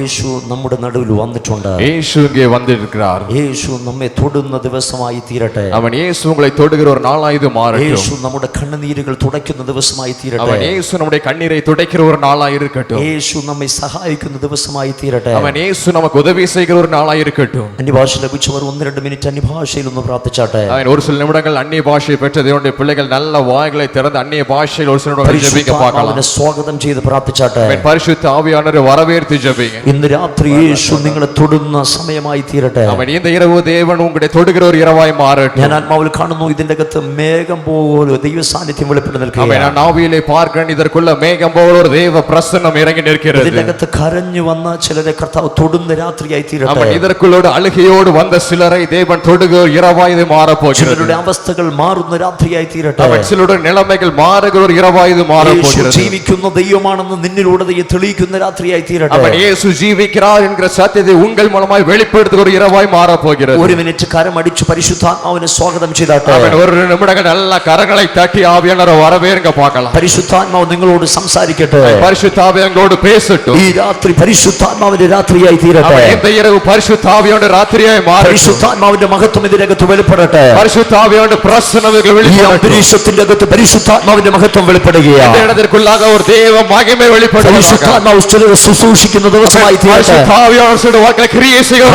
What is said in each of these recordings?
യേശു നമ്മുടെ നടുവിൽ വന്നിട്ടുണ്ട്. യേശു இங்கே வந்திருக்கிறார். യേശു നമ്മെ തൊടുന്ന ദിവസമായി തീരട്ടെ. அவன் இயேசு உங்களை தொடுகிற ஒரு நாளாய் இது மாறட்டும். യേശു നമ്മുടെ കണ്ണുനീരുകൾ തുടയ്ക്കുന്ന ദിവസമായി തീരട്ടെ. அவன் இயேசு நம்முடைய கண்ணீரை துடைக்கிற ஒரு நாளாய் இருக்கட்டும். യേശു നമ്മെ സഹായിക്കുന്ന ദിവസമായി തീരട്ടെ. அவன் இயேசு நமக்கு உதவி செய்கிற ஒரு நாளாய் இருக்கட்டும். അന്യഭാഷ ലഭിച്ചവർ 1-2 മിനിറ്റ് അന്യഭാഷയിൽ ഒന്ന് പ്രാർത്ഥിച്ചാട്ടെ. அவன் ஒரு சில நிமிடங்கள் அந்நிய பாஷையை பெற்ற தேவனுடைய பிள்ளைகள் நல்ல வாய்களை திறந்து அந்நிய பாஷையில் ஒரு சில நிமிடங்கள் ஜெபிக்க பார்க்கலாம். സ്വാഗതം ചെയ്ത് പ്രാർത്ഥിച്ചാട്ടെ. அவன் பரிசுத்த ஆவியானவரை வரவேற்று ஜெபிங்க. ഇന്ന് രാത്രി യേശു നിങ്ങളെ തൊടുന്ന സമയമായി തീരട്ടെ. அவன் இந்த இரவு தேவன் உங்களை தொடுகிற ஒரு இரவாய் மாறட்டும். ഞാൻ ആത്മാവിൽ കാണുന്നു ഇതിന്റെ അകത്ത് മേഘം പോലെ ദൈവ സാന്നിധ്യം വെളിപ്പെട്ട് നിൽക്കുകയാണ്. அவன் நான் ஆவியிலே பார்க்கிறேன் இதற்குள்ள மேகம் போல ஒரு தேவ பிரசன்னம் இறங்கி நிற்கிறது. ഇതിന്റെ അകത്ത് കരഞ്ഞു വന്ന ചിലരെ കർത്താവ് തൊടുന്ന രാത്രിയായി തീരട്ടെ. அவன் இதற்குள்ளோடு அழுகையோடு வந்த சிலரை தேவன் தொடுகிற இரவாய் இது மாற போகிறது. ചിലരുടെ അവസ്ഥകൾ മാറുന്ന രാത്രിയായി തീരട്ടെ. அவன் சிலருடைய நிலைமைகள் மாறுகிற ஒரு இரவாய் இது மாற போகிறது. ജീവിക്കുന്ന ദൈവമാണെന്ന് നിന്നിലൂടെ തെളിയിക്കുന്ന രാത്രിയായി തീരട്ടെ. அவன் இயேசு ஜீவிக்கிறார் என்கிற சத்தியத்தை உங்கள் மூலமாய் வெளிப்படுத்துகிற ஒரு இரவாய் மாற போகிறது. ഒരു മിനിറ്റ് കരമടിച്ചു പരിശുദ്ധാത്മാവിനെ സ്വാഗതം ചെയ്താട്ടെ. அவன் ஒரு நிமிடங்கள் நல்ல கரங்களை தட்டி ஆவியானவரை வரவேற்க பார்க்கலாம். പരിശുദ്ധാത്മാവ് നിങ്ങളോട് സംസാരിക്കട്ടെ. பரிசுத்த ஆவி உங்களோடு பேசட்டும். ഈ രാത്രി പരിശുദ്ധാത്മാവിന്റെ രാത്രിയായി തീരട്ടെ. இந்த இரவு பரிசுத்த ஆவியோட ராத்திரியாய் மாறட்டும். പരിശുദ്ധാത്മാവിന്റെ മഹത്വം ഇതിനകത്ത് വെളിപ്പെടട്ടെ. பரிசுத்த ஆவியோட பிரசன்னம் ഈ അന്തരീക്ഷത്തിന്റെ അകത്ത് പരിശുദ്ധാത്മാവിന്റെ മഹത്വം വെളിപ്പെടുകയാണ്. இந்த இடத்திற்குள்ளாக ஒரு தேவ மகிமை வெளிப்படுகிறது. പരിശുദ്ധാത്മാവ് ചിലരെ ശുശ്രൂഷിക്കുന്ന ദിവസമായി തീരട്ടെ. பரிசுத்த ஆவியானவருடைய வாழ்க்கையில கிரியை செய்கிற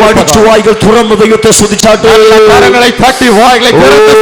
അടിച്ചു വായ്കൾ തുറന്ന് ദൈവത്തെ സ്തുതിച്ചാട്ടെ. கரங்களை தட்டி வாய்களை திறந்து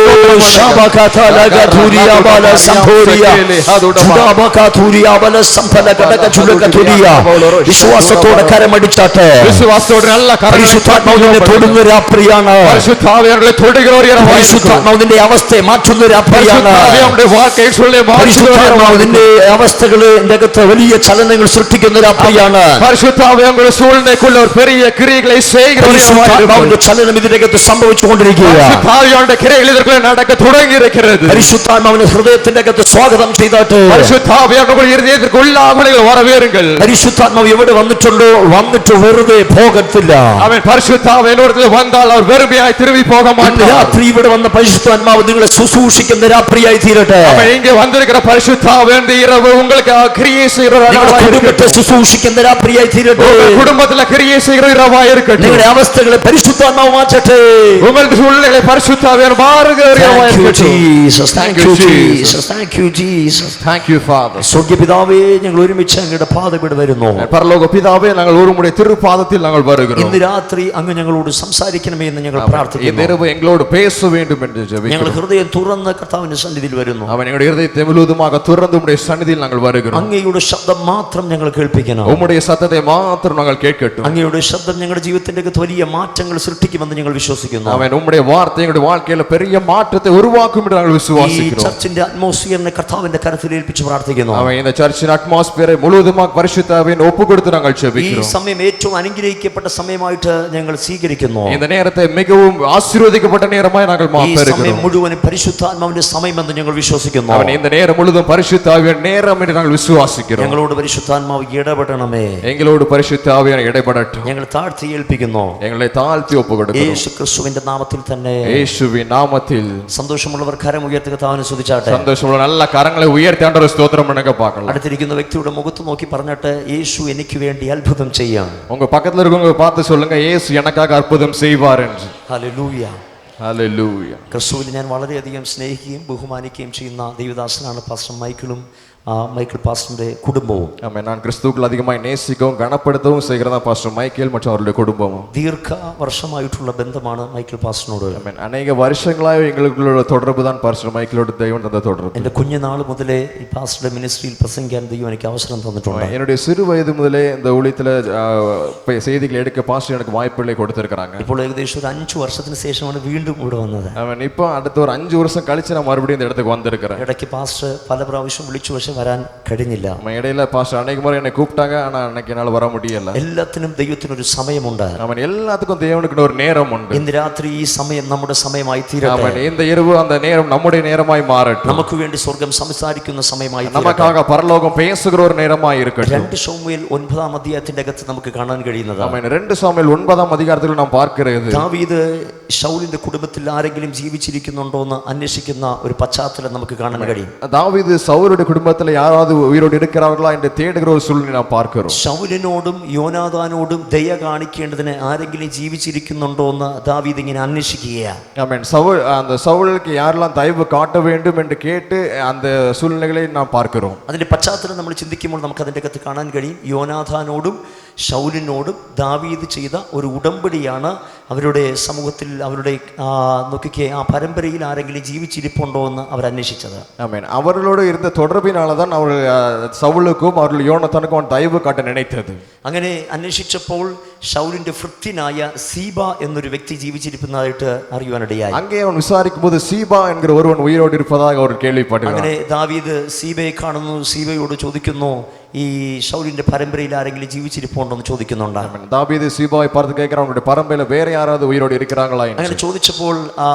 വിശ്വാസത്തോടെ കരമടിച്ചാട്ടെ. விசுவாசத்தோடு நல்ல പരിശുദ്ധാത്മാവിനെ തൊടുന്ന രാത്രിയാണ്. பரிசுத்த ஆவியானவரை தொடுகிற ஒரு இரவாய். പരിശുദ്ധാത്മാവിന്റെ അവസ്ഥയെ മാറ്റുന്ന രാത്രിയാണ്. ஆவியானவருடைய வாழ்க்கையை சொல்லி പരിശുദ്ധാത്മാവിന്റെ അവസ്ഥകളിന്റെ അകത്ത് വലിയ ചലനങ്ങൾ സൃഷ്ടിക്കുന്ന രാത്രിയാണ്. பரிசுத்த ஆவியானவருடைய சூழ்நிலைக்குள்ள ஒரு பெரிய கிரியைகளை செய்கிற ஒரு പരിശുദ്ധാത്മാവിന്റെ ചലനം ഇതിനകത്ത് സംഭവിച്ചുകൊണ്ടിരിക്കുകയാണ്. പരിശുദ്ധാത്മാവിന്റെ ക്രിയകൾ ഇതിற்குள்ள നടக்க തുടങ്ങി இருக்கிறது. പരിശുദ്ധാത്മാവിനെ ഹൃദയത്തിന്റെ അകത്ത് സ്വാഗതം ചെയ്താട്ടെ. പരിശുദ്ധാത്മാവിന്റെ ഹൃദയത്തിற்குள்ளாக வரவேறுங்கள். പരിശുദ്ധാത്മാവ് എവിടെ വന്നിട്ടുണ്ടോ വന്നിട്ട് വെറുതെ പോകത്തില്ല. അവൻ പരിശുദ്ധാത്മാവിനോട് വന്നാൽ അവർ വെറുതെയായി തിരുമ്പി പോക മാட்டார். രാത്രി ഇവിടെ വന്ന പരിശുദ്ധാത്മാവ് നിങ്ങളെ ശുശ്രൂഷിക്കുന്ന രാത്രിയായി തീരട്ടെ. അവൻ ഇங்கே വന്നിരിക്കുന്ന പരിശുദ്ധാത്മാവിന്റെ இரவு உங்களுக்கு ക്രിയ செய்கிற കുടുംബത്തെ ശുശ്രൂഷിക്കുന്ന രാത്രിയായി തീരട്ടെ. കുടുംബത്തിലെ ക്രിയ செய்கிற இரவாய் இருக்கட்டும். നിങ്ങളുടെ അവസ്ഥകളെ പരിശുദ്ധാത്മാവ് മാറ്റട്ടെ. உங்கள் சூழ்நிலைகளை பரிசுத்தாவியானவர் மாறுகிற இரவாய் இருக்கட்டும். Jesus, thank you Jesus, thank you Jesus, thank you Father. സ്വർഗ്ഗപിതാവേ, ഞങ്ങൾ ഒരുമിച്ച് അങ്ങയുടെ പാദത്തിൽ വരുന്നു. പരലോക പിതാവേ, ഞങ്ങൾ ഒരുമുறை திருப்பாதத்தில் நாங்கள் வருகிறோம். ഇന്ന് രാത്രി അങ്ങ് ഞങ്ങളോട് സംസാരിക്കണമേ എന്ന് ഞങ്ങൾ പ്രാർത്ഥിക്കുന്നു. இந்த இரவு எங்களோடு பேச வேண்டும் என்று ஜெபிக்கிறோம். ഞങ്ങൾ ഹൃദയം തുറന്ന് കർത്താവിന്റെ സന്നിധിയിൽ വരുന്നു. அவன் எங்களுடைய இதயத்தை முழுவதுமாக துறந்து உம்முடைய சந்நிதியில் நாங்கள் வருகிறோம். അങ്ങയുടെ ശബ്ദം മാത്രം ഞങ്ങൾ കേൾപ്പിക്കണം. உம்முடைய சத்தத்தை மாத்திரம் நாங்கள் கேட்கட்டும். അങ്ങയുടെ ശബ്ദം ഞങ്ങളുടെ ജീവിതത്തിന്റെ അകത്ത് വലിയ മാറ്റങ്ങൾ സൃഷ്ടിക്കുമെന്ന് ഞങ്ങൾ വിശ്വസിക്കുന്നു. அவன் உம்முடைய வார்த்தை எங்களுடைய வாழ்க்கையில பெரிய மாற்றத்தை உருவாக்கும் என்று நாங்கள் விசுவாசிக்கிறோம். ഈ ചർച്ചിന്റെ അറ്റ്മോസ്ഫിയറിനെ കർത്താവിന്റെ കരത്തിൽ ഏൽപ്പിച്ച് പ്രാർത്ഥിക്കുന്നു. அவன் இந்த சர்ச்சின் அட்மாஸ்பியரை முழுவதுமாக பரிசுத்த ஆவியின் ஒப்புக்கொடுத்து நாங்கள் ஜெபிக்கிறோம். ഈ സമയം ഏറ്റവും അനുഗ്രഹിക്കപ്പെട്ട സമയമായിട്ട് ഞങ്ങൾ സ്വീകരിക്കുന്നു. இந்த நேரத்தை மிகவும் ஆசீர்வதிக்கப்பட்ட நேரமாய் நாங்கள் ഈ സമയം മുഴുവൻ പരിശുദ്ധാത്മാവിന്റെ സമയമെന്ന് ഞങ്ങൾ വിശ്വസിക്കുന്നു. அவன் இந்த நேரம் முழுதும் பரிசுத்த ஆவியின் நேரம் என்று நாங்கள் விசுவாசிக்கிறோம். ഞങ്ങളോട് പരിശുദ്ധാത്മാവ് ഇടപെടണമേ. எங்களோடு பரிசுத்த ஆவியானவர் இடைப்படட்டும். ഞങ്ങൾ താഴ്ത്തി ഏൽപ്പിക്കുന്നു. எங்களை தாழ்த்தி ஒப்புக்கொடுக்கிறோம். യേശു ക്രിസ്തുവിന്റെ നാമത്തിൽ തന്നെ. യേശുവിൻ നാമത്തിൽ. സന്തോഷമുള്ളവർ കരം ഉയർത്തി കർത്താവിനെ സ്തുതിച്ചാട്ടെ. സന്തോഷമുള്ള നല്ല കരങ്ങളെ ഉയർത്തി ആണ്ടവരെ സ്തോത്രം பண்ணுங்க பார்க்கலாம். അടുത്തിരിക്കുന്ന വ്യക്തിയുടെ മുഖത്ത് നോക്കി പറഞ്ഞിട്ട് യേശു എനിക്ക് വേണ്ടി അത്ഭുതം ചെയ്യാം. உங்க பக்கத்துல இருக்கவங்க பார்த்து சொல்லுங்க, இயேசு எனக்காக அற்புதம் செய்வார் என்று. ഹല്ലേലൂയ. ഹല്ലേലൂയ. ക്രിസ്തുവിനെ ഞാൻ വളരെയധികം സ്നേഹിക്കുകയും ബഹുമാനിക്കുകയും ചെയ്യുന്ന ദൈവദാസനാണ് പാസ്റ്റർ മൈക്കിളും மைக்கேல் பாஸ்டருடைய குடும்பமும். ஆமென். நான் கிறிஸ்துவுக்குள் அதிகமாய் நேசிக்கவும் கனப்படுத்தவும் செய்கிறதா பாஸ்டர் மைக்கேல் மற்றும் அவருடைய குடும்பமும். ദീർഘ വർഷമായിട്ടുള്ള ബന്ധമാണ് മൈക്കൽ പാസ്റ്ററിനോട്. ആമേൻ. അനേക വർഷങ്ങളായി എங்களுக்குള്ള தொடர்பு தான் பாஸ்டர் மைக்கேலோட ദൈവം തന്ന தொடர்பு. എൻ്റെ കുഞ്ഞുനാൾ മുതലേ ഈ പാസ്റ്ററുടെ മിനിസ്ട്രിയിൽ പ്രസംഗിക്കാൻ ദൈവം എനിക്ക് അവസരം തന്നിട്ടുണ്ട്. என்னுடைய சிறு வயது முதலே இந்த ஊழியத்துல செய்திகளை எடுக்க பாஸ்டர் எனக்கு வாய்ப்புகளை கொடுத்திருக்காங்க. ഇപ്പോൾ ഏകദേശം ഒരു 5 വർഷത്തിന് ശേഷമാണ് വീണ്ടും ഇവിടെ വന്നത്. ആമേൻ. இப்போ അടുത്ത ഒരു 5 വർഷം കழிച്ച് ഞാൻ മറുപടിയും இந்த இடத்துக்கு வந்திருக்கிறேன். ഇടയ്ക്ക് പാസ്റ്റർ പല പ്രാവശ്യം വിളിച്ചു, പക്ഷെ വരാൻ കഴിഞ്ഞില്ല. ഇടയില പാസ്റ്റർ അനേക മുறை என்னை கூப்பிட்டாங்க, ஆனா அன்னைக்கு என்னால வர முடியல. എല്ലാത്തിനും ദൈവത്തിന് ഒരു സമയമുണ്ട്. ஆமென். எல்லாத்துக்கும் தேவனுக்கு ஒரு நேரம் உண்டு. ഇന്ന് രാത്രി ഈ സമയം നമ്മുടെ സമയമായി തീരട്ടെ. ஆமென். இந்த இரவு அந்த நேரம் நம்முடைய நேரமாய் மாறட்டும். നമുക്ക് വേണ്ടി സ്വർഗ്ഗം സംസാരിക്കുന്ന സമയമായി തീരട്ടെ. நமக்காக பரலோகம் பேசுகிற ஒரு நேரமாய் இருக்கட்டும். 2 ശമൂവേൽ 9-ാം അധ്യായത്തിന്റെ അകത്ത് നമുക്ക് കാണാൻ കഴിയുന്നത്. ആമേൻ. 2 சாமுவேல் 9-ാം അധ്യായത്തിൽ നാം பார்க்கிறது ദാവീദ് ശൗലിന്റെ കുടുംബത്തിൽ ആരെങ്കിലും ജീവിച്ചിരിക്കുന്നുണ്ടോ എന്ന് അന്വേഷിക്കുന്ന ഒരു പശ്ചാത്തലം നമുക്ക് കാണാൻ കഴിയും. ദാവീദ് സൗലുടെ കുടുംബത്തിൽ உலகத்துல யாராவது உயிரோடு இருக்கிறார்களா என்று தேடுகிற ஒரு சூழ்நிலை நாம் பார்க்கிறோம். ശൗലിനോടും യോനാഥാനോടും ദയ കാണിക്കേണ്ടതിന് ആരെങ്കിലും ജീവിച്ചിരിക്കുന്നുണ്ടോ എന്ന് ദാവീദ് ഇങ്ങനെ അന്വേഷിക്കുകയാണ്. ஆமென். அந்த சவுலுக்கு யாரெல்லாம் தயவு காட்ட வேண்டும் என்று கேட்டு அந்த சூழ்நிலைகளை நாம் பார்க்கிறோம். അതിന്റെ പശ്ചാത്തലം നമ്മൾ ചിന്തിക്കുമ്പോൾ നമുക്ക് അതിൻ്റെ അകത്ത് കാണാൻ കഴിയും. യോനാഥാനോടും ശൗലിനോടും ദാവീദ് ചെയ്ത ഒരു ഉടമ്പടിയാണ് അവരുടെ സമൂഹത്തിൽ അവരുടെ നോക്കിക്കേ ആ പരമ്പരയിൽ ആരെങ്കിലും ജീവിച്ചിരിപ്പുണ്ടോ എന്ന് അവർ അന്വേഷിച്ചത്. ஆமென். அவர்களோடு இருந்த தொடர்பினால தான் அவர் சவுலுக்கும் அவர்கள் யோனத்தானுக்கும் தயவு காட்ட நினைத்தது. അങ്ങനെ അന്വേഷിച്ചപ്പോൾ ശൗലിന്റെ ഭൃത്യനായ സീബ എന്നൊരു വ്യക്തി ജീവിച്ചിരിക്കുന്നതായിട്ട് അറിയുവാനിടയായി. அங்கே அவன் விசாரிக்கும் போது சீபா என்கிற ஒருவன் உயிரோடு இருப்பதாக அவர் கேள்விப்பட்டார். അങ്ങനെ ദാവീദ് സീബയെ കാണുന്നു. സീബയോട് ചോദിക്കുന്നു, ഈ ശൗലിന്റെ പരമ്പരയിൽ ആരെങ്കിലും ജീവിച്ചിരിപ്പുണ്ടോ എന്ന് ചോദിക്കുന്നുണ്ട്. ദാവീദ് സീബായെ பார்த்து கேட்கிறான், அவனுடைய பரம்பரையில வேற யாராவது உயிரோடு இருக்கிறாங்களா என்று. അങ്ങനെ ചോദിച്ചപ്പോൾ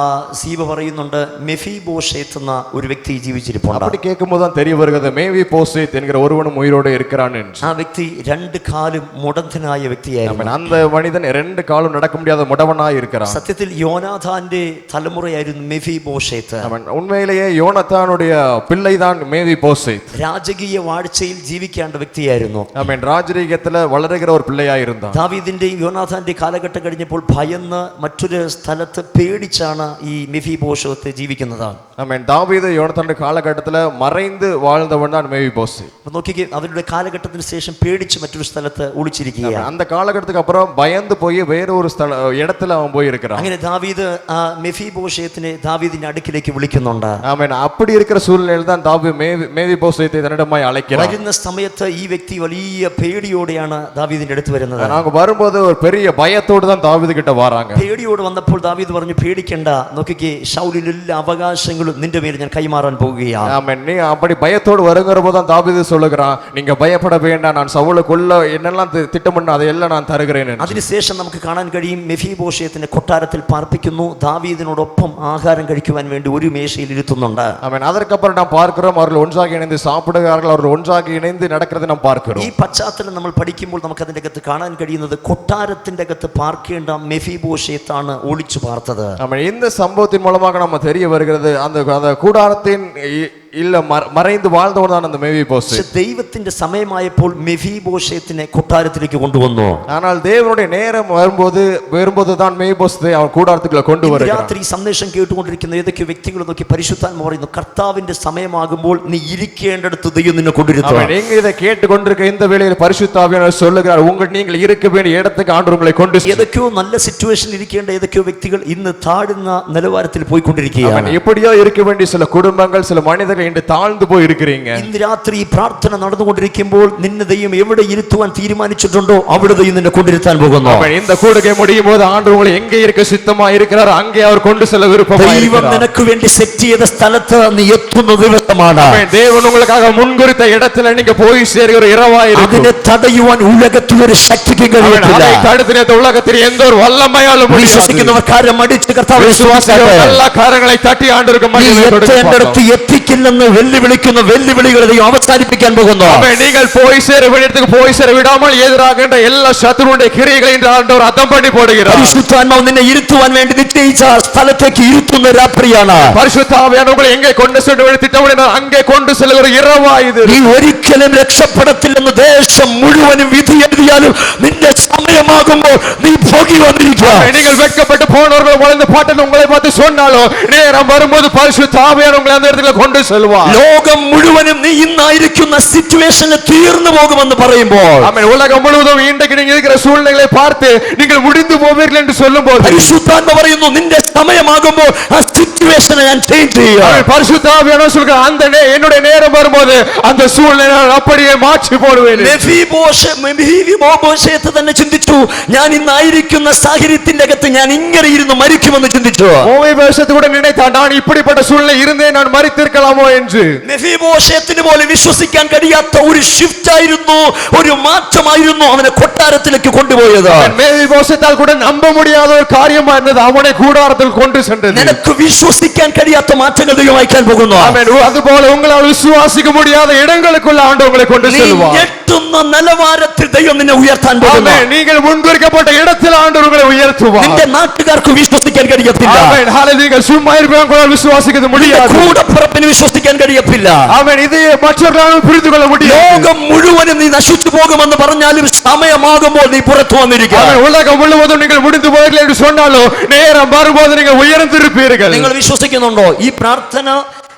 സീബ പറയുന്നുണ്ട്, മെഫീബോശേത്ത് എന്ന ഒരു വ്യക്തി ജീവിച്ചിരിപ്പുണ്ട്. அப்படி கேட்கும்போது தான் தெரிய வருகிறது மேவிபோசேத் என்கிற ஒருவனும் உயிரோடு இருக்கிறான் என்று. ആ വ്യക്തി രണ്ട് കാലും മുടന്തനായ വ്യക്തിയായിരുന്നു. அந்த மனிதன் ரெண்டு காலும் நடக்க முடியாத முடவனாய் இருக்கிறான். സത്യത്തിൽ യോനാഥാന്റെ തലമുറയായിരുന്നു മെഫീബോശേത്ത്. அவன் உண்மையிலேயே யோனத்தானுடைய பிள்ளைதான் மேவிபோசேத். രാജകീയ വാഴ്ചയിൽ ജീവിക്കേണ്ട വ്യക്തിയായിരുന്നു. அவன் ராஜரீகத்துல வளருகிற ஒரு பிள்ளையா இருந்தான். ദാവീദിന്റെയും യോനാഥാന്റെയും കാലഘട്ടം കഴിഞ്ഞപ്പോൾ ഭയന്ന് മറ്റൊരു സ്ഥലത്ത് പേടിച്ചാണ് ഈ മെഫീബോശേത്ത് ജീവിക്കുന്നത്. அவன் தாவீது யோனத்தானுடைய காலகட்டத்துல மறைந்து வாழ்ந்தவன் தான் மேவிபோசேத். നോക്കിക്കേ, അവരുടെ കാലഘട്ടത്തിന് ശേഷം പേടിച്ച് മറ്റൊരു സ്ഥലത്ത് ഒളിച്ചിരിക്കുകയാണ്. அந்த காலகட்டத்துக்கு அப்புறம் பயந்து போய் வேற ஒரு இடத்துல அவன் போய் இருக்கிறான். അങ്ങനെ ദാവീദ് മെഫീബോശേത്തിനെ ദാവീദിന്റെ അടുക്കിലേക്ക് വിളിക്കുന്നുണ്ട്. ஆமென். அப்படி இருக்கிற சூழ்நிலையில் தான் தாவீது மேவிபோசேத்தை தன்னிடமாய் அழைக்கிறான். വരുന്ന സമയത്ത് ഈ വ്യക്തി വലിയ പേടിയോടെയാണ് ദാവീദിന്റെ അടുത്ത് വരുന്നത്. நாங்க வரும்போது ஒரு பெரிய பயத்தோடு தான் தாவீது கிட்ட வராங்க. പേടിയോട് വന്നപ്പോൾ ദാവീദ് പറഞ്ഞു, പേടിക്കണ്ട, നോക്കിക്കേ, ശൗലിന്റെ എല്ലാ അവകാശങ്ങളും നിന്റെ മേൽ ഞാൻ കൈമാറാൻ പോകുകയാണ്. ஆமென். நீ அப்படி பயத்தோடு வருகிற போது தான் தாவீது சொல்லுகிறான், நீங்க பயப்பட வேண்டாம், நான் சவுலுக்குள்ள என்னெல்லாம் திட்டமிட்டு அதையெல்லாம் நான் தருகிறேன். അതിനുശേഷം നമുക്ക് കാണാൻ കഴിയും, മെഫീബോശേത്തിനെ കൊട്ടാരത്തിൽ പാർപ്പിക്കുന്നു. ദാവീദിനോടൊപ്പം ആഹാരം കഴിക്കുവാൻ വേണ്ടി ഒരു മേശയിൽ ഇരുത്തുന്നുണ്ട്. ஆமென். அதற்கப்புறம் நாம் பார்க்கிறோம், அவர்கள் ஒன்றாக இணைந்து சாப்பிடுகிறார்கள், அவர்கள் ஒன்றாக இணைந்து நடக்கிறது நாம் பார்க்கிறோம். ഈ പശ്ചാത്തലം നമ്മൾ പഠിക്കുമ്പോൾ നമുക്ക് അതിന്റെ അകത്ത് കാണാൻ കഴിയുന്നത് കൊട്ടാരത്തിന്റെ അകത്ത് പാർക്കേണ്ട മെഫീബോശേത്താണ് ഒളിച്ചു പാർത്തത്. ஆமென். இந்த சம்பவத்தின் மூலமாக நம்ம தெரிய வருகிறது, அந்த கூடாரத்தின் இல்ல மறைந்து வாழ்ந்தவன் தான் அந்த மேவிபோசேத். ദൈവത്തിന്റെ സമയമായപ്പോൾ മെഫീബോശേത്തിനെ കൊട്ടാരത്തിലേക്ക് കൊണ്ടുവന്നു. ஆனால் தேவனுடைய நேரம் வரும்போது தான் மேவிபோசேத்தை அவன் கூடாரத்துக்குள்ள கொண்டு வருகிறான். രാത്രി സന്ദേശം കേട്ടുകൊണ്ടിരിക്കുന്ന ഏതൊക്കെ വ്യക്തികൾ നോക്കി പരിശുദ്ധാത്മ പറയുന്നു, കർത്താവിന്റെ സമയമാകുമ്പോൾ നീ ഇരിക്കേണ്ടടുത്ത് ദൈവം നിന്നെ കൊണ്ടിരുത്തും. நீங்க இதை கேட்டுக்கொண்டிருக்க இந்த வேளையில் பரிசுத்த ஆவியானவர் சொல்லுகிறார், நீங்கள் இருக்க வேண்டிய இடத்துக்கு ஆண்டவர் உங்களை கொண்டு. ഏതൊക്കെയോ നല്ല സിറ്റുവേഷനിൽ ഇരിക്കേണ്ട ഏതൊക്കെയോ വ്യക്തികൾ ഇന്ന് താഴ്ന്ന നിലവാരത്തിൽ പോയിക്കൊണ്ടിരിക്കുകയാണ്. எப்படியோ இருக்க வேண்டிய சில குடும்பங்கள், சில மனிதர்கள் இன்று தாழ்ந்து போய் இருக்கிறீங்க. ഇന്ന് രാത്രി പ്രാർത്ഥന നടന്നുകൊണ്ടിരിക്കുമ്പോൾ നിന്നെ ദൈവം എവിടെ ഇരുത്തുവാൻ തീരുമാനിച്ചിട്ടുണ്ടോ അവിടെ ദൈവം നിന്നെ കൊണ്ടിരുത്താൻ പോകുന്നു. இந்த கூடுகை முடியும் போது ஆண்டவர் உங்களை எங்கே இருக்க சித்தமா இருக்கிறார் அங்கே அவர் கொண்டு செல்ல விருப்பமாய் இருக்கிறார். ദൈവം നിനക്ക് വേണ്ടി സെറ്റ് ചെയ്ത സ്ഥലത്ത് നീ എത്തുന്ന ദിവസമാണ്. தேவன் உங்களுக்காக முன்குறித்த இடத்துல நீங்க போய் சேருகிற இரவாய் இருக்கும். അതിനെ തടയുവാൻ ഉലകത്തിൽ ഒരു ശക്തിക്ക് കഴിയില്ല. அதை தடுத்து உலகத்தில் எந்த ஒரு வல்லமையாலும் முடியாது. വിശ്വസിക്കുന്നവർ കാര്യം അടിച്ച് കർത്താവേ എല്ലാ കാര്യങ്ങളെ തട്ടി ആണ്ടവർക്ക് മടിയിലെടുത്ത് എത്തിക്കില്ലെന്ന് വെല്ലുവിളിക്കുന്ന വെല്ലുവിളികളെ ദൈവം അവസാനിപ്പിക്കാൻ പോകുന്നു. நீங்கள் போய் சேர வேண்டிய இடத்துக்கு போய் சேர விடாமல் எதிராகின்ற எல்லா சத்துருடைய கிரியைகளை இன்று ஆண்டவர் அர்த்தம் பண்ணி போடுகிறார். പരിശുദ്ധാത്മാവ് നിന്നെ ഇരുത്തുവാൻ വേണ്ടി നിശ്ചയിച്ച സ്ഥലത്തേക്ക് ഇരുത്തുന്ന രാത്രിയാണ്. പരിശുദ്ധ ആവിയാനവർ உங்களை എங்கே கொண்டு செல்ல வேண்டிய திட்டமிட்டார் அங்கே கொண்டு செல்கிற இரவாய் இது. നീ ഒരിക്കലും രക്ഷപ്പെടത്തില്ലെന്ന് ദേശം മുഴുവനും വിധി എഴുതിയാലും നിന്റെ സമയമാകുമ്പോൾ നീ പോകി വന്നിരിക്കുക. நீங்கள் வெட்கப்பட்டு போனவர்கள் வாழ்ந்த பாட்டில் உங்களை பார்த்து சொன்னாலும் நேரம் வரும்போது பரிசுத்த ஆவியானவர் உங்களை அந்த இடத்துல கொண்டு செல்வார். ലോകം മുഴുവനും നീ ഇന്നായിരിക്കുന്ന സിറ്റുവേഷനിൽ തീർന്നു പോകുമെന്ന് പറയുമ്പോൾ, ആമേൻ, ഉലകം മുഴുവനും ഇன்றைக்கு நீங்க இருக்கிற சூழ்நிலைகளை பார்த்து நீங்கள் முடிந்து போவீர்கள் என்று சொல்லும்போது പരിശുദ്ധാത്മ പറയുന്നു, നിന്റെ സമയമാകുമ്പോൾ ആ സിറ്റുവേഷനെ ഞാൻ ചേഞ്ച് ചെയ്യാം. பரிசுத்த ஆவியானவர் சொல்கிறார், அந்த என்னுடைய நேரம் வரும்போது அந்த சூழ்நிலையை நான் அப்படியே மாற்றி போடுவேன். മെഫീബോശേത്ത് തന്നെ ചിന്തിച്ചു, ഞാൻ ഇന്നായിരിക്കുന്ന സാഹചര്യത്തിന്റെ അകത്ത് ഞാൻ ഇങ്ങനെ ഇരുന്ന് മരിക്കുമെന്ന് ചിന്തിച്ചു. மேவிபோசேத் கூட நினைத்தான், நான் இப்படிப்பட்ட சூழ்நிலை இருந்தே நான் மரித்திருக்கலாமோ என்று. മെഫീബോശേത്തിന് പോലും വിശ്വസിക്കാൻ കഴിയാത്ത ഒരു ഷിഫ്റ്റ് ആയിരുന്നു, ഒരു മാറ്റമായിരുന്നു അവനെ കൊട്ടാരത്തിലേക്ക് കൊണ്ടുപോയത്. மேவிபோசேத்தால் கூட நம்ப முடியாத ஒரு காரியமா இருந்தது அவனை கூடாரத்தில் கொண்டு சென்றது. നിനക്ക് വിശ്വസിക്കാൻ കഴിയാത്ത മാറ്റങ്ങൾ ദൈവം അയക്കാൻ പോകുന്നു. അതുപോലെ உங்களால் விசுவாசிக்க முடியாத இடங்களுக்குள்ள ஆண்டவர் உங்களை கொண்டு செல்வார். എത്തുന്ന നിലവാരത്തിൽ ദൈവം നിന്നെ ഉയർത്താൻ പോകുന്നു. ആമേൻ. നിങ്ങൾ മുൻകുറിക്കപ്പെട്ട ഇടത്തിൽ ആണ്ടവർ ഉങ്ങളെ ഉയർത്തുവാർ. നിന്റെ നാട്ടുകാർക്ക് വിശ്വസിക്കാൻ കഴിയത്തില്ല. ആമേൻ. ഹല്ലേലൂയ. சும்மா இருப்பவங்க விசுவாசிக்க முடியாது. കൂടപ്പിറപ്പിന് വിശ്വസിക്കാൻ കഴിയത്തില്ല. ആമേൻ. ഇത് മറ്റൊരാളും പുரிந்து കൊள்ள முடியாது. ലോകം മുഴുവനും നീ നശിച്ചു പോകുമെന്ന് പറഞ്ഞാലും സമയമാകുമ്പോൾ നീ പുറത്തു വന്നിരിക്കുക. ആമേൻ. ഉലകം മുഴുവനും നിങ്ങൾ முடிந்து போவீர்கள் என்று சொன்னாலும் நேரம் வரும்போது நீங்கள் உயர்ந்திருப்பீர்கள். നിങ്ങൾ വിശ്വസിക്കുന്നുണ്ടോ? ഈ പ്രാർത്ഥന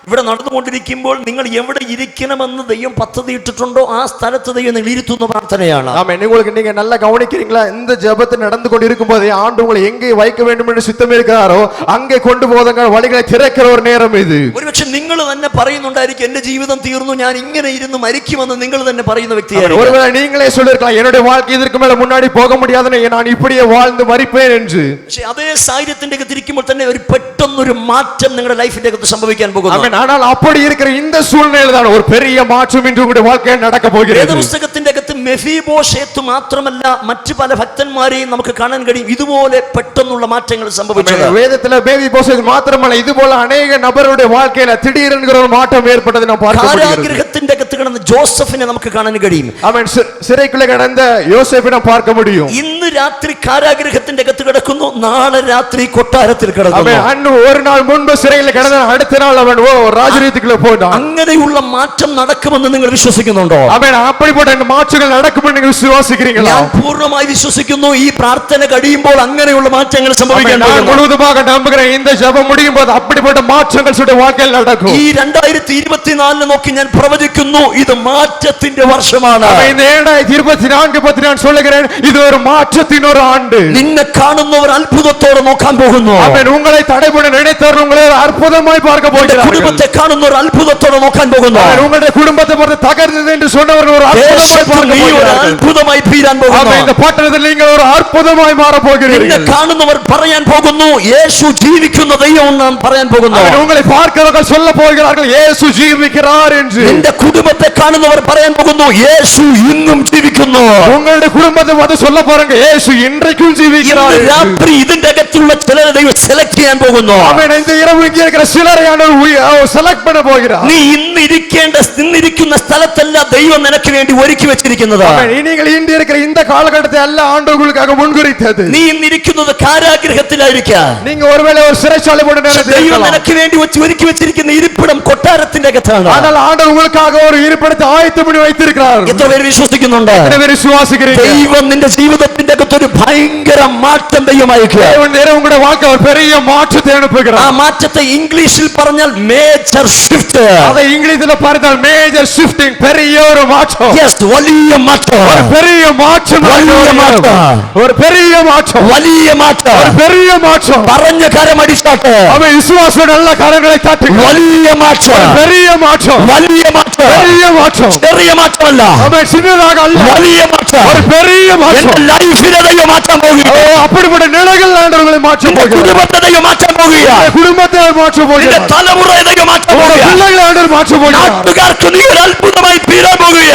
ഇവിടെ നടന്നുകൊണ്ടിരിക്കുമ്പോൾ നിങ്ങൾ എവിടെ ഇരിക്കണമെന്ന് ദൈവം പദ്ധതി ഇട്ടിട്ടുണ്ടോ ആ സ്ഥലത്ത് ദൈവം നിങ്ങൾ ഇരുത്തുന്ന പ്രാർത്ഥനയാണ്. ஆமென். உங்களுக்கு நீங்க நல்லா கவனிக்கிறீங்களா? இந்த ஜெபத்தை நடந்து கொண்டு இருக்கும்போது ஆண்டு உங்களை எங்கே வைக்க வேண்டும் என்று சித்தம் இருக்கிறாரோ அங்கே கொண்டு போதங்க வழிகளை திறக்கிற ஒரு நேரம் இது. ഒരുപക്ഷെ നിങ്ങൾ തന്നെ പറയുന്നുണ്ടായിരിക്കും എന്റെ ജീവിതം തീർന്നു, ഞാൻ ഇങ്ങനെ ഇരുന്ന് മരിക്കുമെന്ന് നിങ്ങൾ തന്നെ പറയുന്ന വ്യക്തിയായിരിക്കും. ஒருவேளை நீங்களே சொல்லிருக்கலாம் என்னுடைய வாழ்க்கை இதற்கு மேல முன்னாடி போக முடியாதுன்னு நான் இப்படியே வாழ்ந்து மரிப்பேன் என்று. പക്ഷേ അതേ സാഹചര്യത്തിന്റെ അകത്ത് ഇരിക്കുമ്പോൾ തന്നെ ഒരു പെട്ടെന്നൊരു മാറ്റം നിങ്ങളുടെ ലൈഫിന്റെ അകത്ത് സംഭവിക്കാൻ പോകുന്നു. ஆமென். ஆனால் அப்படி இருக்கிற இந்த சூழ்நிலையில தான் ஒரு பெரிய மாற்றம் இன்று உங்களுடைய வாழ்க்கையில் நடக்க போகிறது. വേദപുസ്തകത്തിന്റെ അകത്ത് മെഫീബോശേത്ത് മാത്രമല്ല മറ്റു പല ഭക്തന്മാരെയും നമുക്ക് കാണാൻ കഴിയും ഇതുപോലെ പെട്ടെന്നുള്ള മാറ്റങ്ങൾ സംഭവിച്ചത്. வேதத்துல மேவிபோசேத் மாத்திரமல்ல இதுபோல अनेक நபருடைய வாழ்க்கையில திடீரென்கிற ஒரு மாற்றம் ஏற்பட்டதை நாம் பார்க்க முடிகிறது. കാരാഗൃഹത്തിന്റെ അകത്ത് കിടന്ന ജോസഫിനെ നമുക്ക് കാണാൻ കഴിയും. ஆமென். சிறைக்குள்ள கிடந்த யோசேப்பை நாம் பார்க்க முடியும். ഇന്ന് രാത്രി കാരാഗൃഹത്തിന്റെ അകത്ത് കിടക്കുന്നു, നാളെ രാത്രി കൊട്ടാരത്തിൽ കിടക്കുന്നു. ஆமென். அன்று ஒரு நாள் முன்பு சிறையில் கிடந்த அடுத்த நாள் அவன் ராஜரீதிக்குள்ள போனான். അങ്ങനെയുള്ള മാറ്റം നടക്കുമെന്ന് നിങ്ങൾ വിശ്വസിക്കുന്നുണ്ടോ? ஆமென். அப்படிப்பட்ட மாற்றங்கள் நடக்குമെന്ന് നിങ്ങൾ വിശ്വസിக்கிறீங்களா? ഞാൻ പൂർണ്ണമായി വിശ്വസിക്കുന്നു. ഈ പ്രാർത്ഥന കഴിയുമ്പോൾ അങ്ങനെയുള്ള മാറ്റങ്ങൾ സംഭവിക്കാൻ நான் പോകുന്നു. முழுவதுமாக நம்புகிறேன். இந்த ஜெபம் முடியும் போது அப்படிப்பட்ட மாற்றங்கள் உங்களுடைய வாழ்க்கையில் நடக்கும். ഈ 2024 നോക്കി ഞാൻ പ്രവചിക്കുന്നു, ഇത് മാറ്റത്തിന്റെ വർഷമാണ്. இந்த 2024 பத்தி நான் சொல்லுகிறேன், இது ஒரு மாற்றத்தின் ஒரு ஆண்டு. നിന്നെ കാണുന്നവർ അത്ഭുതത്തോടെ നോക്കാൻ പോകുന്നു. ஆமென். உங்களை தடைபட நினைத்தவர் உங்களை அற்புதமாய் பார்க்க போகிறார்கள். കുടുംബത്തെ കാണുന്നവർ അത്ഭുതത്തോടെ നോക്കാൻ പോകുന്നു. உங்களுடைய குடும்பத்தை பொறுத்து தகர்ந்தது என்று சொன்னவர் ஒரு அற்புதமாய் பார்க்க നീ ഒരു போகிறார்கள். അത്ഭുതമായി തീരാൻ പോകുന്നു. இந்த பட்டணத்தில் நீங்கள் ஒரு அற்புதமாய் மாற നിന്നെ போகிறீர்கள். കാണുന്നവർ പറയാൻ പോകുന്നു, യേശു ജീവിക്കുന്ന ദൈവം നാം പറയാൻ പോകുന്നു. உங்களை பார்க்கிறவர்கள் சொல்ல போகிறார்கள் இயேசு ஜீவிக்கிறார் என்று. നിന്റെ കുടുംബത്തെ കാണുന്നവർ പറയാൻ പോകുന്നു, യേശു ഇന്നും ജീവിക്കുന്നു. உங்களுடைய குடும்பத்தை பார்த்து சொல்ல போறாங்க இயேசு இன்றைக்கும் ஜீவிக்கிறார் ഇന്ന് என்று. രാത്രി ഇതിന്റെ അകത്തുള്ള ചിലരെ ദൈവം സെലക്ട് ചെയ്യാൻ പോകുന്നു. ஆமென். இந்த இரவு இங்கே இருக்கிற சிலரை ஆண்டவர் செலக்ட் பண்ண போகிறார். നീ ഇന്നിരിക്കുന്ന സ്ഥലത്തല്ല ദൈവം നിനക്ക് വേണ്ടി ഒരുക്കി വെച്ചിരിക്കുന്നത്. ஆமென். நீங்கள் இன்று இருக்கிற இந்த காலகட்டத்தை அல்ல ஆண்டவர் உங்களுக்காக முன்குறித்தது. നീ ഇന്നിരിക്കുന്നത് കാരാഗൃഹത്തിലായിരിക്കാം. நீங்க ஒருவேளை ஒரு சிறைச்சாலை போன்ற நேரத்தில் ദൈവം இருக்கலாம். നിനക്ക് വേണ്ടി ഒരുക്കി വെച്ചിരിക്കുന്ന ഇരിപ്പിടം കൊട്ടാരത്തിന്റെ അകത്താണ്. ஆனால் ஆண்டவர் உங்களுக்காக ஒரு இருப்பிடத்தை ஆயத்தம் பண்ணி வைத்திருக்கிறார். എത്ര പേര് വിശ്വസിക്കുന്നുണ്ട്? எத்தனை பேர் விசுவாசிக்கிறீர்கள்? ദൈവം നിന്റെ ജീവിതത്തിന്റെ അകത്ത് ഒരു ഭയങ്കര മാറ്റം ദൈവം അയക്കുക. தேவன் நேரம் உங்களுடைய வாழ்க்கை ஒரு பெரிய மாற்றத்தை ആ அனுப்புகிறார். മാറ്റത്തെ ഇംഗ്ലീഷിൽ പറഞ്ഞാൽ മേജർ ഷിഫ്റ്റ്. அதை இங்கிலீஷ்ல பார்த்தால் மேஜர் ஷிஃப்டிங், பெரிய ஒரு மாற்றம். വലിയ മാറ്റം. ஒரு பெரிய மாற்றம். വലിയ മാറ്റം. ஒரு பெரிய மாற்றம். വലിയ മാറ്റം. ஒரு பெரிய மாற்றம். പറഞ്ഞ കരമടിച്ചാട്ട്. அவன் விசுவாச நல்ல கரங்களை தட்டி. വലിയ മാറ്റം. பெரிய மாற்றம். വലിയ മാറ്റം. பெரிய மாற்றம். ചെറിയ മാറ്റമല്ല, அவன் சின்னதாக அல்ல, വലിയ മാറ്റം. ஒரு பெரிய மாற்றம். എന്റെ ലൈഫിനെ ദൈവം മാറ്റാൻ പോകുക. அப்படிப்பட்ட நிலைகள் ஆண்டவர்களை மாற்ற നിന്റെ போகிறார். കുടുംബത്തെ ദൈവം മാറ്റാൻ പോകുക. குடும்பத்தை மாற்ற നിന്റെ போகிறார். തലമുറയെ ദൈവം മാറ്റാൻ പോകുക. பிள்ளைகளை ஆண்டவர் மாற்ற போகிறார். നാട്ടുകാർക്ക് നീ ഒരു അത്ഭുതമായി തീരാൻ പോകുക.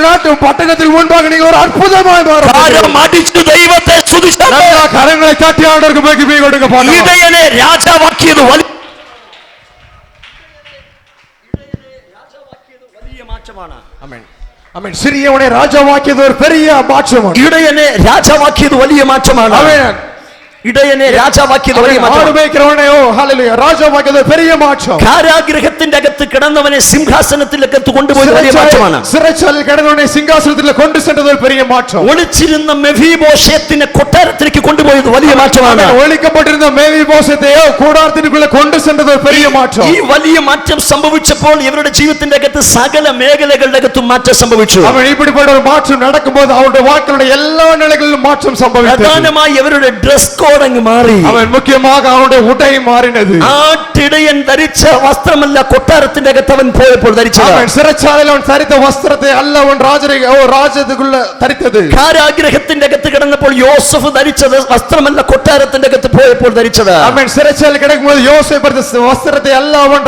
நாட்டு பட்டணத்துக்கு முன்பாக நீங்க ஒரு அற்புதமாய் மாற കാരം അടിച്ചു ദൈവത്തെ സ്തുതിച്ചാൽ நல்ல கரங்களை தட்டி ஆண்டவருக்கு மகிமை கொடுங்க பாருங்க. ഇടയനെ രാജാവാക്കിയത് വലിയ മാറ്റമാണ്. ஆமென். ஆமென். சிறியவனை ராஜாவாக்கியது ஒரு பெரிய மாற்றம். ഇടയനെ രാജാവാക്കിയത് വലിയ മാറ്റമാണ്. ஆமென். ഇടയനെ രാജാവാക്കിയത് വലിയ മാറ്റമാണ്. ஆடு மேய்க்கிறவனை ஹalleluya ராஜாவாக்கியது ஒரு பெரிய மாற்றம். കാരാഗൃഹത്തിന്റെ അകത്ത് കിടന്നവനെ സിംഹാസനത്തിലേക്ക് കൊണ്ടുപോയത് വലിയ മാറ്റമാണ്. சிறைச்சாலையில் கிடந்தவனை சிங்காசனத்தில் கொண்டு சென்றது ஒரு பெரிய மாற்றம். ഒളിച്ചിരുന്ന മെഫീബോശേത്തിനെ കൊട്ടാരത്തിലേക്ക് കൊണ്ടുപോയത് വലിയ മാറ്റമാണ്. ஒளிக்கப்பட்டிருந்த மேவிபோசேத்தையோ கூடாரத்திற்குள்ள கொண்டு சென்றது ஒரு பெரிய மாற்றம். ഈ വലിയ മാറ്റം സംഭവിച്ചപ്പോൾ ഇവരുടെ ജീവിതത്തിന്റെ അകത്ത് സകല മേഖലകളുടെ അകത്തും മാറ്റം സംഭവിച്ചു. அவன் இப்படிப்பட்ட ஒரு மாற்றம் நடக்கும்போது அவருடைய வாழ்க்கையுடைய எல்லா நிலைகளிலும் மாற்றம் சம்பவித்தது. പ്രധാനമായി ഇവരുടെ ഡ്രസ് കോഡ് അങ്ങ് മാറി. அவன் முக்கியமாக அவனுடைய உடை മാറിனது. ആട്ടിടയൻ ധരിച്ച വസ്ത്രമല്ല കൊട്ടാരത്തിന്റെ അകത്ത് അവൻ പോയപ്പോൾ ധരിച്ചത്. அவன் சிறைச்சாலையில் அவன் தரித்த வஸ்திரத்தை அல்ல அவன் ராஜ்யத்துக்குள்ள தரித்தது. കാരാഗൃഹത്തിന്റെ അകത്ത് കിടന്നപ്പോൾ യോസഫ് ധരിച്ചത് വസ്ത്രമല്ല കൊട്ടാരത്തിന്റെ അകത്ത് പോയപ്പോൾ ധരിച്ചത്. அவன் சிறைச்சாலையில் கிடக்கும்போது யோசேப்பு வஸ்திரத்தை அல்ல அவன்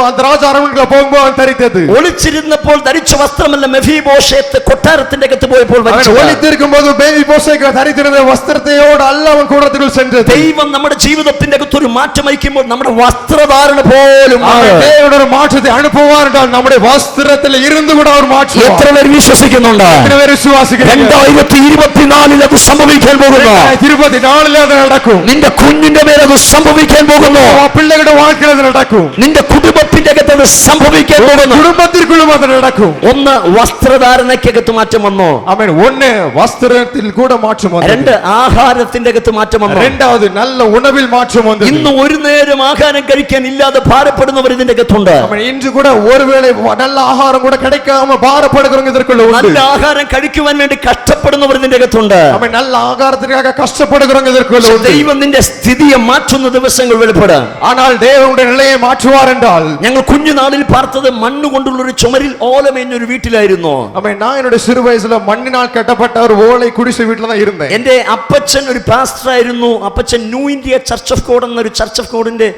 அந்த ராஜ அரண்மனைக்குள்ள போகும்போது அவன் தரித்தது. ഒളിച്ചിരുന്നപ്പോൾ ധരിച്ച വസ്ത്രമല്ല മെഫീബോശേത്ത് കൊട്ടാരത്തിന്റെ അകത്ത് പോയപ്പോൾ அவன் ஒளித்திருக்கும் போது மேவிபோசேத் தரித்திருந்த வஸ்திரத்தையோடு அல்ல அவன் கூடத்துக்குள் சென்றது. ദൈവം നമ്മുടെ ജീവിതത്തിന്റെ അകത്ത് ഒരു മാറ്റം അയക്കുമ്പോൾ നമ്മുടെ വസ്ത്രധാരണ പോലും മാറും. தேவன் ஒரு மாற்றத்தை அனுப்புவார் என்றால் நம்முடைய வஸ்திரத்தில் இருந்து கூட ஒரு மாற்றம். എത്ര പേർ വിശ്വസിക്കുന്നുണ്ട്? எத்தனை பேர் விசுவாசிக்கிறீங்க? 2024 അത് സംഭവിക്കാൻ പോകുന്നു. 2024 അത് നടക്കും. നിന്റെ കുഞ്ഞിന്റെ മേൽ അത് സംഭവിക്കാൻ പോകുന്നു. പിള്ളേരുടെ வாழ்க்கைയിൽ അത് നടക്കും. നിന്റെ കുടുംബത്തിന്റെ അകത്ത് അത് സംഭവിക്കാൻ പോകുന്നു. കുടുംബത്തിற்குள்ளுം അത് നടക്കും. ഒന്ന്, വസ്ത്രധാരണയ്ക്കകത്ത് മാറ്റം വന്നു. ആമേൻ. ഒന്ന്, വസ്ത്രത്തിൽ കൂടെ മാറ്റം വന്നു. രണ്ട്, ആഹാരത്തിന്റെ അകത്ത് മാറ്റം വന്നു. രണ്ടാമത്, നല്ല ഉണവിൽ മാറ്റം വന്നു. ഇന്ന് ഒരു നേരം ആഹാരം കഴിക്കാൻ ഇല്ലാതെ ഭാരപ്പെടുന്നവർ ഇതിന്റെ അകത്തുണ്ട്. ആമേൻ. ഇന്ന് കൂടെ ഒരുവേളை നല്ല ആഹാരം കൂടെ கிடைக்காம ഭാരപ്പെടുகிறவங்க இதற்குள்ள ഉണ്ട്. നല്ല ആഹാരം കഴിക്കുവാൻ വേണ്ടി കഷ്ടപ്പെടുന്നവർ ഇതിന്റെ അകത്തുണ്ട്. ആമേൻ. നല്ല ആഹാരത്തിനാக കഷ്ടപ്പെടുகிறவங்க இதற்குள்ள ഉണ്ട്. ദൈവം നിന്റെ സ്ഥിതിയെ മാറ്റുന്ന ദിവസങ്ങൾ വെളിപ്പെടും. ஆனால் தேவனுடைய நிலையை மாற்றுவார் என்றால், ഞങ്ങൾ കുഞ്ഞുനാളിൽ പാർത്തത് മണ്ണുകൊണ്ടുള്ള ഒരു ചുമരിൽ ഓലമേഞ്ഞ ഒരു വീട്ടിലായിരുന്നു. ആമേൻ. நான் என்னோட சிறு வயசுல மண்ணினால் கட்டப்பட்ட ஒரு ஓலை குடிசை வீட்ல தான் இருந்தேன். എന്റെ അപ്പച്ചൻ ഒരു പാസ്റ്റർ ആയിരുന്നു. അപ്പച്ചൻ New India Church of God എന്നൊരു ചർച്ച് ഓഫ് ഗോഡിന്റെ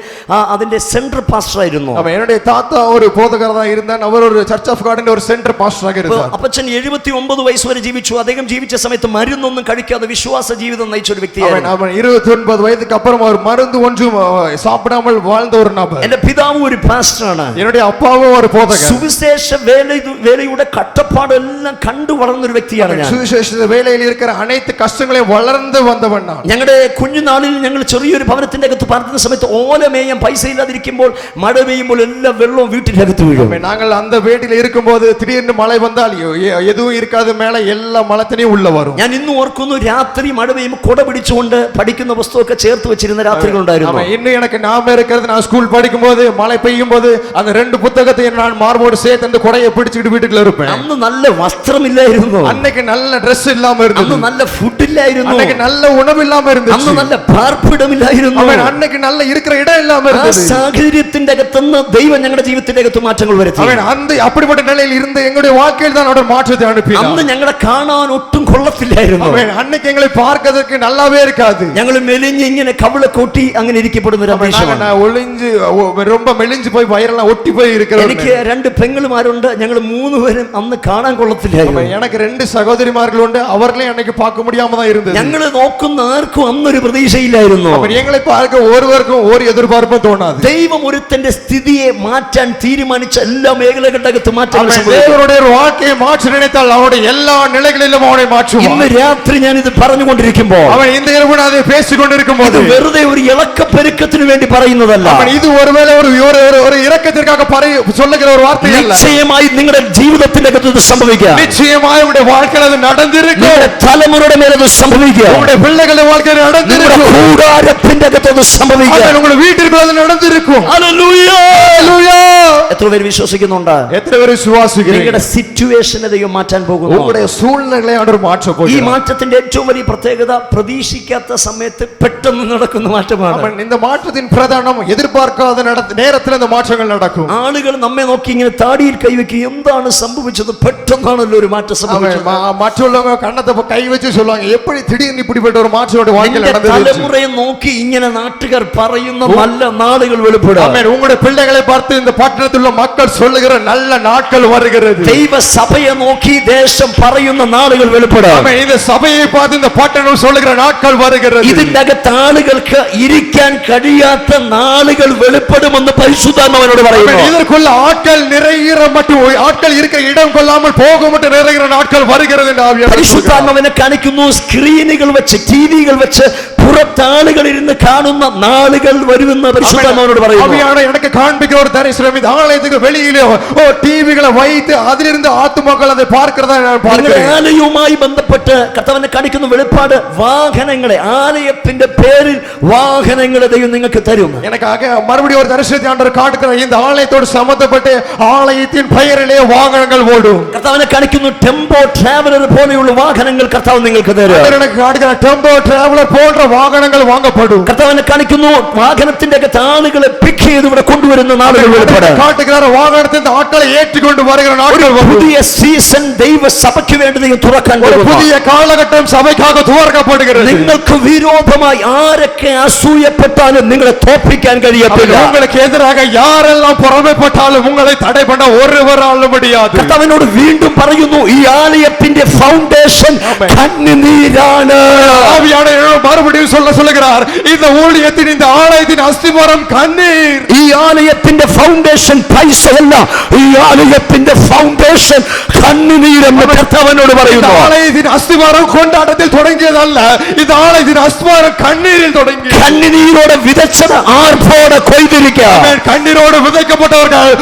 അതിന്റെ സെൻട്രൽ പാസ്റ്റർ ആയിരുന്നു. ആമേൻ. என்னுடைய தாத்தா ஒரு போதகராக இருந்தார். அவர் ஒரு சர்ச் ஆஃப் காடிന്റെ ഒരു സെന്റർ പാസ്റ്ററാக இருந்தார். അപ്പച്ചൻ 79 വയസ്സ് വരെ ജീവിച്ചു. അദ്ദേഹം ജീവിച്ച സമയത്ത് മരുന്നൊന്നും കഴിക്കാതെ വിശ്വാസ ജീവിതം നയിച്ച ഒരു വ്യക്തിയായിരുന്നു. അവൻ 29 വയதுக்கு அப்புறம் அவர் மருந்து ஒன்றும் சாப்பிடாமல் வாழ்ந்த ஒரு நபர். എന്റെ പിതാവ് ഒരു പാസ്റ്ററാണ്. என்னுடைய அப்பாவும் ஒரு போதகர். സുവിശേഷ വേലയുടെ കട്ടപ്പാടെല്ലാം കണ്ടു വളർന്ന ഒരു വ്യക്തിയാണ് ഞാൻ. സുവിശേഷ വേലയിൽ இருக்கிற അനേക കഷ്ടങ്ങളെയും വളർന്നു വന്നവൻ ഞാൻ. ഞങ്ങളുടെ കുഞ്ഞുനാളിൽ ഞങ്ങൾ ചെറിയൊരു ഭവനത്തിന്റെ അകത്ത് പാർക്കുന്ന സമയത്ത് ഓലമേയാൻ പൈസ ഇല്ലാതിരിക്കുമ്പോൾ മഴ പെയ്യുമ്പോൾ എല്ലാ വെള്ളവും വീട്ടിനകത്ത് വീഴും. நாங்கள் அந்த வீட்டில் இருக்கும்போது திடீர்னு மழை வந்தால் எதுவும் இருக்காது, மேலே எல்லா மழத்தனையும் உள்ள வரும். ഞാൻ ഇന്ന് ഓർക്കുന്നു, രാത്രി മഴ പെയ്യുമ്പോൾ കുട പിടിച്ചുകൊണ്ട് പഠിക്കുന്ന പുസ്തകമൊക്കെ ചേർത്ത് വെച്ചിരുന്ന രാത്രികൾ ഉണ്ടായിരുന്നു. இன்னும் எனக்கு ஞாபகம் இருக்கிறது, நான் ஸ்கூல் படிக்கும்போது மழை பெய்யும் போது அந்த ரெண்டு புத்தகத்தை நான் மார்போடு சேர்த்து அந்த குடையை பிடிச்சிட்டு வீட்டுக்குள்ள இருப்பேன். അന്ന് നല്ല വസ്ത്രമില്ലായിരുന്നു. அன்னைக்கு நல்ல Dress இல்லாம இருந்தது. അന്ന് നല്ല ഫുഡ് ഇല്ലായിരുന്നു. அன்னைக்கு நல்ல உணவு இல்லாம இருந்துச்சு. അന്ന് നല്ല പാർപ്പിടമില്ലായിരുന്നു. அன்னைக்கு நல்ல இருக்கிற இடம் இல்லாம இருந்தது. ആ സാഹചര്യത്തിന്റെ അകത്തുനിന്ന് ദൈവം ഞങ്ങളുടെ ജീവിതത്തിന്റെ അകത്ത് മാറ്റങ്ങൾ വരുത്തി. அந்த அப்படிப்பட்ட நிலையில் இருந்து எங்களுடைய வாழ்க்கையில் தான் அவர் மாற்றத்தை அனுப்பினார். അന്ന് ഞങ്ങളെ കാണാൻ ഒട്ടും കൊള്ളത്തില്ലായിരുന്നു. அன்னைக்கு எங்களை பார்க்கிறதுக்கு நல்லாவே இருக்காது. ഞങ്ങൾ മെലിഞ്ഞ് ഇങ്ങനെ കവിള കൂട്ടി അങ്ങനെ ഇരിക്കപ്പെടുന്ന ഒരു അന്തരീക്ഷമാണ്. ஒளிஞ்சு ரொம்ப மெலிஞ்சு போய் வயிறெல்லாம் ஒட்டி போய் இருக்கிறோம். എനിക്ക് 2 പെങ്ങളുമാരുണ്ട്. ഞങ്ങൾ 3 പേരും അന്ന് കാണാൻ കൊള്ളത്തില്ലായിരുന്നു. எனக்கு 2 சகோதரிமார்கள் உண்டு. அவர்களே அன்னைக்கு பார்க்க முடியாம தான் இருந்தது. ഞങ്ങൾ നോക്കുന്ന ആർക്കും അന്നൊരു പ്രതീക്ഷയില്ലായിരുന്നു. எங்களை பார்க்க ஒருவருக்கும் ஒரு எதிர்பார்ப்பும் தோணாது. ദൈവം ഒരുത്തന്റെ സ്ഥിതിയെ മാറ്റാൻ തീരുമാനിച്ച എല്ലാ മേഖലകളുടെ അകത്ത് മാറ്റങ്ങൾ സംഭവിക്കും. தேவனுடைய வாழ்க்கையை மாற்ற நினைத்தால் அவருடைய எல்லா நிலைகளிலும் அவனை மாற்றுவார். ഇന്ന് രാത്രി ഞാൻ ഇത് പറഞ്ഞുകൊണ്ടിരിക്കുമ്പോൾ, அவன் இந்த இரவு அதை பேசிக் கொண்டிருக்கும்போது, ഇത് വെറുതെ ഒരു ഇളക്കപ്പെരുക്കത്തിന് വേണ്ടി പറയുന്നതല്ല. இது ஒருவேளை ஒரு இரக்கத்திற்காக சொல்லுகிற ஒரு வார்த்தை அல்ல. നിശ്ചയമായി നിങ്ങളുടെ ജീവിതത്തിന്റെ അകത്ത് ഇത് സംഭവിക്കാം. நிச்சயமாய் உங்களுடைய வாழ்க்கையில் அது நடந்திருக்கும். നിങ്ങളുടെ തലമുറയുടെ മേൽ അത് സംഭവിക്കാം. உங்களுடைய பிள்ளைகளுடைய வாழ்க்கையில் நடந்திருக்கும். കൂടാരത്തിന്റെ അകത്ത് അത് സംഭവിക്കാം. உங்களுடைய வீட்டிற்குள் அது நடந்திருக்கும். Hallelujah, hallelujah. എത്ര പേര് വിശ്വസിക്കുന്നുണ്ട്? എത്ര പേര് വിശ്വസിക്കുന്നു? നിങ്ങളുടെ സിറ്റുവേഷനെ ദൈവം മാറ്റാൻ പോകുന്നു. ഉங்களுடைய സൂழ்நிலைகளை அவர் മാറ്റാൻ പോകുന്നു. ഈ മാറ്റത്തിന്റെ ഏറ്റവും വലിയ പ്രത്യേകത പ്രതീക്ഷിക്കാത്ത സമയത്ത് പെട്ടെന്ന് നടക്കുന്ന മാറ്റമാണ്. இந்த மாற்றத்தின் பிரதானம் எதிர்பார்க்காத நேரத்தில் இந்த மாற்றங்கள் நடக்கும். ആളുകൾ നമ്മെ നോക്കി ഇങ്ങനെ താടിയിൽ കൈവയ്ക്കും, എന്താണ് സംഭവിച്ചത്? പെട്ടെന്നാണല്ലോ ഒരു മാറ്റം സംഭവിച്ചത്. മറ്റുള്ളവங்க കണ്ണത്തെ കൈ വെച്ച് சொல்லுவாங்க, எப்படி திடீர்னு இப்படிப்பட்ட ஒரு மாற்றம் வாழ்க்கையில் நடந்தது? തലമുറയെ നോക്കി ഇങ്ങനെ നാട്ടുകാർ പറയുന്ന നല്ല നാളുകൾ വെളിപ്പെടും. ആമേൻ. உங்களுடைய பிள்ளைகளை பார்த்து இந்த பட்டணத்தில் உள்ள மக்கள் சொல்லுகிற நல்ல நாட்கள் வருகிறது. ദൈവ സഭയെ നോക്കി ദേശം പറയുന്ന നാളുകൾ വെളിപ്പെടും. ആമേൻ. இந்த சபையை பார்த்து இந்த பட்டணம் சொல்லுகிற நாட்கள் வருகிறது. ഇതിന്റെ അകത്ത് ആളുകൾക്ക് ഇരിക്കാൻ കഴിയാത്ത നാളുകൾ വെളിപ്പെടുമെന്ന് പരിശുദ്ധാത്മാവിനോട് പറയുന്നു. இதற்குள்ள ஆட்கள் நிறைகிற மட்டும் ஆட்கள் இருக்கிற இடம் கொள்ளாமல் போக மட்டும் நிறைகிற நாட்கள் வருகிறது என்று ஆவியானவர் പരിശുദ്ധാത്മാവിനെ കാണിക്കുന്നു. സ്ക്രീനുകൾ വെച്ച്, ടിവികൾ വെച്ച് പുറത്താളുകൾ ഇരുന്ന് കാണുന്ന നാളുകൾ വരുമെന്ന് പരിശുദ്ധാത്മാവിനോട് പറയുന്നു. ஆவியான எனக்கு காண்பிக்கிற ஒரு தரிசனம் இது. ஆலயத்துக்கு வெளியிலே டிவிகளை வைத்து அதிலிருந்து ஆத்துமாக்கள் அதை பார்க்கிறதா நான் பார்க்கிறேன். ആലയവുമായി ബന്ധപ്പെട്ട് കർത്താവിനെ കാണിക്കുന്ന വെളിപ്പാട്, വാഹനങ്ങളെ, ആലയത്തിന്റെ പേരിൽ വാഹനങ്ങളെ ദൈവം നിങ്ങൾക്ക് തരും. எனக்காக மறுபடியும் ஒரு தரிசனத்தை ஆண்டவர் காட்டுகிறார். இந்த ஆலயத்தோடு சம்பந்தப்பட்டு ஆலயத்தின் பெயரிலே வாகனங்கள் ஓடும். കർത്താവിനെ കാണിക്കുന്നു. ടെമ്പോ ട്രാവലർ പോലെയുള്ള വാഹനങ്ങൾ കർത്താവ് നിങ്ങൾക്ക് തരും. எனக்கு காட்டுகிற டெம்போ டிராவலர் போன்ற வாகனங்கள் வாங்கப்படும். കർത്താവിനെ കാണിക്കുന്നു. വാഹനത്തിന്റെ അകത്ത് ആളുകളെ പിക്ക് ചെയ്ത് ഇവിടെ കൊണ്ടുവരുന്ന നാളുകൾ വെളിപ്പെടും. காட்டுகிறார் வாகனத்தின் ஆட்களை ஏற்றிக்கொண்டு வருகிற நாட்கள் வரும். പുതിയ സീസൺ ദൈവ സഭയ്ക്ക് വേണ്ടി ദൈവം തുറക്കാൻ പോകുന്നു. புதிய காலகட்டம் சபைக்காக துவக்கப்படுகிறது. നിങ്ങൾക്ക് വിരോധമായി ആരൊക്കെ അസൂയപ്പെട്ടാലും നിങ്ങളെ തോൽപ്പിക്കാൻ കഴിയത്തില്ല. உங்களுக்கு எதிராக யாரெல்லாம் புறமைப்பட்டாலும் உங்களை தடை பண்ண ஒருவராலும் முடியாது. കർത്താവിനോട് വീണ്ടും പറയുന്നു, ഈ ആലയത്തിന്റെ ഫൗണ്ടേഷൻ കണ്ണുനീരാണ്. ஆவியானவர் மறுபடியும் என்று சொல்லுகிறார். இந்த ஊழியத்தின் இந்த ஆலயத்தின் அஸ்திவாரம் கண்ணீர். ഈ ആലയത്തിന്റെ ഫൗണ്ടേഷൻ പൈസയല്ല, ഈ ആലയത്തിന്റെ ഫൗണ്ടേഷൻ കണ്ണുനീരെന്ന് കർത്താവിനോട് പറയുന്നു. ആലയത്തിൻ അസ്തിവാരം കൊണ്ടാട്ടത്തിൽ തുടങ്ങിയതല്ല, ഇത് ആലയത്തിൻ അസ്തിവാരം കണ്ണീരിൽ തുടങ്ങി. കണ്ണുനീരോടെ വിതച്ചത് ആർപ്പോടെ കൊയ്തിരിക്കാം. കണ്ണീരോട് വിതയ്ക്കപ്പെട്ടവர்கள்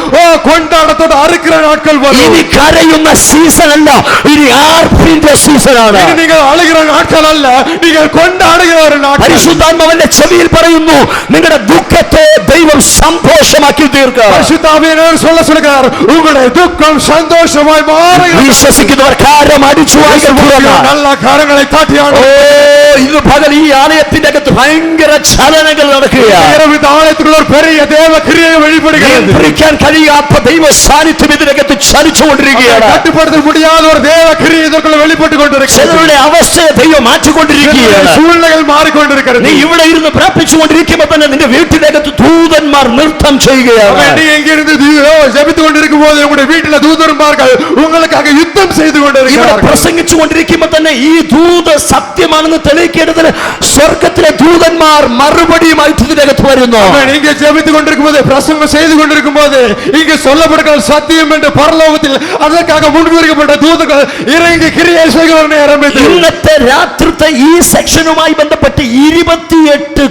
കൊണ്ടാട്ടത്തോടെ അറുக்கிற നാட்கள் വരും. ഇനി കരയുന്ന സീസൺ അല്ല, ഇനി ആർപ്പിന്റെ സീസണാണ്. നിങ്ങൾ അഴുകിற നാட்கள் അല്ല, നിങ്ങൾ കൊണ്ടാടുகிற ഒരു നാட்கள். പരിശുദ്ധാത്മാവിന്റെ ചെവിയിൽ പറയുന്നു, നിങ്ങളുടെ ദുഃഖത്തെ ദൈവം സന്തോഷമാക്കി തീർക്കുക. പരിശുദ്ധാത്മാവിനോട് சொல்லுகிறார், உங்களுடைய துக்கம் சந்தோஷமாய் மாறுகிறது. വിശ്വസിക്കുന്നവർ കാരം അടിച്ചു നല്ല കാരങ്ങളെ തട്ടിയാണ്. ഇന്ന് പകൽ ഈ ആലയത്തിന്റെ അകത്ത് ഭയങ്കര ചലനങ്ങൾ നടക്കുകയാണ്. ആലയത്തിലുള്ള ഒരു പെരിയ ദേവക്രിയകൾ വെളിപ്പെടുകയാണ്. നിയന്ത്രിക്കാൻ കഴിയാത്ത ദൈവ സാന്നിധ്യം ഇതിനകത്ത് ചലിച്ചുകൊണ്ടിരിക്കുകയാണ്. കട്ടുപ്പെടുത്താൻ മുടിയാതെ ഒരു ദേവക്രിയ ഇതൊക്കെ വെളിപ്പെട്ടുകൊണ്ടിരിക്കുകയാണ്. ചിലരുടെ അവസ്ഥയെ ദൈവം മാറ്റിക്കൊണ്ടിരിക്കുകയാണ്. സൂழ்நிலைകൾ മാറിക്കൊണ്ടിരിക്കുന്നത്. നീ ഇവിടെ ഇരുന്ന് പ്രാർത്ഥിച്ചുകൊണ്ടിരിക്കുമ്പോൾ തന്നെ നിന്റെ വീട്ടിനകത്ത് ദൂതന്മാർ നൃത്തം ചെയ്യുകയാണ്. നീ എങ്കിരുന്ന് ജപിച്ചുകൊണ്ടിരിക്കുമ്പോൾ നിങ്ങളുടെ വീട്ടിലെ ദൂതന്മാர்கள் ഉങ്ങൾക്കാக യുദ്ധം ചെയ്തുകൊണ്ടിരിക്കുകയാണ്. പ്രസംഗിച്ചുകൊണ്ടിരിക്കുമ്പോൾ തന്നെ ഈ ദൂത് സത്യമാണെന്ന് തെളിയിക്കേണ്ടതിന് സ്വർഗത്തിലെ ദൂതന്മാർ മറുപടിയുമായിട്ട് ഇതിനകത്ത് വരുന്നു. இங்கே ஜெபித்துக் கொண்டிருக்கும்போது பிரசங்கம் செய்து கொண்டிருக்கும்போது இங்கே சொல்லப்படுகிற சத்தியம் என்று பரலோகத்தில் அதற்காக முன்குறிக்கப்பட்ட தூதர்கள் இறங்கி கிரியை செய்கிற நேரம் இது. ഇന്നത്തെ രാത്രിത്തെ ഈ സെക്ഷനുമായി ബന്ധപ്പെട്ട് 28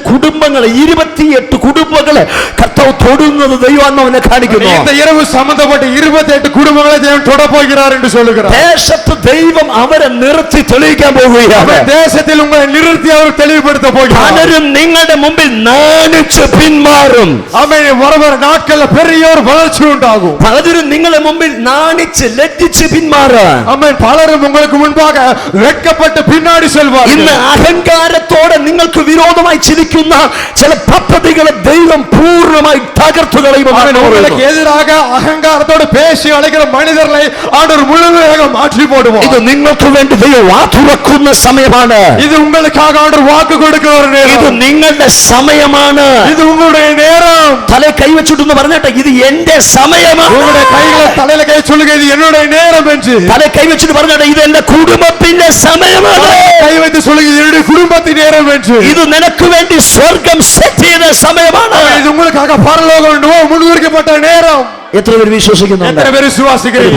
കുടുംബങ്ങളെ കർത്താവ് തൊടുന്നത് ദൈവാത്മാവിനെ കാണിക്കുന്നു. இந்த இரவு சம்பந்தப்பட்ட 28 കുടുംബങ്ങളെ ദൈവം തൊട പോകുகிறார் என்று சொல்லுகிறார். ദേശത്ത് ദൈവം അവരെ നിർത്തി തെളിയിക്കാൻ പോകുകയാണ്. ദേശത്തിൽ ഉങ്ങളെ നിർത്തി അവർ തെളിവുപെടുത്ത പോകുகிறார். പലരും നിങ്ങളുടെ മുമ്പിൽ നാണിച്ച് പിന്മാറും. ആമേൻ. വരവര നാட்கள்ல பெரிய ஒரு வளர்ச்சி உண்டாகும். പലരും നിങ്ങളുടെ മുമ്പിൽ നാണിച്ച് ലജ്ജിച്ച് പിന്മാറും. ആമേൻ. പലരും உங்களுக்கு മുൻപാக വെட்கப்பட்டு പിന്നാടി செல்வார்கள். ഇന്ന് അഹങ്കാരത്തോടെ നിങ്ങൾക്ക് വിരോധമായി ചിരിക്കുന്ന ചില പദ്ധതികളെ ദൈവം പൂർണ്ണമായി തകർത്തു കളയുമെന്ന് உங்களுக்கு எதிராக അഹങ്കാരത്തോടെ പേശി അழைக்கிற മനുഷ്യരെ ആണ്ടവർ മുഴുവനായി മാറ്റി പോടുവാർ. ഇത് നിങ്ങൾക്ക് വേണ്ടി ദൈവം വാതുറക്കുന്ന സമയമാണ്. ഇത് ഉങ്ങൾക്കാக ആണ്ടവർ വാക്ക് കൊടുക്കുന്ന നേരം. ഇത് നിങ്ങളുടെ സമയമാണ്. ഇത് ഉങ്ങളുടെ നേരം. തല കൈവച്ചിട്ടെന്ന് പറഞ്ഞാട്ടെ, ഇത് എന്റെ സമയമാണ്. ഉങ്ങളുടെ കൈകളെ തലയില കൈ ചൊല്ലുക, ഇത് എന്നോട് നേരം എന്ന്. തല കൈവച്ചിട്ട് പറഞ്ഞാട്ടെ, ഇത് എന്റെ കുടുംബത്തിന്റെ സമയമാണ്. കൈവച്ച് ചൊല്ലുക, ഇത് എന്റെ കുടുംബത്തിന്റെ നേരം എന്ന്. ഇത് നിനക്ക് വേണ്ടി സ്വർഗം സെറ്റ് ചെയ്ത സമയമാണ്. ഇത് ഉങ്ങൾക്കാக പരലോകം മുൻകുറിക്കപ്പെട്ട നേരം. എത്ര പേര് വിശ്വസിക്കുന്നുണ്ട്?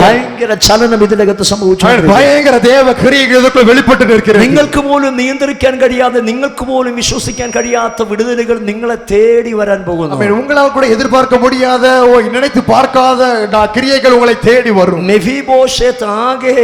ഭയങ്കര ചലനം ഇതിനകത്ത് സംഭവിച്ചു. ഭയങ്കര ദേവക്രിയകൾ വെളിപ്പെട്ട് നിൽക്കുന്നത്. നിങ്ങൾക്ക് പോലും നിയന്ത്രിക്കാൻ കഴിയാതെ, നിങ്ങൾക്ക് പോലും വിശ്വസിക്കാൻ കഴിയാത്ത വിടുതലുകൾ നിങ്ങളെ തേടി വരാൻ പോകുന്നു. ഉങ്ങളാൽ കൂടെ എതിർപാർക്ക முடியாத, நினைத்து பார்க்காத ക്രിയകൾ ഉങ്ങളെ തേടി വരും. മെഫീബോശേത്ത് ആകെ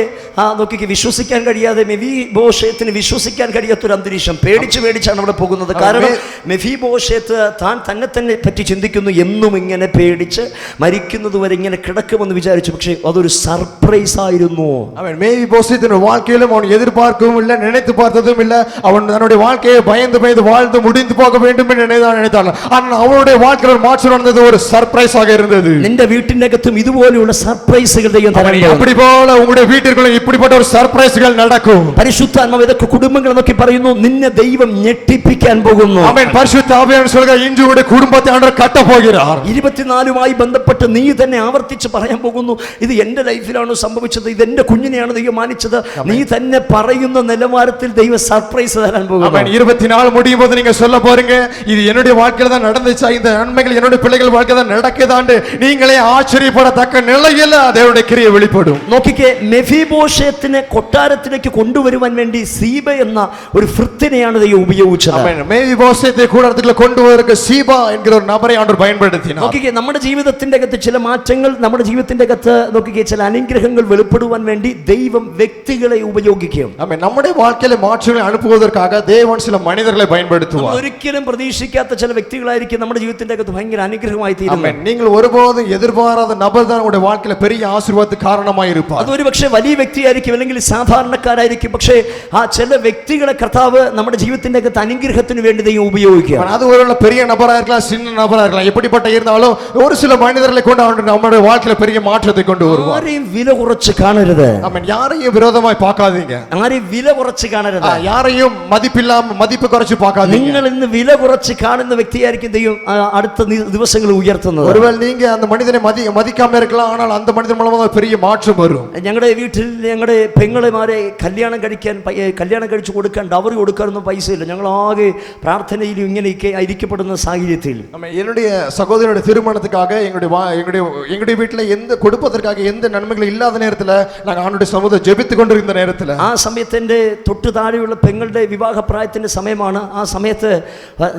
നോക്കി വിശ്വസിക്കാൻ കഴിയാതെ, മെഫീബോശേത്തിന് വിശ്വസിക്കാൻ കഴിയാത്ത ഒരു അന്തരീക്ഷം. പേടിച്ചാണ് അവിടെ പോകുന്നത്. കാരണം മെഫീബോശേത്ത് താൻ തന്നെ പറ്റി ചിന്തിക്കുന്നു, എന്നും ഇങ്ങനെ പേടിച്ച് മരിക്കുന്നതുവരെ ഇങ്ങനെ കിടക്കുമെന്ന് വിചാരിച്ചു. പക്ഷേ അതൊരു സർപ്രൈസ് ആയിരുന്നു. അവൻ മെഫീബോശേത്തിന്റെ வாழ்க்கையிலும் அவன் எதிர்பார்க்கவும் இல்லை, நினைத்து பார்த்ததும் இல்லை. அவன் தன்னுடைய வாழ்க்கையை பயந்து வாழ்ந்து முடிந்து போக வேண்டும் என்று நினைத்தான். ஆனால் அவனுடைய வாழ்க்கையில் ஒரு மாற்றம் நடந்தது, ஒரு സർപ്രൈസ് ஆக இருந்தது. നിന്റെ വീട്ടിന്റെ അകത്തും ഇതുപോലെയുള്ള സർപ്രൈസുകൾ ദൈവം തരാൻ പോകുന്നു. அப்படி போல உங்களுடைய வீட்டிற்குள்ள இப்படிப்பட்ட ஒரு സർപ്രൈസുകൾ നടക്കും. പരിശുദ്ധാത്മാവ് ഇതൊക്കെ കുടുംബങ്ങളെ നോക്കി പറയുന്നു, നിന്നെ ദൈവം ഞെട്ടിപ്പിക്കാൻ പോകുന്നു. ആമേൻ. പരിശുദ്ധ ആവിയാനവർ சொல்கிறார், இன்று உங்களுடைய കുടുംബത്തെ ആണ്ടവർ കട്ട പോകുகிறார். 24 ബന്ധപ്പെട്ട് നീ തന്നെ ആവർത്തിച്ച് പറയാൻ പോകുന്നു, ഇത് എന്റെ ലൈഫിലാണോ സംഭവിച്ചത്, ഇത് എന്റെ കുഞ്ഞിനെയാണ് ദൈവം മാനിച്ചത്. നീ തന്നെ പറയുന്ന നിലവാരത്തിൽ ദൈവം സർപ്രൈസ് തരാൻ പോകുന്നു. 24 முடியும் போது நீங்க சொல்ல போறீங்க, இது என்னுடைய வாழ்க்கையில தான் நடந்துச்சு, இந்த நன்மைகள் என்னுடைய பிள்ளைகள் வாழ்க்கையில தான் நடக்குதாண்டு நீங்களே ആശ്ചര്യപ്പെടത്തക്ക നിലയിൽ தேவனுடைய கிரியை வெளிப்படும். നോക്കിക്കേ, മെഫീബോശേത്തിനെ കൊട്ടാരത്തിലേക്ക് കൊണ്ടുവരുവാൻ വേണ്ടി സീബ എന്ന ഒരു ഭൃത്യനെയാണ് ദൈവം ഉപയോഗിച്ചത്. മെഫീബോശേത്തെ കൂടാരത്തിലേക്ക് കൊണ്ടുവരുക സീബ എன்கிற ഒരു നബറെ ആണ്ടവർ பயன்படுத்தினார். നോക്കിക്കേ, നമ്മുടെ ജീവിതത്തിന്റെ അകത്ത് ചില മാറ്റങ്ങൾ, നമ്മുടെ ജീവിതത്തിന്റെ അകത്ത് നോക്കിക്കേ ചില അനുഗ്രഹങ്ങൾ വെളിപ്പെടുവാൻ വേണ്ടി ദൈവം വ്യക്തികളെ ഉപയോഗിക്കും. നമ്മുടെ வாழ்க்கையில மாற்றங்களை அனுப்புவதற்காக தேவன் சில மனிதர்களை பயன்படுத்துவார். ഒരിക്കലും പ്രതീക്ഷിക്കാത്ത ചില വ്യക്തികളായിരിക്കും നമ്മുടെ ജീവിതത്തിന്റെ അകത്ത് ഭയങ്കര അനുഗ്രഹമായി തീരുന്നത്. நீங்கள் ஒருபோதும் எதிர்பாராத நபர் தான் உங்களுடைய வாழ்க்கையில பெரிய ஆசீர்வாதத்துக்கு காரணமாய் இருப்பார். അതൊരു പക്ഷേ വലിയ വ്യക്തിയായിരിക്കും, അല്ലെങ്കിൽ സാധാരണക്കാരായിരിക്കും. പക്ഷേ ആ ചില വ്യക്തികളെ കർത്താവ് നമ്മുടെ ജീവിതത്തിന്റെ അകത്ത് അനുഗ്രഹത്തിന് വേണ്ടി ദൈവം ഉപയോഗിക്കുക. அது ஒரு பெரிய நபரா இருக்கலாம், சின்ன நபரா இருக்கலாம், எப்படிப்பட்ட இருந்தாலும் ஒரு சில மனிதர்களை கொண்டு அவன் நம்முடைய வாழ்க்கையில பெரிய மாற்றத்தை கொண்டு வருவார். ആരെയും വില കുറച്ച് കാണരുത്. ஆமென். யாரையும் விரோதமாய் பார்க்காதீங்க. ആരെയും വില കുറച്ച് കാണരുത്. யாரையும் மதிப்பு குறைச்சு பார்க்காதீங்க. നിങ്ങൾ ഇന്ന് വില കുറച്ച് കാണുന്ന വ്യക്തിയായിരിക്കും ദൈവം അടുത്ത ദിവസങ്ങളിൽ ഉയർത്തുന്നത്. ஒருவேளை நீங்க அந்த மனிதனை மதிக்காம இருக்கலாம், ஆனால் அந்த மனிதன் மூலமா பெரிய மாற்றம் வரும். ഞങ്ങളുടെ വീട്ടിൽ ഞങ്ങളുടെ പെങ്ങളെമാരെ കല്യാണം കഴിച്ചു കൊടുക്കാണ്ട് അവർ കൊടുക്കാനൊന്നും പൈസ ഇല്ല. ഞങ്ങൾ ആകെ പ്രാർത്ഥനയിലും ഇങ്ങനെയൊക്കെ ഐക്യപ്പെടുന്ന സാഹചര്യത്തിൽ என்னுடைய சகோதரனுடைய திருமணத்துக்காக எங்களுடைய வீட்டில் எந்த கொடுப்பதற்காக எந்த நன்மைகளும் இல்லாத நேரத்தில் நாங்கள் ஆண்டுடைய சமூகத்தை ஜெபித்து கொண்டிருந்த நேரத்தில் ആ സമയത്ത് എൻ്റെ തൊട്ടു താഴെയുള്ള പെങ്ങളുടെ വിവാഹപ്രായത്തിൻ്റെ സമയമാണ്. ആ സമയത്ത്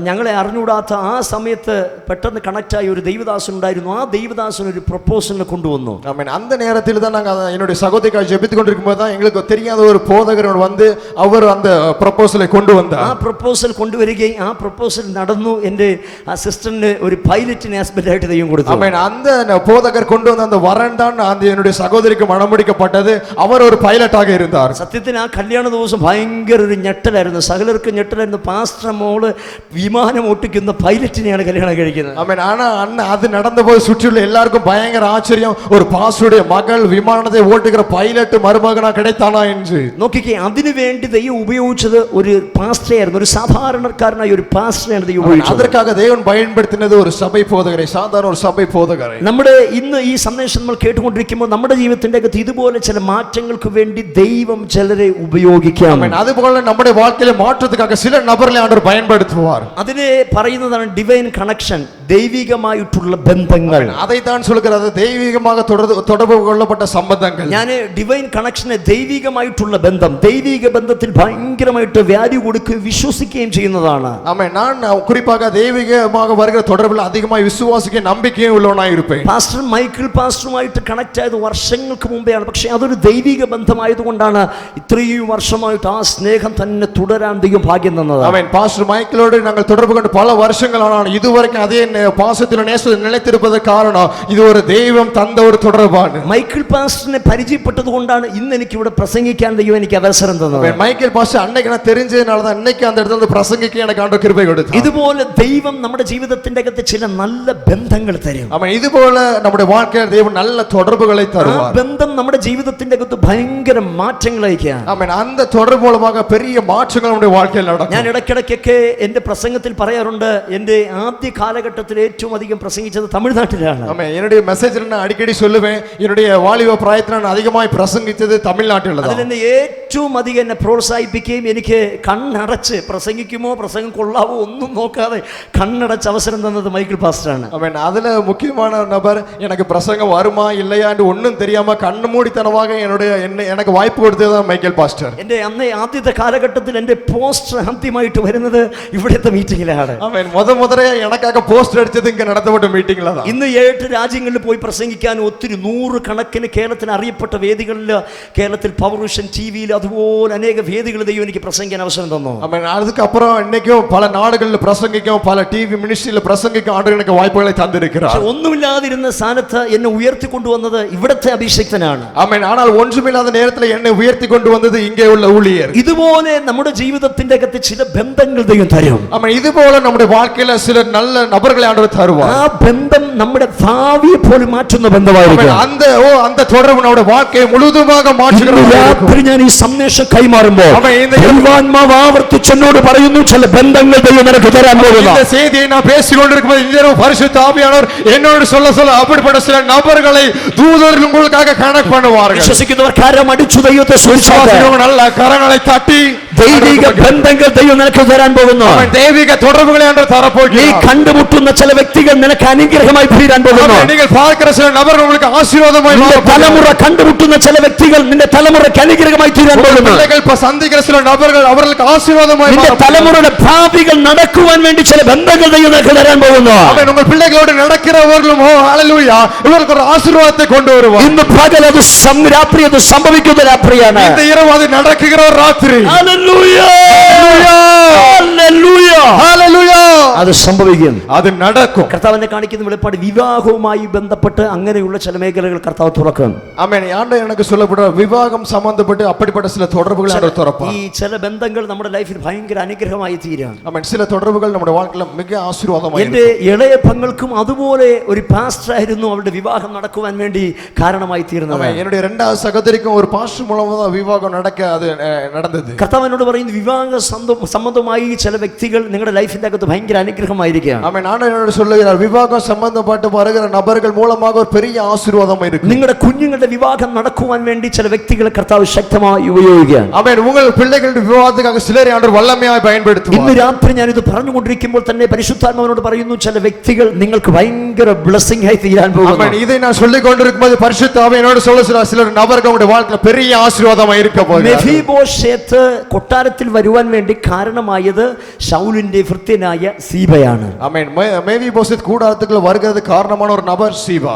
ഞങ്ങളെ അറിഞ്ഞുകൂടാത്ത ആ സമയത്ത് പെട്ടെന്ന് കണക്റ്റായ ഒരു ദൈവദാസൻ ഉണ്ടായിരുന്നു. ആ ദൈവദാസൻ ഒരു പ്രൊപ്പോസലിനെ കൊണ്ടുവന്നു. அந்த நேரத்தில் தான் நாங்கள் என்னுடைய சகோதரிக்காக ஜெபித்து கொண்டிருக்கும் போது தான் எங்களுக்கு தெரியாத ஒரு போதகர் வந்து அவர் அந்த ப்ரொபோசலை கொண்டு வந்தார். ആ പ്രൊപ്പോസൽ കൊണ്ടുവരികയും ആ പ്രൊപ്പോസൽ നടന്നു. എൻ്റെ ആ സിസ്റ്ററിന് ഒരു പൈലറ്റിനെ ഹസ്ബൻഡായിട്ട് ദൈവം കൊടുത്തു. அந்த போதகர் கொண்டு வந்த அந்த வரன் தான் அந்த என்னுடைய சகோதரிக்கு மணமுடிக்கப்பட்டது. அவர் ஒரு பைலட்டாக இருந்தார். സത്യത്തിന് ആ കല്യാണ ദിവസം ഭയങ്കര ഒരു ഞെട്ടലായിരുന്നു. സകലർക്ക് ഞെട്ടലായിരുന്നു. പാസ്റ്റർ മോള് വിമാനം ഓട്ടിക്കുന്ന പൈലറ്റിനെയാണ് കല്യാണം കഴിക്കുന്നത്. ஆனா அது நடந்த போது சுற்றியுள்ள எல்லாருக்கும் பயங்கர ஆச்சரியம். ஒரு பாஸ்டருடைய மகள் விமானத்தை ஓட்டுகிற பைலட் மருமகனா கிடைத்தானா என்று. നോക്കിക്കേ, അതിനു വേണ്ടി ദൈവം ഉപയോഗിച്ചത് ഒരു പാസ്റ്ററായിരുന്നു. ഒരു സാധാരണക്കാരനായ ഒരു പാസ്റ്ററാണ് ദൈവം ഉപയോഗിച്ചത്. அதற்காக தேவன் பயன்படுத்தினது ஒரு சபை போதகரை, சாதாரண ஒரு சபை போதகரை. നമ്മുടെ ഇന്ന് ഈ സന്ദേശം നമ്മൾ കേട്ടുകൊണ്ടിരിക്കുമ്പോൾ നമ്മുടെ ജീവിതത്തിന്റെ അകത്ത് ഇതുപോലെ ചില മാറ്റങ്ങൾക്ക് വേണ്ടി ദൈവം ചിലരെ ഉപയോഗിക്കാം. അതുപോലെ നമ്മുടെ வாழ்க்கையில மாற்றத்துக்காக சில நபர்களை ஆண்டவர் பயன்படுத்துவார். അതിനെ പറയുന്നതാണ് ഡിവൈൻ കണക്ഷൻ, ദൈവികമായിട്ടുള്ള ബന്ധങ്ങൾ. அதைத்தான் சொல்கிறது தெய்வீகமாக தொடர்பு கொள்ளப்பட்ட சம்பந்தங்கள். ഞാൻ ഡിവൈൻ കണക്ഷനെ ദൈവികമായിട്ടുള്ള ബന്ധം, ദൈവിക ബന്ധത്തിൽ ഭയങ്കരമായിട്ട് വാല്യൂ കൊടുക്കുകയും വിശ്വസിക്കുകയും ചെയ്യുന്നതാണ്. ஆமென். நான் குறிப்பாக தெய்வீகமாக வருகிற தொடர்பில் அதிகமாக விசுவாசிக்க நம்பிக்கையும் உள்ளவனாய் இருப்பேன். പാസ്റ്റർ മൈക്കിൾ പാസ്റ്ററുമായിട്ട് കണക്ട് ആയത് വർഷങ്ങൾക്ക് മുമ്പെയാണ്. പക്ഷേ അതൊരു ദൈവിക ബന്ധമായതുകൊണ്ടാണ് ഇത്രയും വർഷമായിട്ട് ആ സ്നേഹം തന്നെ തുടരാൻ ദൈവം ഭാഗ്യം തന്നത്. ஆமென். பாஸ்டர் மைக்கேலோடு நாங்கள் தொடர்பு கொண்டு பல வருஷங்கள் ஆனாலும் இதுவரைக்கும் அதே பாசத்தில் நேசத்தில் நிலைத்திருப்பதற்கு காரணம் இது ஒரு தெய்வம் தந்த ஒரு தொடர்பாണ്. മൈക്കിൾ പാസ്റ്ററിനെ പരിചയപ്പെട്ടത് കൊണ്ടാണ് ഇന്ന് എനിക്ക് ഇവിടെ പ്രസംഗിക്കാൻ ദൈവം എനിക്ക് അവസരം തന്നത്. மைக்கேல் பாஸ்டர் அன்னைக்கு நான் தெரிஞ்சதுனால தான் இன்னைக்கு அந்த இடத்துல பிரசங்கிக்க எனக்கு ஆண்டவர் கிருபை கொடுத்தார். ഇതുപോലെ ദൈവം നമ്മുടെ ജീവിതത്തിന്റെ അകത്ത് ചില നല്ല ബന്ധങ്ങൾ തരും. ஆமென். இதுபோல നമ്മുടെ வாழ்க்கையில் தேவன் நல்ல தொடர்புகளை தருவார். ആ ബന്ധം നമ്മുടെ ജീവിതത്തിന്റെ അകത്ത് ഭയങ്കര മാറ്റങ്ങൾ അയക്കാം. ஆமென். அந்த தொடர்பு மூலமாக பெரிய மாற்றங்கள் நம்முடைய வாழ்க்கையில் நடக்கும். ഞാൻ ഇടയ്ക്കിടയ്ക്കൊക്കെ എൻ്റെ പ്രസംഗത്തിൽ പറയാറുണ്ട്, എൻ്റെ ആദ്യ കാലഘട്ടത്തിൽ ഏറ്റവും അധികം പ്രസംഗിച്ചത് തമിഴ്നാട്ടിലാണ്. ஆமென். என்னுடைய மெசேஜ்ல நான் அடிக்கடி சொல்லுவேன், என்னுடைய வாலிப பிராயத்தில் நான் அதிகமாக பிரசங்கிச்சது தமிழ்நாட்டில் தான். അതിൽ എന്നെ ഏറ്റവും അധികം എന്നെ പ്രോത്സാഹിപ്പിക്കുകയും എനിക്ക് കണ്ണടച്ച് പ്രസംഗിക്കുമോ പ്രസംഗം കൊള്ളാവോ ഒന്നും നോക്കാതെ കണ്ണടച്ച് അവസരം തന്നത് മൈക്കിൾ പാസ്റ്ററാണ്. ஆமென். அதுல முக்கியமான நபர் எனக்கு பிரசங்கம் வருமா இல்லையான்னு ஒன்றும் தெரியாம கண்ணு மூடித்தனமாக எனக்கு வாய்ப்பு கொடுத்தது மைக்கேல் பாஸ்டர். എൻ്റെ അന്നേ ആദ്യത്തെ കാലഘട്ടത്തിൽ എൻ്റെ പോസ്റ്റർ ആദ്യമായിട്ട് വരുന്നത് ഇവിടുത്തെ മീറ്റിംഗിലാണ്. ஆமென். முதல்ல எனக்காக போஸ்டர் அடிச்சது இங்க நடத்தப்பட்ட மீட்டிங்ல தான். ഇന്ന് 7 രാജ്യങ്ങളിൽ പോയി പ്രസംഗിക്കാൻ ഒത്തിരി 100 കണക്കിന് കേരളത്തിൽ അറിയപ്പെട്ട വേദികളിൽ, കേരളത്തിൽ പവർ വിഷൻ ടിവിയിൽ അതുപോലെ അനേക വേദികളിൽ ദൈവം എനിക്ക് പ്രസംഗിക്കാൻ അവസരം തന്നു. ஆமென். அதுக்கு அப்புறம் இன்னைக்கும் பல நாடுகளில் பிரசங்கிக்கும், பல டிவி மினிஸ்ட்ரியில பிரசங்கிக்கும் ஆண்டவர் எனக்கு வாய்ப்புகளை தந்திருக்கிறார். ഒന്നുമില്ലാതിരുന്ന സ്ഥാനത്ത് എന്നെ ഉയർത്തി കൊണ്ടുവന്നത് ഇവിടുത്തെ അഭിഷേക്തനാണ്. ஆமென். ஆனால் ஒன்றுமில்லாத நேரத்தில் என்னை உயர்த்தி கொண்டு வந்தது இங்கே உள்ள ஊழியர். ഇതുപോലെ നമ്മുടെ ജീവിതത്തിന്റെ അകത്ത് ചില ബന്ധങ്ങൾ ദൈവം തരും. ஆமென். இதுபோல நம்முடைய வாழ்க்கையில சில நல்ல நபர்களை ஆண்டவர் தருவார். ആ ബന്ധം നമ്മുടെ ഭാവിയെ പോലും മാറ്റുന്ന ബന്ധമായിരിക്കും. அந்த தொடர்பு நம்முடைய வாழ்க்கையை முழுவதுமாக മാറ്റുന്നതാണ്. ഞാൻ ഈ സന്ദേശം കൈമാറുമ്പോൾ ദൈവാത്മാവ് ആവർത്തിച്ചെന്നോട് പറയുന്നു, ചില ബന്ധങ്ങൾ ദൈവം നിനക്ക് തരാൻ പോകുന്നു. இந்த செய்தியை நான் பேசிக்கொண்டிருக்கும்போது இந்த பரிசுத்த ஆவியானவர் என்னோடு சொல்ல அப்படிப்பட்ட சில நபர்களை தூதர்கள் உங்களுக்காக கனெக்ட் பண்ணுவார்கள். വിശ്വസിക്കുന്നവർ കരം അടിച്ചു ദൈവത്തെ സ്തുതിച്ചാട്ടെ. நல்ல കരങ്ങളെ തട്ടി ദൈവിക ബന്ധങ്ങൾ ദൈവം നിനക്ക് തരാൻ പോകുന്നു. ദൈവിക തുടർബുകളെ ആണ്ടവർ തരപ്പോകുന്നു. നീ കണ്ടുമുട്ടുന്ന ചില വ്യക്തികൾ നിനക്ക് അനുഗ്രഹമായി തീരാൻ പോകുന്നു. നിങ്ങൾ பார்க்கிற சில நபர்கள் உங்களுக்கு ஆசீர்வாதமாய் மாறும். തലമുറ കണ്ടുമുട്ടുന്ന ചില വ്യക്തികൾ നിന്റെ തലമുറയ്ക്ക് അനുഗ്രഹമായി തീരാൻ പോകുന്നു. നിങ്ങൾ സന്ധിക്കുന്ന ചില നபர்கள் അവർക്ക് ആശീർവാദമായി മാറും. നിന്റെ തലമുറയുടെ ഭാവികൾ നടക്കുവാൻ വേണ്ടി ചില ബന്ധങ്ങൾ ദൈവം നിനക്ക് തരാൻ പോകുന്നു. അവൻ ഉங்கள் പിള്ളകളോട് നടக்கிறவர்களும் ഹല്ലേലൂയ ഇവർക്ക് ഒരു ആശീർവാദത്തെ കൊണ്ടുവരുവാർ. ഇന്ന് പകൽ അത് രാത്രി അത് സംഭവിക്കുന്ന രാത്രിയാണ്. இந்த இரவு அது நடக்குகிற ராத்திரி. ഹല്ലേലൂയ. അത് സംഭവിക്കും, അത് നടക്കും. കർത്താവിനെ കാണിക്കുന്ന വെളിപ്പാട് വിവാഹവുമായി ബന്ധപ്പെട്ട് അങ്ങനെയുള്ള ചില മേഖലകൾ കർത്താവ് തുറക്കും. ആമേൻ. ആണ്ട് എനിക്ക് சொல்லப்படுற விவாகம் சம்பந்தப்பட்டு அப்படிப்பட்ட சில தொடர்புகளை அவர் திறப்பார். ഈ ചില ബന്ധങ്ങൾ നമ്മുടെ ലൈഫിൽ ഭയങ്കര അനുഗ്രഹമായി തീരും. ആമേൻ. ചില தொடர்புகள் നമ്മുടെ வாழ்க்கையில மிக ஆசீர்வாதമായി. എന്റെ ഇളയ പെങ്ങൾക്കും അതുപോലെ ഒരു പാസ്റ്റർ ആയിരുന്നു അവരുടെ വിവാഹം നടക്കുവാൻ വേണ്ടി കാരണമായി തീർന്നത്. என்னுடைய இரண்டாவது சகோதரிக்கும் ஒரு பாஸ்டர் மூலமா தான் விவாகம் நடக்க அது நடந்தது. കർത്താവ് എന്നോട് പറയുന്നു, വിവാഹ സംബന്ധമായി ചില വ്യക്തികൾ നിങ്ങളുടെ ലൈഫിന്റെ അകത്ത് ഭയങ്കര അനുഗ്രഹമായിരിക്കും. ആമേൻ. ആണ്ട് എന്നോട് சொல்லுகிறார், விவாகம் சம்பந்தப்பட்டு வருகிற நபர்கள் மூலமாக ஒரு பெரிய ஆசீர்வாதம் இருக்கு. നിങ്ങളുടെ കുഞ്ഞുങ്ങളുടെ വിവാഹം നടക്കുവാൻ വേണ്ടി ചില വ്യക്തികളെ കർത്താവ് ശക്തമായി ഉപയോഗിക്കുക. ആമേൻ. உங்கள் பிள்ளைகளுடைய விவாகத்துக்காக சிலரை ஆண்டவர் வல்லமையாய் பயன்படுத்துவார். ഇന്ന് രാത്രി ഞാൻ ഇത് പറഞ്ഞുകൊണ്ടിരിക്കുമ്പോൾ തന്നെ പരിശുദ്ധാത്മാവിനോട് പറയുന്നു, ചില വ്യക്തികൾ നിങ്ങൾക്ക് ഭയങ്കര ബ്ലെസ്സിംഗ് ആയി തീരാൻ പോകുന്നു. ஆமென். இதை நான் சொல்லிக் கொண்டிருக்கும்போது பரிசுத்த ஆவி என்னோடு சொல்லுகிறார், சிலர் நபர்கள் உங்களுடைய வாழ்க்கையில பெரிய ஆசீர்வாதமாக இருக்க போகிறார்கள். മെഫീബോശേത്ത് കൊട്ടാരത്തിൽ വരുവാൻ വേണ്ടി കാരണമായത് ശൗലിന്റെ ഭൃത്യനായ സീബയാണ്. ஆமென். மேவிபோசேத் கூடாரத்துக்குள்ள வருகிறது காரணமான ஒரு நபர் சீபா.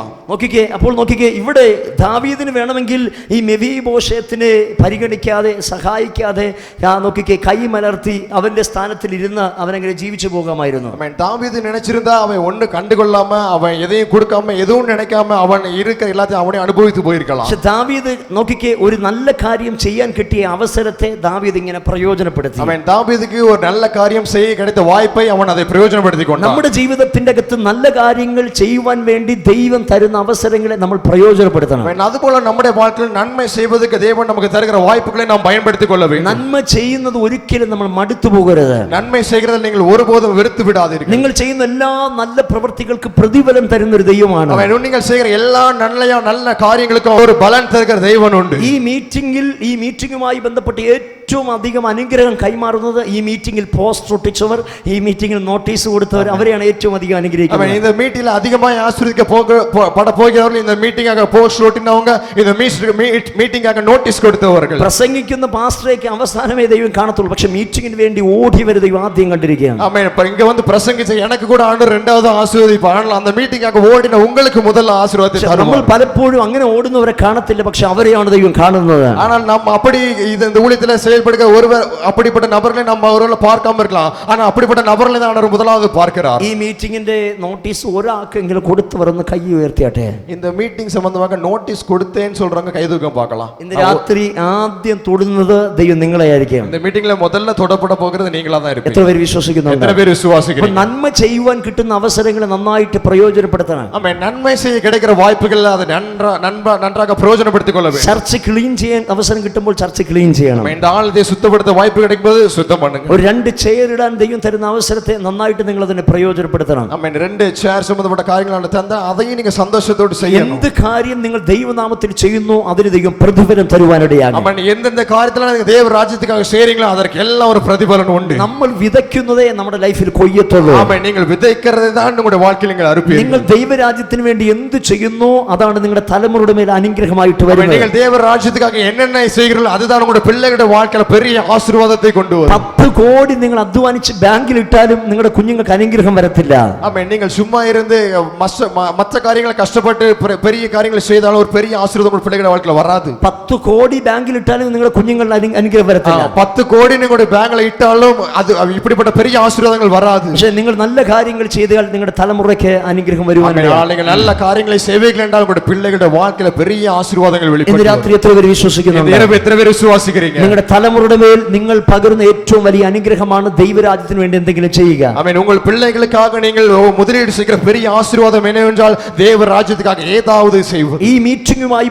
അപ്പോൾ നോക്കിക്കേ, ഇവിടെ ദാവീദിന് വേണമെങ്കിൽ ഈ മെഫീബോശേത്തിനെ പരിഗണിക്കാതെ സഹായിക്കാതെ നോക്കിക്കേ കൈ മലർത്തി അവന്റെ സ്ഥാനത്തിൽ ഇരുന്ന് അവനങ്ങനെ ജീവിച്ചു പോകാമായിരുന്നു. ஆமென். தாவீது நினைச்சிருந்தா அவன் ஒண்ணு கண்டுகொள்ளாம அவன் எதையும் கொடுக்காம எதுவும் நினைக்காம அவன் இருக்கிற எல்லாத்தையும் அவனே அனுபவித்து போயிருக்கலாம். പക്ഷെ ദാവീദ് നോക്കിക്കേ, ഒരു നല്ല കാര്യം ചെയ്യാൻ കിട്ടിയ അവസരത്തെ ദാവീദ് ഇങ്ങനെ പ്രയോജനപ്പെടുത്തി. ஆமென். தாவீதுக்கு ஒரு நல்ல காரியம் செய்ய கிடைத்த வாய்ப்பை அவன் அதை பிரயோஜனப்படுத்திக் கொண்டான். നമ്മുടെ ജീവിതത്തിന്റെ അകത്ത് നല്ല കാര്യങ്ങൾ ചെയ്യുവാൻ വേണ്ടി ദൈവം തരുന്ന അവസരങ്ങളെ നമ്മൾ പ്രയോജനപ്പെടുത്തണം. അതുപോലെ നമ്മുടെ வாழ்க்கையில் നന്മ செய்வதற்கு தேவன் நமக்கு தருகிற வாய்ப்புகளை நாம் பயன்படுத்திக் கொள்ள வேண்டும். നന്മ ചെയ്യുന്നത് ഒരിക്കലും നമ്മൾ മടുത്തു പോകരുത്. നന്മ செய்கிறதில் நீங்கள் ஒருபோதும் வெறுத்து விடாதீர்கள். നിങ്ങൾ ചെയ്യുന്ന എല്ലാ നല്ല പ്രവൃത്തികൾക്ക് പ്രതിഫലം തരുന്ന ഒരു ദൈവമാണ്. നിങ്ങൾ ചെയ്യുന്ന എല്ലാ നല്ല കാര്യങ്ങൾക്കും ഒരു ബലം തരുന്ന ദൈവനുണ്ട്. ഈ മീറ്റിംഗുമായി ബന്ധപ്പെട്ട് ഏറ്റവും അധികം അനുഗ്രഹം കൈമാറുന്നത് ഈ മീറ്റിംഗിൽ പോസ്റ്റർ ഒട്ടിച്ചവർ, ഈ മീറ്റിംഗിൽ നോട്ടീസ് കൊടുത്തവർ, അവരെയാണ് ഏറ്റവും അധികം അനുഗ്രഹിക്കുന്നത്. இந்த மீட்டிங்ல அதிகமாக ஆசீர்வதிக்க பட போகிறவர்கள் இந்த மீட்டிங்காக போஸ்டர் ஒட்டினவங்க, இந்த மீட்டிங்காக നോട്ടീസ് കൊടുത്തവர்கள். പ്രസംഗിക്കുന്ന പാസ്റ്ററേക്ക് അവസാനമേ ദൈവം കാണത്തുള്ളൂ, പക്ഷെ മീറ്റിംഗിന് വേണ്ടി ഓടി വരും ദൈവം ആദ്യം കണ്ടിരിക്കുകയാണ്. ஆமென். இங்க வந்து பிரசங்கிச்ச எனக்கு கூட ஆண்டவர் இரண்டாவது ஆசீர்வதிப்பார். அந்த மீட்டிங்காக ஓடின உங்களுக்கு முதல் ஆசீர்வாதத்தை தருவார். നമ്മൾ പലപ്പോഴും അങ്ങനെ ഓടുന്നവരെ കാണത്തില്ല, പക്ഷെ അവരെയാണ് ദൈവം കാണുന്നത്. ஆனால் நாம் அப்படி இந்த ஊழியத்துல செயல்படுகிற ஒருவர் அப்படிப்பட்ட நபர்களை நம்ம அவர்களை பார்க்காம இருக்கலாம், ஆனா அப்படிப்பட்ட நபர்களை தான் ஆண்டவர் முதலாவது பார்க்கிறார். ഈ മീറ്റിംഗിന്റെ നോട്ടീസ് ഒരാൾക്കെങ്കിലും കൊടുത്തവർ ഒന്ന് കൈ ഉയർത്തിയാട്ടെ. இந்த மீட்டிங் சம்பந்தமாக நோட்டீஸ் கொடுத்தேன்னு சொல்றாங்க, கை தூக்கம் பார்க்கலாம். ഇന്ന് രാത്രി ആദ്യം തൊടുന്നത് ദൈവം നിങ്ങളെയായിരിക്കും. இந்த மீட்டிங்ல முதல்ல தொடப்பட போகிறது நீங்களா தான் இருப்பீங்க. എത്ര പേര് വിശ്വസിക്കുന്നുണ്ട്? எத்தனை பேர் விசுவாசிக்கிறீங்க? നന്മ ചെയ്യുവാൻ കിട്ടുന്ന അവസരങ്ങളെ നന്നായിട്ട് പ്രയോജനപ്പെടുത്തണം. ஆமென். நன்மை செய்ய கிடைக்கிற வாய்ப்புகள் அதை நன்றாக பிரயோஜனப்படுத்திக் கொள்ள வேண்டும். ചർച്ച് ക്ലീൻ ചെയ്യാൻ അവസരം കിട്ടുമ്പോൾ ചർച്ച് ക്ലീൻ ചെയ്യണം. இந்த ஆலயத்தை சுத்தப்படுத்த வாய்ப்பு கிடைக்கும்போது சுத்தம் பண்ணுங்க. ഒരു 2 ചെയർ ഇടാൻ ദൈവം തരുന്ന അവസരത്തെ നന്നായിട്ട് നിങ്ങൾ അതിനെ പ്രയോജനപ്പെടുത്തണം. ஆமென். 2 சேர் சம்பந்தப்பட்ட காரியங்களை தந்தா அதையும் நீங்க சந்தோஷத்தோடு செய்யணும். എന്ത് കാര്യം നിങ്ങൾ ദൈവനാമത്തിൽ ചെയ്യുന്നു അതിന് ദൈവം പ്രതിഫലം തരുവാനിടയാകും. ஆமென். எந்தெந்த காரியத்துல நீங்க தேவ ராஜ்யத்துக்காக செய்றீங்களோ அதற்கு எல்லாம் ஒரு பிரதிபலன் உண்டு. നമ്മൾ വിതയ്ക്കുന്നതേ നമ്മുടെ ലൈഫിൽ കൊയ്യത്തുള്ളൂ. ஆமென். நீங்கள் விதைக்கிறதை தான் உங்களுடைய வாழ்க்கையில் நீங்கள் அறுப்பீர்கள். നിങ്ങൾ ദൈവരാജ്യത്തിന് വേണ്ടി എന്ത് ചെയ്യുന്നു അതാണ് നിങ്ങളുടെ തലമുറയുടെ മേൽ അനുഗ്രഹമായിട്ട് വരുന്നത്. நீங்கள் தேவ ராஜ்யத்துக்காக என்னென்ன செய்கிறீர்களோ அதுதான் உங்களுடைய பிள்ளைகளுடைய வாழ்க்கையில பெரிய ஆசீர்வாதத்தை கொண்டு வரும். 10 കോടി നിങ്ങൾ അധ്വാനിച്ച് ബാങ്കിൽ ഇട്ടാലും നിങ്ങളുടെ കുഞ്ഞുങ്ങൾക്ക് അനുഗ്രഹം വരത്തില്ല. ஆமென். நீங்கள் சும்மா இருந்து மற்ற காரியங்களை கஷ்டப்பட்டு பெரிய காரியங்களை செய்தாலும் ஒரு பெரிய ஆசீர்வாதம் உங்களுடைய பிள்ளைகளுடைய வாழ்க்கையில வராது. 10 കോടി ബാങ്കിൽ ഇട്ടാലും നിങ്ങളുടെ കുഞ്ഞുങ്ങളുടെ അനുഗ്രഹം വരത്തില്ല. 10 கோடி നിങ്ങളുടെ ബാങ്കിൽ ഇട്ടാലും അത് இப்படிப்பட்ட பெரிய ஆசீர்வாதங்கள் வராது. പക്ഷേ നിങ്ങൾ നല്ല കാര്യങ്ങൾ ചെയ്താൽ നിങ്ങളുടെ തലമുറയ്ക്ക് അനുഗ്രഹം വരുവാനിടയാകും. நீங்கள் நல்ல காரியங்களை செய்வீர்கள் என்றால் உங்களுடைய பிள்ளைகளுடைய வாழ்க்கையில பெரிய ஆசீர்வாதங்கள் வெளிப்படும். ഇന്ന് രാത്രി എത്ര പേര് വിശ്വസിക്കുന്നുണ്ട്? എത്ര പേര് വിശ്വസിக்கிறீங்க? നിങ്ങളുടെ തലമുറയുടെ മേൽ നിങ്ങൾ പകരുന്ന ഏറ്റവും വലിയ അനുഗ്രഹമാണ് ദൈവരാജ്യത്തിന് വേണ്ടി എന്തെങ്കിലും ചെയ്യുക. ஆமென். உங்கள் பிள்ளைகளுக்காக நீங்கள் முதலீடு செய்கிற பெரிய ஆசீர்வாதம் என்னவென்றால் தேவ ராஜ்யத்துக்காக ஏதாவது செய்வது. ഈ മീറ്റിംഗുമായി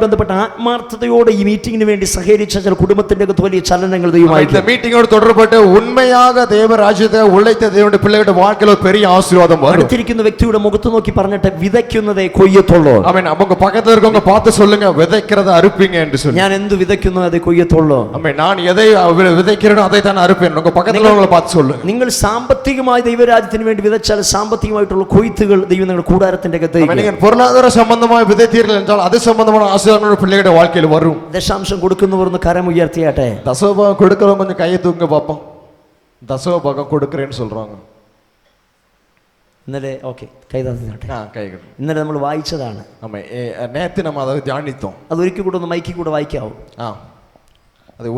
ബന്ധപ്പെട്ട് ആത്മാർത്ഥതയോടെ ഈ മീറ്റിംഗിന് വേണ്ടി സഹകരിച്ച ചില കുടുംബത്തിന്റെ അകത്ത് വലിയ ചലനങ്ങൾ ദൈവമായി. இந்த மீட்டிங்கோடு தொடர்பட்டு உண்மையாக தேவ ராஜ்யத்தை உழைத்த தேவனுடைய பிள்ளைகளுடைய வாழ்க்கையில ஒரு பெரிய ஆசீர்வாதம் வரும். അടുത്തിരിക്കുന്ന വ്യക്തിയുടെ മുഖത്ത് നോക്കി പറഞ്ഞിട്ട് വിതയ്ക്കുന്നതേ കൊയ്യത്തുള്ളൂ. ஆமென். அவங்க பக்கத்துல இருக்கவங்க பார்த்து சொல்லுங்க, விதைக்கிறத அறுப்பீங்க என்று சொல்லி. ഞാൻ എന്ത് വിതയ്ക്കുന്നു അതേ കൊയ്യത്തുള്ളൂ. ஆமென். நான் எதை விதைக்கிறேனோ அதை தான் அறுப்பேன். உங்க பக்கத்துல உள்ளவங்களை பார்த்து சொல்லுங்க. നിങ്ങൾ സാമ്പത്തികമായി ദൈവരാജ്യത്തിന് വേണ്ടി വിതച്ചാൽ സാമ്പത്തികമായിട്ടുള്ള കൊയ്ത്തുകൾ ദൈവം നിങ്ങളുടെ കൂടാരത്തിന്റെ അകത്തേക്ക്. நீங்கள் பொருளாதார சம்பந்தமாக விதைத்தீர்கள் என்றால் அது சம்பந்தமான ஆசீர்வாதங்கள் பிள்ளைகளுடைய வாழ்க்கையில் வரும். ദശാംശം കൊടുക്കുന്നവർ ഒന്ന് കരം ഉയർത്തിയാട്ടെ. தசமபாகம் கொடுக்கிறவங்க கொஞ்சம் கையை தூங்க பார்ப்போம். தசமபாகம் கொடுக்கிறேன்னு சொல்றாங்க. ഇന്നലെ ഓക്കെ കൈതാട്ടെ. കൈകൾ ഇന്നലെ നമ്മൾ വായിച്ചതാണ്. നേരത്തെ നമ്മൾ അത് ധ്യാനിத்தோம். അതൊരിക്കൽ കൂടെ ഒന്ന് മൈക്കിൽ കൂടെ വായിക്കാവോ? அதை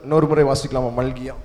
இன்னொரு முறை வாசிக்கலாமா? மல்கியா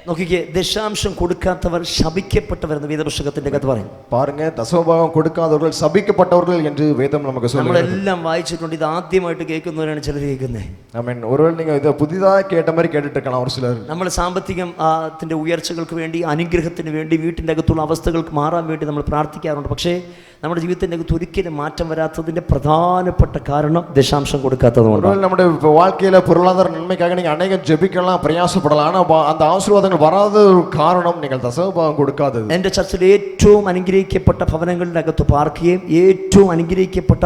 നോക്കിക്കേ, ദശാംശം കൊടുക്കാത്തവർ ശപിക്കപ്പെട്ടവർ എന്ന് വേദപുസ്തകത്തിന്റെ അകത്ത് പറയും. பாருங்க, தசமபாகம் கொடுக்காதவர்கள் சபிக்கப்பட்டவர்கள் என்று வேதம் நமக்கு சொல்லுகிறது. നമ്മളെല്ലാം വായിച്ചിട്ടുണ്ട്. ഇത് ആദ്യമായിട്ട് കേൾക്കുന്നവരാണ് ചിലർ കേൾക്കുന്നത്. ആമേൻ. ஒருவேளை நீங்க இத புதிதாக கேட்ட மாதிரி கேட்டுட்டு இருக்கலாம் ஒரு சிலர். നമ്മൾ സാമ്പത്തികത്തിന്റെ ഉയർച്ചകൾക്ക് വേണ്ടി, അനുഗ്രഹത്തിന് വേണ്ടി, വീട്ടിൻ്റെ അകത്തുള്ള അവസ്ഥകൾക്ക് മാറാൻ വേണ്ടി നമ്മൾ പ്രാർത്ഥിക്കാറുണ്ട്. പക്ഷേ നമ്മുടെ ജീവിതത്തിൻ്റെ അകത്ത് ഒരിക്കലും മാറ്റം വരാത്തതിന്റെ പ്രധാനപ്പെട്ട കാരണം ദശാംശം കൊടുക്കാത്തതുകൊണ്ട്. നമ്മുടെ வாழ்க்கையில பொருளாதார நன்மைக்காக நீங்க அநேகம் ஜெபிக்கலாம், பிரயாசப்படலாம். ஆனா அந்த ஆசீர்வாதங்கள் வராத ஒரு காரணம் நீங்கள் தசமபாகம் கொடுக்காதது. എൻ്റെ ചർച്ചിൽ ഏറ്റവും അനുഗ്രഹിക്കപ്പെട്ട ഭവനങ്ങളുടെ അകത്ത് പാർക്കുകയും ഏറ്റവും അനുഗ്രഹിക്കപ്പെട്ട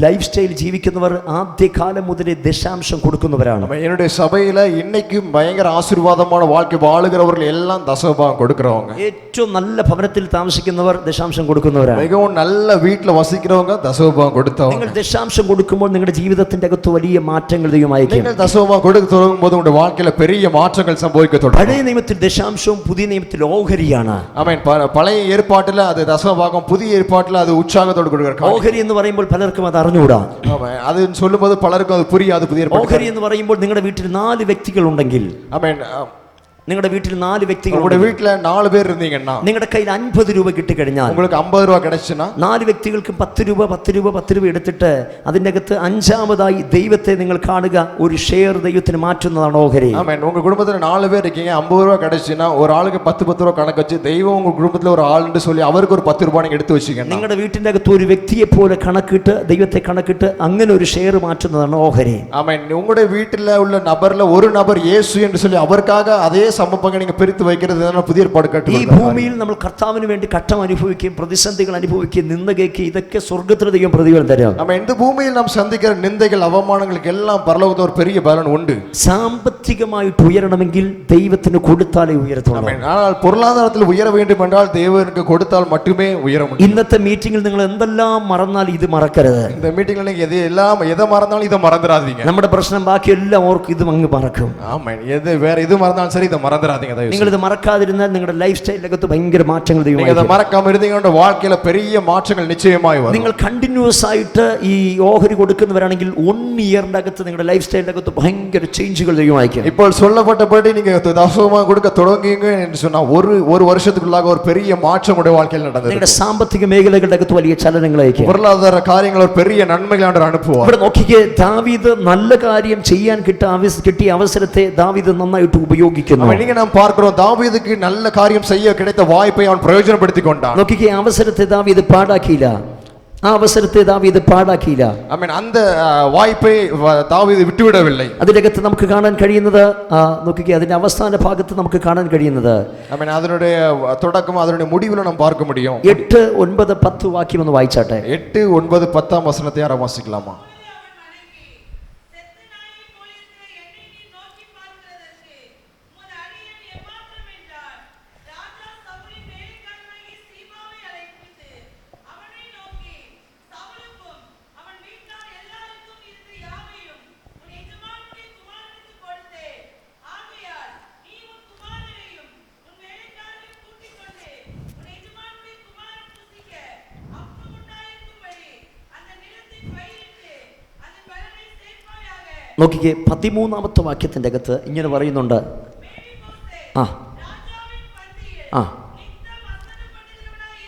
ലൈഫ് സ്റ്റൈൽ ജീവിക്കുന്നവർ ആദ്യകാലം മുതലേ ദശാംശം കൊടുക്കുന്നവരാണ്. என்னுடைய சபையில இன்னைக்கும் பயங்கர ஆசீர்வாதமான வாழ்க்கை வாழுகிறவர்கள் எல்லாம் தசமபாகம் கொடுக்கிறவங்க. ഏറ്റവും നല്ല ഭവനത്തിൽ താമസിക്കുന്നവർ ദശാംശം കൊടുക്കുന്നവരാണ്. மிகவும் நல்ல வீட்ல வசிக்கிறவங்க தசமபாகம் கொடுத்தவங்க. നിങ്ങൾ ദശാംശം കൊടുക്കുമ്പോൾ നിങ്ങളുടെ ജീവിതത്തിന്റെ അകത്ത് വലിയ മാറ്റങ്ങൾ ദൈവമായിരിക്കും. நீங்கள் தசமபாகம் கொடுக்க தொடங்கும் போது உங்களுடைய வாழ்க்கையில பெரிய மாற்றங்கள் சம்பவிக்க தொடங்கும். പഴയ നിയമത്തിൽ ദശാംശവും പുതിയ നിയമത്തിൽ ഓഹരിയാണ്. ആമേൻ. പഴയ ഏർപ്പാട്ടിൽ അത് ദശമഭാഗം, പുതിയ ഏർപ്പാട്ടിൽ അത് ഉற்சாகത്തോடு കൊടുക്കുക. ഓഹരി എന്ന് പറയുമ്പോൾ പലർക്കും അത് അറിഞ്ഞുകൂടാ. ആമേൻ. അത് சொல்லும்போது പലർക്കും അത് പുരിയാതെ. പുതിയ ഓഹരി എന്ന് പറയുമ്പോൾ നിങ്ങളുടെ വീട്ടിൽ 4 വ്യക്തികൾ ഉണ്ടെങ്കിൽ, ആമേൻ, നിങ്ങളുടെ വീട്ടിൽ 4 വ്യക്തികൾ, உங்களுடைய வீட்ல 4 பேர் இருந்தீங்கன்னா, നിങ്ങളുടെ കയ്യിൽ 50 രൂപ കിട്ടിക്കഴിഞ്ഞാൽ, உங்களுக்கு 50 രൂപ கிடைச்சுனா, 4 വ്യക്തികൾക്ക് 10 രൂപ 10 രൂപ 10 രൂപ എടുത്തിട്ട് അതിന്റെ അകത്ത് അഞ്ചാമതായി ദൈവത്തെ നിങ്ങൾ കാണുക, ഒരു ഷെയർ ദൈവത്തിന് മാറ്റുന്നതാണ് ഓഹരി. ஆமென். உங்க குடும்பத்துல 4 பேர் இருக்கீங்க, 50 ரூபா கிடைச்சுனா ஒரு ஆளுக்கு 10 ரூபா கணக்கு வச்சு தெய்வம் உங்க குடும்பத்துல ஒரு ஆளுன்னு சொல்லி அவருக்கு ஒரு 10 ரூபாய் நீங்க எடுத்து வச்சீங்க. നിങ്ങളുടെ വീട്ടിന്റെ അകത്ത് ഒരു വ്യക്തിയെ പോലെ കണക്കിട്ട്, ദൈവത്തെ കണക്കിട്ട് അങ്ങനെ ഒരു ഷെയർ മാറ്റുന്നതാണ് ഓഹരി. ஆமென். உங்களுடைய வீட்டுல உள்ள நபர்ல ஒரு நபர் இயேசு என்று சொல்லி அவருக்காக அதே சமபங்கை நீங்க പുതിയ ഈ ഭൂമിയിൽ നമ്മൾ കർത്താവിന് വേണ്ടി കഷ്ടം അനുഭവിക്കുകയും പ്രതിസന്ധികൾ അനുഭവിക്കുകയും നിന്ദ കേൾക്കുകയും ഇതൊക്കെ സ്വർഗ്ഗത്തിൽ ദൈവം പ്രതിഫലം തരാം. இந்த பூமியில் நாம் சந்திக்கிற நிந்தைகள், அவமானங்களுக்கு எல்லாம் பரலோகத்தில் ஒரு பெரிய பலன் உண்டு. സാമ്പത്തികമായിട്ട് ഉയരണമെങ്കിൽ ദൈവത്തിന് കൊടുത്താലേ ഉയരത്തുള്ളൂ. ஆனால் பொருளாதாரத்தில் உயர வேண்டும் என்றால் தேவனுக்கு கொடுத்தால் மட்டுமே உயர முடியும். ഇന്നത്തെ മീറ്റിംഗിൽ നിങ്ങൾ എന്തെല്ലാം മറന്നാൽ ഇത് മറക്കരുത്. இந்த மீட்டிங்ல நீங்க எதை மறந்தாலும் இதை மறந்துடாதீங்க. നമ്മുടെ പ്രശ്നം ബാക്കി എല്ലാം ഓർക്കും, ഇത് അങ്ങ് മറക്കും. ஆமென். வேற எது மறந்தாலும் சரி, இதை மறந்துடாதீங்க. നിങ്ങൾ ഇത് മറക്കാതിരുന്നാൽ നിങ്ങളുടെ ലൈഫ് സ്റ്റൈലിനകത്ത് ഭയങ്കര മാറ്റങ്ങൾ മറക്കാമ ഇരുന്നീങ്ങളുടെ வாழ்க்கையில பெரிய மாற்றங்கள் நிச்சயമായി വരും. നിങ്ങൾ കണ്ടിന്യൂസ് ആയിട്ട് ഈ ഓഹരി കൊടുക്കുന്നവരാണെങ്കിൽ 1 ഇയറിന്റെ അകത്ത് നിങ്ങളുടെ ലൈഫ് സ്റ്റൈലിന്റെ അകത്ത് ഭയങ്കര ചേഞ്ചുകൾ ദൈവമായിരിക്കും. ഇപ്പോൾ சொல்லப்பட்டபடி நீங்க தசமமாக கொடுக்க தொடங்குங்க என்று சொன்னா ஒரு வருஷத்துக்குள்ளாக ஒரு பெரிய மாற்றம் உடைய வாழ்க்கையில் நடந்தது. നിങ്ങളുടെ സാമ്പത്തിക മേഖലകളുടെ അകത്ത് വലിയ ചലനങ്ങളായിരിക്കും. பொருளாதார காரியங்கள் ஒரு பெரிய நன்மைகளை அனுப்புவார். ഇവിടെ നോക്കിക്കേ, ദാവീദ് നല്ല കാര്യം ചെയ്യാൻ കിട്ടിയ അവസരത്തെ ദാവീദ് നന്നായിട്ട് ഉപയോഗിക്കുന്നു. நீங்க நாம் பார்க்கிறோம், தாவீதுக்கு நல்ல காரியம் செய்ய கிடைத்த வாய்ப்பை அவன் பிரயோஜனப்படுத்திக் கொண்டான். നോക്കിക്കേ, അവസരത്തെ ദാവീദ് പാഴാക്കിയില്ല. ആ അവസരത്തെ ദാവീദ് പാഴാക്കിയില്ല. ആമേൻ. அந்த வாய்ப்பை தாவீது விட்டுவிடவில்லை. അതിന്റെ അകത്ത് നമുക്ക് കാണാൻ കഴിയുന്നത്, നോക്കിക്കേ, അതിന്റെ അവസാന ഭാഗത്ത് നമുക്ക് കാണാൻ കഴിയുന്നത്, ആമേൻ, അതിനുடைய தொடக்கம் அதனுடைய முடிவுல நாம் பார்க்க முடியும். 8, 9, 10 വാക്യം ഒന്ന് വായിച്ചാട്ടെ. 8, 9, 10 வசனத்தை யாரா வாசிக்கலாமா? നോക്കിക്കേ, 13ാമത്തെ വാക്യത്തിന്റെ അകത്ത് ഇങ്ങനെ പറയുന്നുണ്ട്,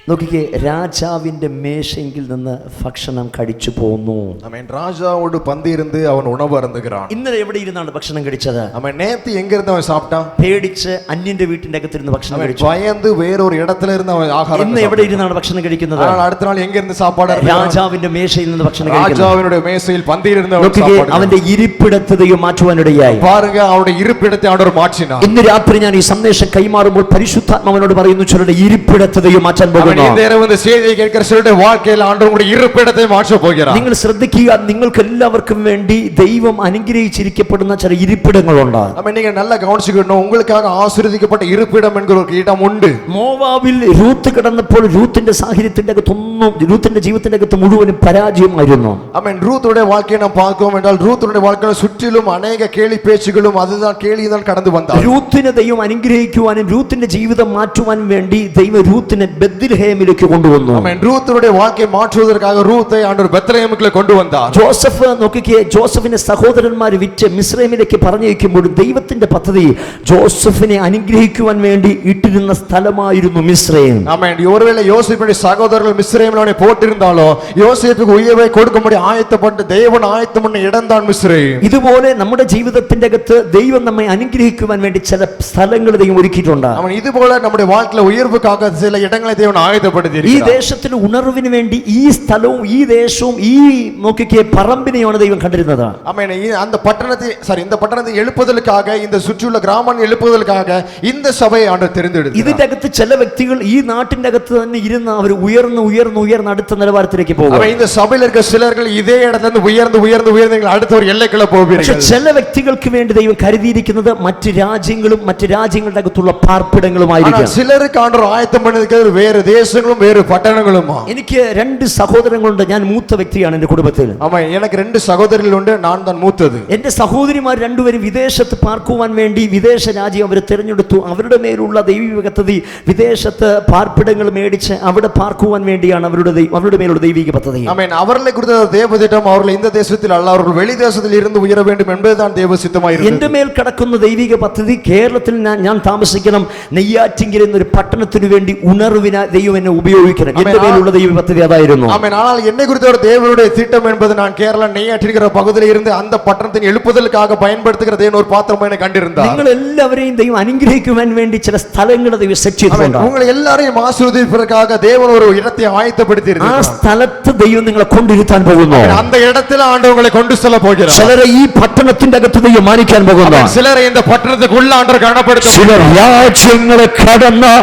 നോക്കിക്കേ, രാജാവിന്റെ മേശയിൽ നിന്ന് ഭക്ഷണം കഴിച്ചു പോന്നു. ആമേൻ. ராஜாவோடு பந்தியிருந்து அவன் உணவு அருந்துகிறான். ഇന്നലെ എവിടെ ഇരുന്നാണ് ഭക്ഷണം കഴിച്ചത്? ஆமேன். நேத்து எங்க இருந்து அவன் சாப்பிட்டான்? പേടിച്ച് അന്യന്റെ വീട്ടിന്റെ അകത്തിരുന്ന് ഭക്ഷണം കഴിച്ചു. பயந்து വേറൊരു இடத்துல இருந்து അവൻ ആഹാരം. ഇന്ന് എവിടെ ഇരുന്നാണ് ഭക്ഷണം കഴിക്കുന്നത്? അടുത്ത നാൾ എங்க இருந்து சாப்பாடு? രാജാവിന്റെ മേശയിൽ നിന്ന് ഭക്ഷണം കഴിക്കുന്നു. ராஜாவினுடைய மேசையில் பந்தியிருந்து அவன் നോക്കിക്കേ, അവന്റെ ഇരിപ്പിടത്തെ ദൈവം മാറ്റുവാനിടയായി. பாருங்க, அவனுடைய இருப்பிடத்தை ஆண்டவர் மாற்றினார். ഇന്ന് രാത്രി ഞാൻ ഈ സന്ദേശം കൈമാറുമ്പോൾ പരിശുദ്ധാത്മാവിനോട് പറയുന്നു, ചിലരുടെ ഇരിപ്പിടത്തെ ദൈവം മാറ്റാൻ പോകുന്നു. പോകുന്നു. இந்த இரவு இந்த செய்தியை கேட்கிற சிலருடைய வாழ்க்கையில் ஆண்டவர் உங்களுடைய இருப்பிடத்தை மாற்ற போகிறார். നിങ്ങൾ ശ്രദ്ധിക്കുക, നിങ്ങൾക്ക് എല്ലാവർക്കും വേണ്ടി ദൈവം അനുഗ്രഹിച്ചിരിക്കപ്പെടുന്ന ചില ഇരിപ്പിടങ്ങളുണ്ട്. நீங்க நல்லா கவனிச்சுக்கணும், உங்களுக்காக ஆசீர்வதிக்கப்பட்ட இருப்பிடம் என்கிற ஒரு இடம் உண்டு. മോവാബിൽ രൂത്ത് കിടന്നപ്പോൾ രൂത്തിന്റെ സാഹചര്യത്തിന്റെ അകത്തൊന്നും, രൂത്തിന്റെ ജീവിതത്തിന്റെ അകത്ത് മുഴുവനും പരാജയമായിരുന്നു. ஆமென். ரூத்துடைய வாழ்க்கையை நாம் பார்க்கிறோம் என்றால் ரூத்துடைய வாழ்க்கையில் சுற்றிலும் अनेक கேலி பேச்சுகளும் அதுதான் கேலிதான் கடந்து வந்தார். രൂത്തിനെ ദൈവം അനുഗ്രഹിക്കുവാനും രൂത്തിന്റെ ജീവിതം മാറ്റുവാനും വേണ്ടി ദൈവം രൂത്തിനെ ബെത്ലഹേമിലേക്ക് കൊണ്ടുവന്നു. ஆமென். ரூத்துடைய வாழ்க்கையை மாற்றுவதற்காக ரூத்தை ஆண்டவர் பெத்லகேமுக்கு கொண்டு வந்தார். ജോസഫ് നോക്കിക്കേ, ജോസഫിന്റെ സഹോദരന്മാർ വിറ്റ് മിസ്രൈമിലേക്ക് പറഞ്ഞയക്കുമ്പോൾ ദൈവത്തിന്റെ പദ്ധതി ജോസഫിനെ അനുഗ്രഹിക്കുവാൻ വേണ്ടി ഇട്ടിരുന്ന സ്ഥലമായിരുന്നു മിസ്രൈം. ஆமென். ஒருவேளை யோசேப்புடைய சகோதரர்கள் மிஸ்ரேமில் அவனை போட்டிருந்தாலோ யோசேப்புக்கு உயர்வை கொடுக்கும்படி ஆயத்தப்பட்டு தேவன் ஆயத்தம் பண்ண இடம்தான் மிஸ்ரேம். ഇതുപോലെ നമ്മുടെ ജീവിതത്തിന്റെ അകത്ത് ദൈവം നമ്മെ അനുഗ്രഹിക്കുവാൻ വേണ്ടി ചില സ്ഥലങ്ങൾ ദൈവം ഒരുക്കിയിട്ടുണ്ട്. அவன் இதுபோல நம்முடைய வாழ்க்கையில உயர்வுக்காக சில இடங்களை தேவன் ஆயத்தப்படுத்தி ഈ இருக்கிறார். ദേശത്തിന് ഉണർവിന് വേണ്ടി ഈ സ്ഥലവും ഈ ദേശവും ഈ നോക്കിക്കേ പറമ്പിനെയാണ് ദൈവം കണ്ടിരുന്നത്. ஆமென். அந்த பட்டணத்தை இந்த பட்டணத்தை எழுப்புதலுக்காக, இந்த சுற்றியுள்ள கிராமம் எழுப்புதலுக்காக இந்த சபையை ஆண்டவர் தெரிந்தெடுத்தார். ഇതിന്റെ അകത്ത് ചില വ്യക്തികൾ ഈ നാട്ടിന്റെ അകത്ത് തന്നെ ഇരുന്ന് അവർ ഉയർന്ന് അടുത്ത നിലവാരത്തിലേക്ക് പോകും. அவன் இந்த சபையில இருக்க சிலர்கள் இதே இடத்துல இருந்து உயர்ந்து அடுத்த ஒரு எல்லைக்குள்ள പക്ഷെ போவீர்கள். ചില വ്യക്തികൾക്ക് വേണ്ടി ദൈവം കരുതിയിരിക്കുന്നത് മറ്റ് രാജ്യങ്ങളും മറ്റ് രാജ്യങ്ങളുടെ അകത്തുള്ള പാർപ്പിടങ്ങളുമായിരിക്കും. சிலருக்கு ஆண்டவர் ஆயத்தம் பண்ணிருக்கிறது வேறு தேசங்களும் வேறு பட்டணங்களுமா. എനിക്ക് രണ്ട് സഹോദരങ്ങളുണ്ട്. ഞാൻ മൂത്ത വ്യക്തിയാണ് എന്റെ കുടുംബത്തിൽ. ஆமா, எனக்கு ரெண்டு சகோதரிகள் உண்டு, நான் தான் மூத்தது. എന്റെ സഹോദരിമാർ രണ്ടുപേരും വിദേശത്ത് പാർക്കുവാൻ വേണ്ടി വിദേശ രാജ്യം അവർ തിരഞ്ഞെടുത്തു. അവരുടെ മേലുള്ള ദൈവിക പദ്ധതി വിദേശത്ത് പാർപ്പിടങ്ങൾ മേടിച്ച് അവിടെ പാർക്കുവാൻ വേണ്ടിയാണ് അവരുടെ മേലുള്ള ദൈവിക പദ്ധതി. ஆமென். அவர்களை குறித்த தேவ திட்டம் அவர்கள் இந்த தேசத்தில் அல்ல, அவர்கள் வெளி தேசத்தில் இருந்து உயர வேண்டும் என்பதுதான் தேவ சித்தமாயிருந்தது. എന്റെ മേൽ കിടക്കുന്ന ദൈവിക പദ്ധതി കേരളത്തിൽ ഞാൻ താമസിക്കണം, നെയ്യാറ്റിൻകര എന്നൊരു പട്ടണത്തിന് വേണ്ടി ഉണർവിന ദൈവം എന്നെ ഉപയോഗിക്കണം. എന്റെ മേലുള്ള ദൈവ പദ്ധതി അതായിരുന്നു. ஆமென். ஆனால் என்னை குறித்த ஒரு தேவனுடைய திட்டம் என்பது நான் கேரளா நெய்யாற்றின்கிற பகுதியில் இருந்து அந்த பட்டணத்தின் எழுப்புதலுக்காக பயன்படுத்துகிற தேவன் ஒரு பாத்திரமா என்னை கண்டிருந்தார். നിങ്ങൾ എല്ലാവരെയും ദൈവം അനുഗ്രഹിക്കുവാൻ വേണ്ടി ചില സ്ഥലങ്ങൾ ദൈവം സെറ്റ് ചെയ്തിട്ടുണ്ട്. உங்களை எல்லாரையும் ஆசீர்வதிப்பதற்காக தேவன் ஒரு இடத்தை ஆயத்தப்படுத்தி ആ இருக்கிறார். സ്ഥലത്ത് ദൈവം നിങ്ങളെ കൊണ്ടിരുത്താൻ പോകുന്നു. அந்த இடத்துல ஆண்டவர் உங்களை கொண்டு செல்ல போகிறார். ചിലരെ ഈ പട്ടണത്തിന്റെ അകത്ത് ദൈവം മാനിക്കാൻ പോകുന്നു. சிலரை இந்த பட்டணத்துக்குள்ள ஆண்டவர் காணப்படுத்த ചിലർ രാജ്യങ്ങളെ കടന്ന്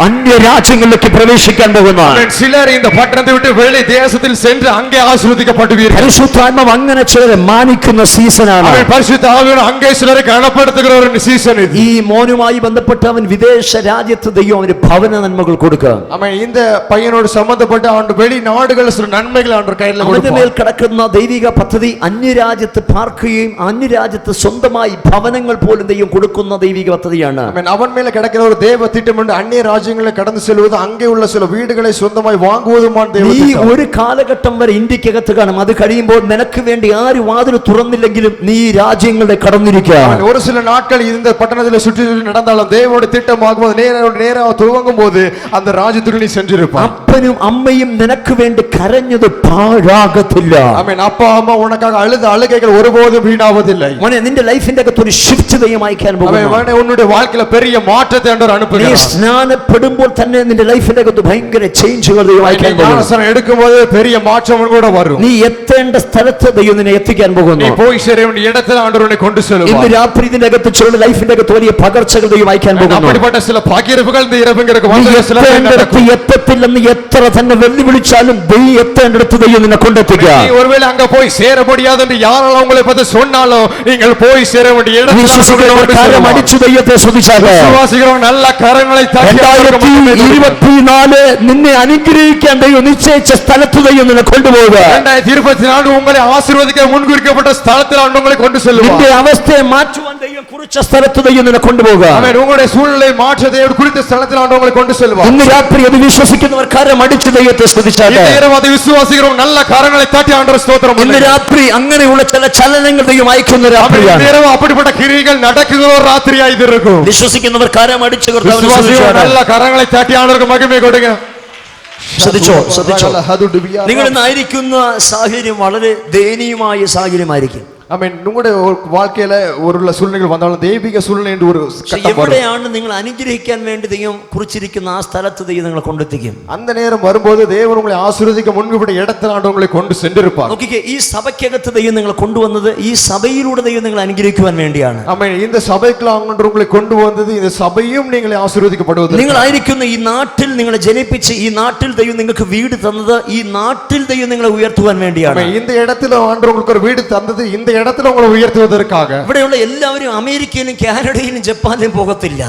അന്യ രാജ്യങ്ങളിലേക്ക് പ്രവേശിക്കാൻ പോകുന്നു. சிலர் இந்த பட்டணத்தை விட்டு வெளி தேசத்தில் சென்று அங்கே ஆசீர்வதிக்கப்படுவீர்கள். പരിശുദ്ധാത്മാവ് അങ്ങനെ ചിലരെ മാനിക്കുന്ന സീസണാണ്. பரிசுத்த ஆவியானவர் அங்கே சிலரை காணப்படுத்துகிற ஒரு சீசன் இது. ഈ മോനുമായി ബന്ധപ്പെട്ട് അവൻ വിദേശ രാജ്യത്ത് ദൈവം അവന് ഭവന നന്മകൾ കൊടുക്കുക. ஆமென். இந்த பையனோடு சம்பந்தப்பட்ட அவன் வெளிநாடுகள் சில நன்மைகள் அவன் கையில അവന്റെ മേൽ கொடுப்பார். കിടക്കുന്ന ദൈവിക പദ്ധതി അന്യരാജ്യത്ത് പാർക്കുകയും അന്യരാജ്യത്ത് സ്വന്തമായി ഭവനങ്ങൾ പോലും ദൈവം കൊടുക്കുന്ന ദൈവിക പദ്ധതിയാണ്. ஆமென். அவன் மேல கிடக்கிற ஒரு தேவ திட்டம் உண்டு. அந்நிய ராஜ்யங்களை கடந்து செல்வது, அங்கே உள்ள சில வீடுகளை சொந்தமாய் வாங்குவதுமான தேவ നീ திட்டம். ഒരു കാലഘട്ടം വരെ ഇന്ത്യക്കകത്ത് കാണും. അത് കഴിയുമ്പോൾ നിനക്ക് വേണ്ടി ആര് വാതിൽ തുറന്നില്ലെങ്കിലും നീ രാജ്യങ്ങളുടെ കടന്നിരിക്കുക. ஒரு சில நாட்கள் இந்த பட்டணத்தில் சுற்றி நடந்தாலும் தேவனுடைய திட்டம் ஆகும்போது நேராக துவங்கும் போது அந்த ராஜ்யத்துக்கு நீ சென்றிருப்பாய். അപ്പനും അമ്മയും നിനക്ക് വേണ്ടി കരഞ്ഞത് പാഴാകത്തില്ല. ஆமென். அப்பா அம்மா உனக்காக அழுத அழுகைகள் ஒருபோதும் வீணாவதில்லை. മോനെ, നിന്റെ ലൈഫിന്റെ അകത്ത് ഒരു ഷിഫ്റ്റ് ദൈവം അയക്കാൻ പോകുന്നു. அவன் உன்னுடைய வாழ்க்கையில பெரிய மாற்றத்தை ஆண்டவர் നീ அனுப்புகிறார். സ്നാനപ്പെടുമ്പോൾ തന്നെ നിന്റെ ലൈഫിന്റെ അകത്ത് ഭയങ്കര ചേഞ്ചുകൾ ദൈവം അയക്കാൻ പോകുന്നു. ஞானஸ்நானம் எடுக்கும்போது பெரிய மாற்றம் கூட வரும். നീ എത്തേണ്ട സ്ഥലത്ത് ദൈവം നിന്നെ എത്തിക്കാൻ പോകുന്നു. நீ போய் சேர வேண்டிய இடத்துல ஆண்டவர் உன்னை கொண்டு ഇന്ന് செல்வார். രാത്രി ഇതിന്റെ അകത്ത് ചിലരുടെ ലൈഫിന്റെ അകത്ത് വലിയ പകർച്ചകൾ ദൈവം അയക്കാൻ പോകുന്നു. அப்படிப்பட்ட சில பகிர்வுகள் இந்த இரவுங்களுக்கு നീ வந்து சில എത്തേണ്ടടുത്ത് എത്തത്തില്ലെന്ന് എത്ര തന്നെ വെല്ലുവിളിച്ചാലും ദൈവം എത്തേണ്ടടുത്ത് ദൈവം നിന്നെ കൊണ്ടെത്തിക്കുക. நீ ஒருவேளை அங்க போய் சேர முடியாது என்று யாரெல்லாம் உங்களை பார்த்து சொன்னாலும் நீங்கள் போய் சேர வேண்டிய இடத்துல വിശ്വസിക്കുന്നവർ കാര്യം അടിച്ചു ദൈവത്തെ സ്തുതിച്ചാട്ടെ. விசுவாசிக்கிறவங்க நல்ல கரங்களை தட்டி 2024 നിന്നെ അനുഗ്രഹിക്കാൻ ദൈവം നിശ്ചയിച്ച സ്ഥലത്ത് ദൈവം നിന്നെ കൊണ്ടുപോവുക. 2024 உங்களை ஆசீர்வதிக்க முன்குறிக்கப்பட்ட ஸ்தலத்தில் ஆண்டவர் உங்களை கொண்டு செல்வார். നിന്റെ അവസ്ഥയെ മാറ്റുവാൻ ദൈവം കുറിച്ച സ്ഥലത്ത് ദൈവം നിന്നെ കൊണ്ടുപോവുക. ஆமென். உங்களுடைய சூழ்நிலை மாற்ற தேவன் குறித்த ஸ்தலத்தில் ஆண்டவர் உங்களை கொண்டு செல்வார். ഇന്ന് രാത്രി അത് വിശ്വസിക്കുന്നവർ കാര്യം അടിച്ചു ദൈവത്തെ സ്തുതിച്ചാട്ടെ. இந்த இரவு அதை விசுவாசிக்கிறவங்க நல்ல கரங்களை தட்டி ஆண்டவர் ஸ்தோத்திரம் ഇന്ന് பண்ணுங்க. രാത്രി അങ്ങനെയുള്ള ചില ചലനങ്ങൾ ദൈവം അയക്കുന്ന இந்த രാത്രിയാണ്. இரவு அப்படிப்பட்ட கிரியைகள் நடக்குகிற ஒரு ராத்திரியா இது இருக்கும். വിശ്വസിക്കുന്നവർ കാര്യം അടിച്ചു விசுவாசிக்கிறவங்க நல்ல கரங்களை தட்டி ஆண்டவருக்கு மகிமை கொடுங்க. ശ്രദ്ധിച്ചോ. നിങ്ങൾ ഇന്ന് ആയിരിക്കുന്ന സാഹചര്യം വളരെ ദയനീയമായ സാഹചര്യമായിരിക്കും. നിങ്ങളുടെ வாழ்க்கையில ஒரு சூழ்நிலைகள் வந்தாலும் தெய்வீக சூழ்நிலை என்று ஒரு கட்டம் வரும். എവിടെയാണ് നിങ്ങൾ അനുഗ്രഹിക്കാൻ വേണ്ടി ദൈവം കുറിച്ചിരിക്കുന്ന ആ സ്ഥലത്ത് ദൈവം നിങ്ങളെ കൊണ്ടെത്തിക്കും. அந்த நேரம் வரும்போது தேவன் உங்களை ஆசீர்வதிக்க முன்குறிப்பிட்ட இடத்தில் ஆண்டவர் உங்களை கொண்டு சென்றிருப்பார். നോക്കിക്കേ, ഈ സഭയ്ക്കകത്ത് ദൈവം നിങ്ങളെ കൊണ്ടുവന്നത് ഈ സഭയിലൂടെ ദൈവം നിങ്ങളെ അനുഗ്രഹിക്കുവാൻ വേണ്ടിയാണ്. இந்த சபைக்குள்ள ஆண்டவர் உங்களை கொண்டு வந்தது இந்த சபையும் நீங்களே ஆசீர்வதிக்கப்படுவது. നിങ്ങളായിരിക്കുന്ന ഈ നാട്ടിൽ നിങ്ങളെ ജനിപ്പിച്ച് ഈ നാട്ടിൽ ദൈവം നിങ്ങൾക്ക് വീട് തന്നത് ഈ നാട്ടിൽ ദൈവം നിങ്ങളെ ഉയർത്തുവാൻ വേണ്ടിയാണ്. இந்த இடத்துல ஆண்டவர் உங்களுக்கு ஒரு வீடு தந்தது இந்த இடத்துல உங்களை உயர்த்துவதற்காக. ഇവിടെയുള്ള എല്ലാവരും അമേരിക്കയിലും കാനഡയിലും ജപ്പാനിലും പോകത്തില്ല.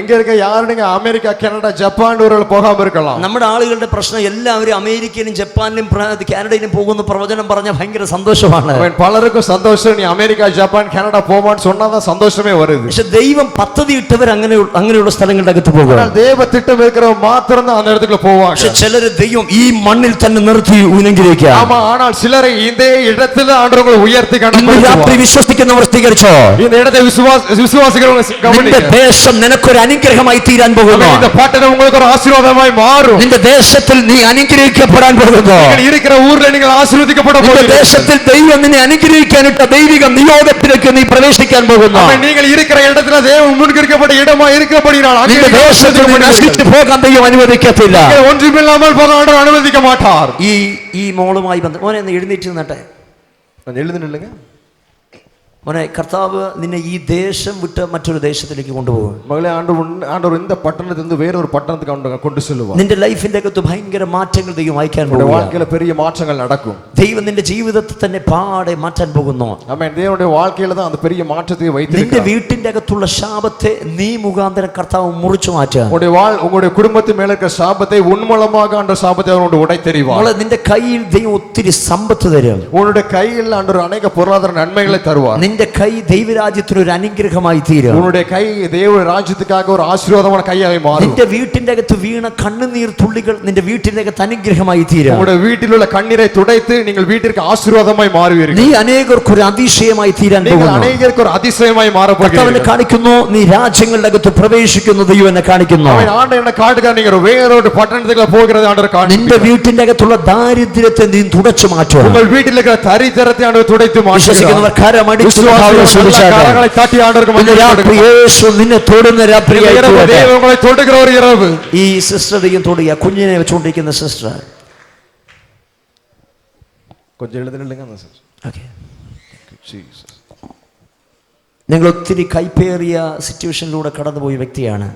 இங்க இருக்க யாரும் நீங்க அமெரிக்கா கனடா ஜப்பான் ஊர்ல போகாம இருக்கலாம். നമ്മുടെ ആളുകളുടെ പ്രശ്നം എല്ലാവരും അമേരിക്കയിലും ജപ്പാനിലും കാനഡയിലും പോകുന്ന പ്രവചനം പറഞ്ഞാൽ ഭയങ്കര സന്തോഷമാണ്. പലർക്കും സന്തോഷം നീ അമേരിക്ക ജപ്പാൻ കാനഡ പോവാന്ന് சொன்னாதான் സന്തോഷമേ വരുது. പക്ഷെ ദൈവം പദ്ധതി ഇട്ടവർ അങ്ങനെയുള്ള സ്ഥലങ്ങളുടെ അകത്ത് പോകുക. ദൈവ തിട്ടം വെக்கிறവ മാത്രം தான் அந்த இடத்துக்கு போவாங்க. പക്ഷെ ചിലരെ ദൈവം ഈ മണ്ണിൽ തന്നെ നിർത്തി അനുഗ്രഹിക്കുക. ஆமா, ஆனால் சிலரை இந்த இடத்துல ஆண்டவர் உங்களை உயர்த்தி കാണിക്കുന്നു. രാത്രി വിശ്വസിക്കുന്നവർ സ്വീകരിച്ചോ? இந்த இடத்தை விசுவாசிகள் നിന്റെ ദേശം നിനക്കൊരു അനുഗ്രഹമായി തീരാൻ പോകുന്നു. இந்த பட்டணம் உங்களுக்கு ஒரு ஆசீர்வாதமாய் மாறும். നിന്റെ ദേശത്തിൽ നീ അനുഗ്രഹിക്കപ്പെടാൻ പോകുന്നു. നിങ്ങൾ ഇരിക്കുന്ന ഊരിൽ നിങ്ങൾ ആശീർവദിക്കപ്പെടാൻ പോകുന്നു. നിന്റെ ദേശത്തിൽ ദൈവം നിന്നെ അനുഗ്രഹിക്കാനിട്ട ദൈവിക നിയോഗത്തിലേക്ക് നീ പ്രവേശിക്കാൻ പോകുന്നു. നിങ്ങൾ ഇരിക്കുന്ന ഇടത്തിൽ ദൈവം മുൻകുറിക്കപ്പെട്ട ഇടമായി ഇരിക്കപ്പെടുகிறார். നിന്റെ ദേശത്തിൽ നീ നശിച്ചു പോകാൻ ദൈവം അനുവദിക്കത്തില്ല. ഒന്നുമില്ലാமல் പോകാൻ ആണ്ടവർ അനുവദിக்க മാட்டார். ഈ മോളുമായി ബന്ധം മോനെ ഒന്ന് എഴുന്നേറ്റ് നിന്നട്ടെ. എഴുതുന്നില്ലെങ്കിൽ മോനെ, കർത്താവ് നിന്നെ ഈ ദേശം വിട്ട് മറ്റൊരു ദേശത്തിലേക്ക് കൊണ്ടുപോകും. മകളെ, ആണ്ടവർ இந்த പട്ടണത്തിൽ നിന്ന് വേറെ ഒരു പട്ടണത്തിലേക്ക് കൊണ്ടു ചെല്ലുവാൻ. നിന്റെ ലൈഫിന്റെ അകത്ത് ഭയങ്കര മാറ്റങ്ങൾ ദൈവം അയക്കാൻ പോകുന്നു. வாழ்க்கையில பெரிய மாற்றங்கள் நடக்கும். ദൈവം നിന്റെ ജീവിതത്തെ തന്നെ പാടെ മാറ്റാൻ പോകുന്നു. ആമേൻ. ദൈവന്റെ வாழ்க்கையில தான் அந்த பெரிய மாற்றத்தை வைத்திருக்கிறார். നിന്റെ വീട്ടിന്റെ അകത്തുള്ള ശാപത്തെ നീ മുഖാന്തരം കർത്താവ് മുറിച്ചു മാറ്റുക. உங்களுடைய കുടുംബത്തിന് മേലെ இருக்கிற சாபத்தை உன்மூலமாக ஆண்டவர் சாபத்தை அவரோடு உடைத்தெறிவார். മോളെ, നിന്റെ കയ്യിൽ ദൈവം ഒത്തിരി സമ്പത്ത് തരും. உன்னுடைய கையில் ஆண்டவர் अनेक பொருளாதார நன்மைகளை தருவார். നിന്റെ കൈ ദൈവരാജ്യത്തിന് ഒരു അനുഗ്രഹമായി തീരും. உன்னுடைய கை தேவ ராஜ்யத்துக்காக ஒரு ஆசீர்வாதமான கையாയി மாறும். നിന്റെ വീട്ടിന്റെ അകത്ത് വീണ കണ്ണുനീർ തുള്ളികൾ നിന്റെ വീട്ടിന്റെ അകത്ത് അനുഗ്രഹമായി തീരും. உங்களுடைய வீட்டிலுள்ள கண்ணீரை துடைத்து நீங்கள் வீட்டிற்கு ஆசீர்வாதமாய் மாறுவீர்கள். നീ അനേകർക്ക് ഒരു അതിശയമായി തീരാൻ പോകുന്നു. நீங்கள் അനേകർക്ക് ഒരു അതിശയമായി മാറ പോകുന്നു. കർത്താവിനെ കാണിക്കുന്നു. നീ രാജ്യങ്ങളുടെ അകത്ത് പ്രവേശിക്കുന്നു. ദൈവം എന്നെ കാണിക്കുന്നു. ആണ്ടവനെ കാട്ടുക. നിങ്ങൾ വേറൊരു പട്ടണത്തിലേക്ക് പോകുന്നത് ആണ്ടവർ കാണിക്കുന്നു. നിന്റെ വീട്ടിന്റെ അകത്തുള്ള ദാരിദ്ര്യത്തെ നീ തുടച്ചു മാറ്റുക. உங்கள் வீட்டில் இருக்கிற தரித்திரத்தை ஆண்டவர் துடைத்து மாற்றுகிறார். വിശ്വസിക്കുന്നവർ കരമടിച്ച് കരങ്ങളെ തട്ടി ആണ്ടവർക്ക് യേശു നിന്നെ തൊടുന്ന രാത്രിയായി ദൈവം ഉങ്ങളെ തൊടുகிற ഒരു இரவு. ഈ സിസ്റ്റർ ദൈവം തൊടുക. കുഞ്ഞിനെ വെച്ചുകൊണ്ടിരിക്കുന്ന സിസ്റ്റർ கொஞ்சம் எழுதுന്നില്ലെങ്കിൽ ഓക്കേ. നിങ്ങൾ ഒത്തിരി കൈപ്പേറിയ സിറ്റുവേഷനിലൂടെ കടന്നുപോയ വ്യക്തിയാണ്.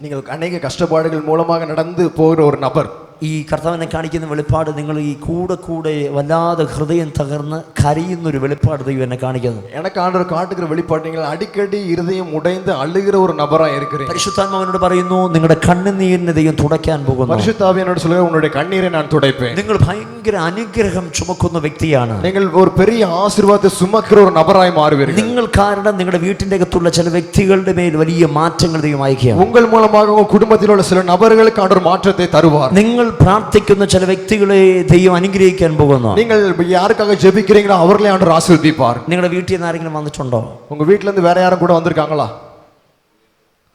നിങ്ങൾ അനേക കഷ്ടപ്പാടുകൾ മൂലமாக നടந்து போகிற ஒரு நபர். ഈ കർത്താവിനെ കാണിക്കുന്ന വെളിപ്പാട് നിങ്ങൾ ഈ കൂടെ വല്ലാതെ ഹൃദയം തകർന്ന് കരയുന്നൊരു വെളിപ്പാട് ദൈവം എന്നെ കാണിക്കുന്നു. எனக்கு ஆண்டவர் காட்டுகிற வெளிப்பாடு நீங்கள் அடிக்கடி இருதயம் உடைந்து அழுகிற ஒரு நபரா இருக்கிறீங்க. പരിശുദ്ധാത്മാവിനോട് പറയുന്നു, നിങ്ങളുടെ കണ്ണുനീരിനെ ദൈവം തുടയ്ക്കാൻ പോകുന്നു. പരിശുദ്ധാവിയോട് சொல்லுங்க, உன்னுடைய கண்ணீரை நான் துடைப்பேன். നിങ്ങൾ ഭയങ്കര അനുഗ്രഹം ചുമക്കുന്ന വ്യക്തിയാണ്. நீங்கள் ஒரு பெரிய ஆசீர்வாதத்தை சுமக்கிற ஒரு நபராய் மாறுவீர்கள். നിങ്ങൾ കാരണം നിങ്ങളുടെ വീട്ടിന്റെ അകത്തുള്ള ചില വ്യക്തികളുടെ മേൽ വലിയ മാറ്റങ്ങൾ ദൈവം അയക്കുകയാണ്. உங்கள் மூலமாக உங்கள் குடும்பத்திலுள்ள சில நபர்களுக்கு ஆண்டவர் மாற்றத்தை தருவார். നിങ്ങൾ പ്രാർത്ഥിക്കുന്ന ചില വ്യക്തികളെ ദൈവം അനുഗ്രഹിക്കാൻ പോകുന്നു. നിങ്ങൾ யாருக்காக ஜெபிக்கிறீங்களோ அவர்களை ஆண்டவர் ஆசீர்வதிப்பார். നിങ്ങളുടെ വീട്ടിൽ നിന്ന് ആരെങ്കിലും വന്നിട്ടുണ്ടോ? உங்க வீட்ல இருந்து வேற யாரும் கூட வந்திருக்காங்களா?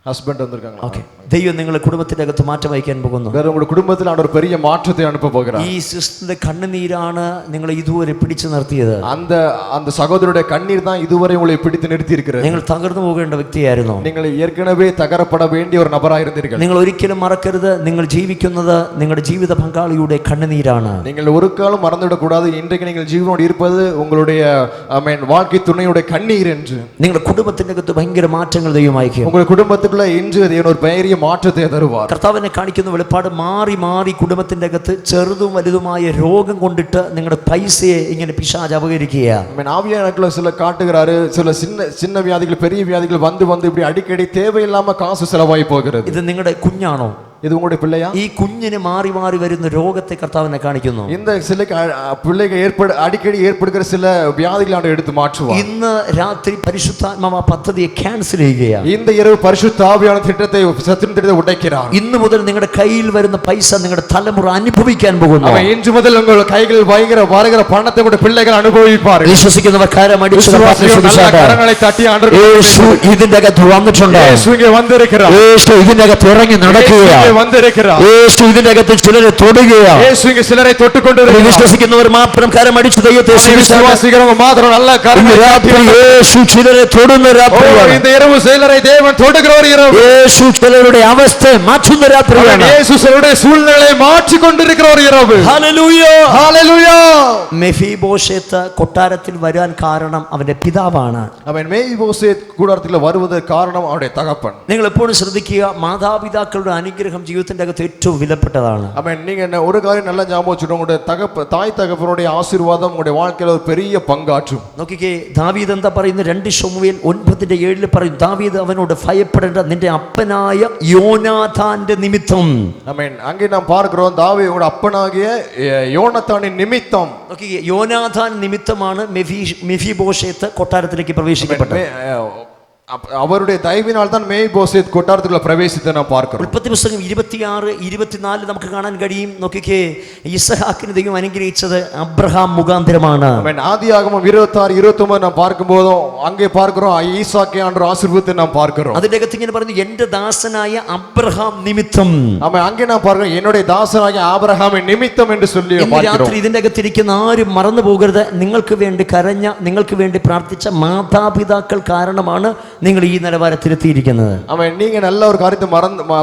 ஹஸ்பண்ட் வந்திருக்காங்களா? ഓക്കേ. ദൈവം നിങ്ങളുടെ കുടുംബത്തിന്റെ അകത്ത് മാറ്റം വയ്ക്കാൻ പോകുന്നു. வேற உங்க குடும்பத்தில் ஆண்டவர் பெரிய மாற்றத்தை அனுப்ப போகிறார். ഈ സിസ്റ്ററിന്റെ കണ്ണുനീരാണ് നിങ്ങളെ ഇതുവരെ പിടിച്ചു നിർത്തിയത്. அந்த சகோதரருடைய கண்ணீர் தான் இதுவரை உங்களை பிடித்து நிறுத்தி இருக்கிறது. നിങ്ങൾ തകർന്നു പോകേണ്ട വ്യക്തിയായിരുന്നു. നിങ്ങൾ ஏற்கனவே தகரப்பட வேண்டிய ஒரு நபராக இருந்தீர்கள். നിങ്ങൾ ഒരിക്കലും മറക്കരുത്, നിങ്ങൾ ജീവിക്കുന്നത് നിങ്ങളുടെ ജീവിത പങ്കാളിയുടെ കണ്ണുനീരാണ്. நீங்கள் ஒரு காலம் மறந்துவிடக் கூடாது, இன்றைக்கு நீங்கள் ஜீவனோடு இருப்பது உங்களுடைய வாழ்க்கை துணையுடைய கண்ணீர் என்று. നിങ്ങളുടെ കുടുംബത്തിന്റെ അകത്ത് ഭയങ്കര മാറ്റങ്ങൾ ദൈവം അയക്കും. உங்கள் குடும்பத்துக்குள்ள இன்று தேவன் ஒரு பெரிய மாற்றத்தை தருவார். കർത്താവിനെ കാണിക്കുന്ന വെളിപ്പാട് മാറി കുടുംബത്തിന്റെ അകത്ത് ചെറുതും വലുതുമായ രോഗം കൊണ്ടിട്ട് നിങ്ങളുടെ പൈസയെ ഇങ്ങനെ പിശാച് അപഹരിക്കുക. ஆவியானவர்களை சில காட்டுகிறாரு, சில சின்ன வியாதிகள் பெரிய வியாதிகள் வந்து இப்படி அடிக்கடி தேவையில்லாம காசு செலவாகி போகிறது. ഇത് നിങ്ങളുടെ കുഞ്ഞാണോ? இது உங்களுடைய பிள்ளையா? ഈ കുഞ്ഞിന് മാറി വരുന്ന രോഗത്തെ കർത്താവിനെ കാണിക്കുന്നു. இந்த சில பிள்ளைக்கு அடிக்கடி ஏற்படுகிற சில வியாதிகளை எடுத்து மாற்றுவார். ഇന്ന് രാത്രി പരിശുദ്ധാത്മാവ് ആ പദ്ധതിയെ ക്യാൻസൽ ചെയ്യുകയാണ്. இந்த இரவு பரிசுத்த ஆவியானவர் திட்டத்தை சத்துருவின் திட்டத்தை உடைக்கிறார். ഇന്ന് മുതൽ നിങ്ങളുടെ കയ്യിൽ വരുന്ന പൈസ നിങ്ങളുടെ തലമുറ അനുഭവിക്കാൻ പോകുന്നു. இன்று முதல் உங்கள் கைகளில் வருகிற பணத்தை உங்களுடைய பிள்ளைகள் அனுபவிப்பார்கள். വിശ്വസിക്കുന്നവർ കരമടിച്ച് കരങ്ങളെ തട്ടി യേശു ഇതിന്റെ അകത്ത് വന്നിട്ടുണ്ട്. യേശു ഇങ്ങ് വന്നിരിക്കുകയാണ്. യേശു ഇതിന്റെ അകത്ത് ഇറങ്ങി നടക്കുകയാണ്. உள்ளே வந்திருக்கிறார். യേശു ഇതിന്റെ അകത്ത് ചിലരെ തൊടുകയാണ്. இயேசு இங்க சிலரை தொட்டுக்கொண்டிருக்கிறார். വിശ്വസിക്കുന്നവർ മാത്രം കരമടിച്ച് ദൈവത്തെ விசுவாசிக்கிறவங்க மாத்திரம் நல்ல രാത്രി യേശു ചിലരെ തൊടുന്ന രാത്രിയാണ്. இந்த இரவு சிலரை தேவன் தொடுகிற ஒரு இரவு. യേശു ചിലരുടെ അവസ്ഥ മാറ്റുന്ന രാത്രിയാണ്. இயேசு சிலருடைய சூழ்நிலையை மாற்றி கொண்டிருக்கிற ஒரு இரவு. ഹല്ലേലൂയ ஹalleluya. മെഫീബോശേത്ത് കൊട്ടാരത്തിൽ വരാൻ കാരണം അവന്റെ പിതാവാണ്. அவன் மேய்போசேத் கூடாரத்தில் வருவதற்கு காரணம் அவனுடைய தகப்பன். നിങ്ങൾ എപ്പോഴും ശ്രദ്ധിക്കുക, മാതാപിതാക്കളുടെ അനുഗ്രഹം ജീവിതത്തിന്റെ അകത്ത് ഏറ്റവും വിലപ്പെട്ടതാണ്. அவன் நீங்க ஒரு காரியம் நல்லா ஞாபகம் வச்சுக்கணும், உங்களுடைய தாய் தகப்பனுடைய ஆசீர்வாதம் உங்களுடைய வாழ்க்கையில ஒரு பெரிய பங்காற்றும். നോക്കിക്കേ, ദാവീദ് എന്താ പറയുന്നത്? 2 ശമൂവേൽ 9:7 പറയും, ദാവീദ് അവനോട് ഭയപ്പെടേണ്ട, നിന്റെ അപ്പനായ യോനാഥാന്റെ നിമിത്തം. ஆமென். அங்கே நாம் பார்க்கிறோம், தாவீது உங்களுடைய அப்பனாகிய யோனத்தானின் நிமித்தம். നോക്കിക്കേ, യോനാഥാൻ നിമിത്തമാണ് മെഫീബോശേത്ത് കൊട്ടാരത്തിലേക്ക് പ്രവേശിക്കപ്പെട്ടത്. அவருடைய தயவினால் தான் மேய்போசேத் கொட்டாரத்துக்குள்ள பிரவேசித்து நாம் பார்க்கிறோம். ഉൽപ്പത്തി പുസ്തകം 26-24 നമുക്ക് കാണാൻ കഴിയും. നോക്കിക്കേ, ഇസഹാക്കിനെ ദൈവം അനുഗ്രഹിച്ചത് അബ്രഹാം മുഖാന്തരമാണ്. ஆமென். ஆதியாகமம் 26-29 நாம் பார்க்கும்போதும் அங்கே பார்க்கிறோம் ஈசாக்கை ஆண்டவர் ஆசீர்வதித்து நாம் பார்க்கிறோம். അതിന്റെ അകത്ത് ഇങ്ങനെ പറഞ്ഞു, എന്റെ ദാസനായ അബ്രഹാം നിമിത്തം. ஆமென். அங்கே நாம் பார்க்கிறோம் என்னுடைய தாசனாகிய ஆபிரகாமின் நிமித்தம் என்று சொல்லி பார்க்கிறோம். രാത്രി ഇതിന്റെ അകത്തിരിക്കുന്ന ആരും മറന്നു പോകരുത്, നിങ്ങൾക്ക് വേണ്ടി കരഞ്ഞ, നിങ്ങൾക്ക് വേണ്ടി പ്രാർത്ഥിച്ച മാതാപിതാക്കൾ കാരണമാണ് നിങ്ങൾ ഈ നിലവാരത്തിലെത്തിയിരിക്കുന്നത്. ஆமென். நீங்க நல்ல ஒரு காரியத்தை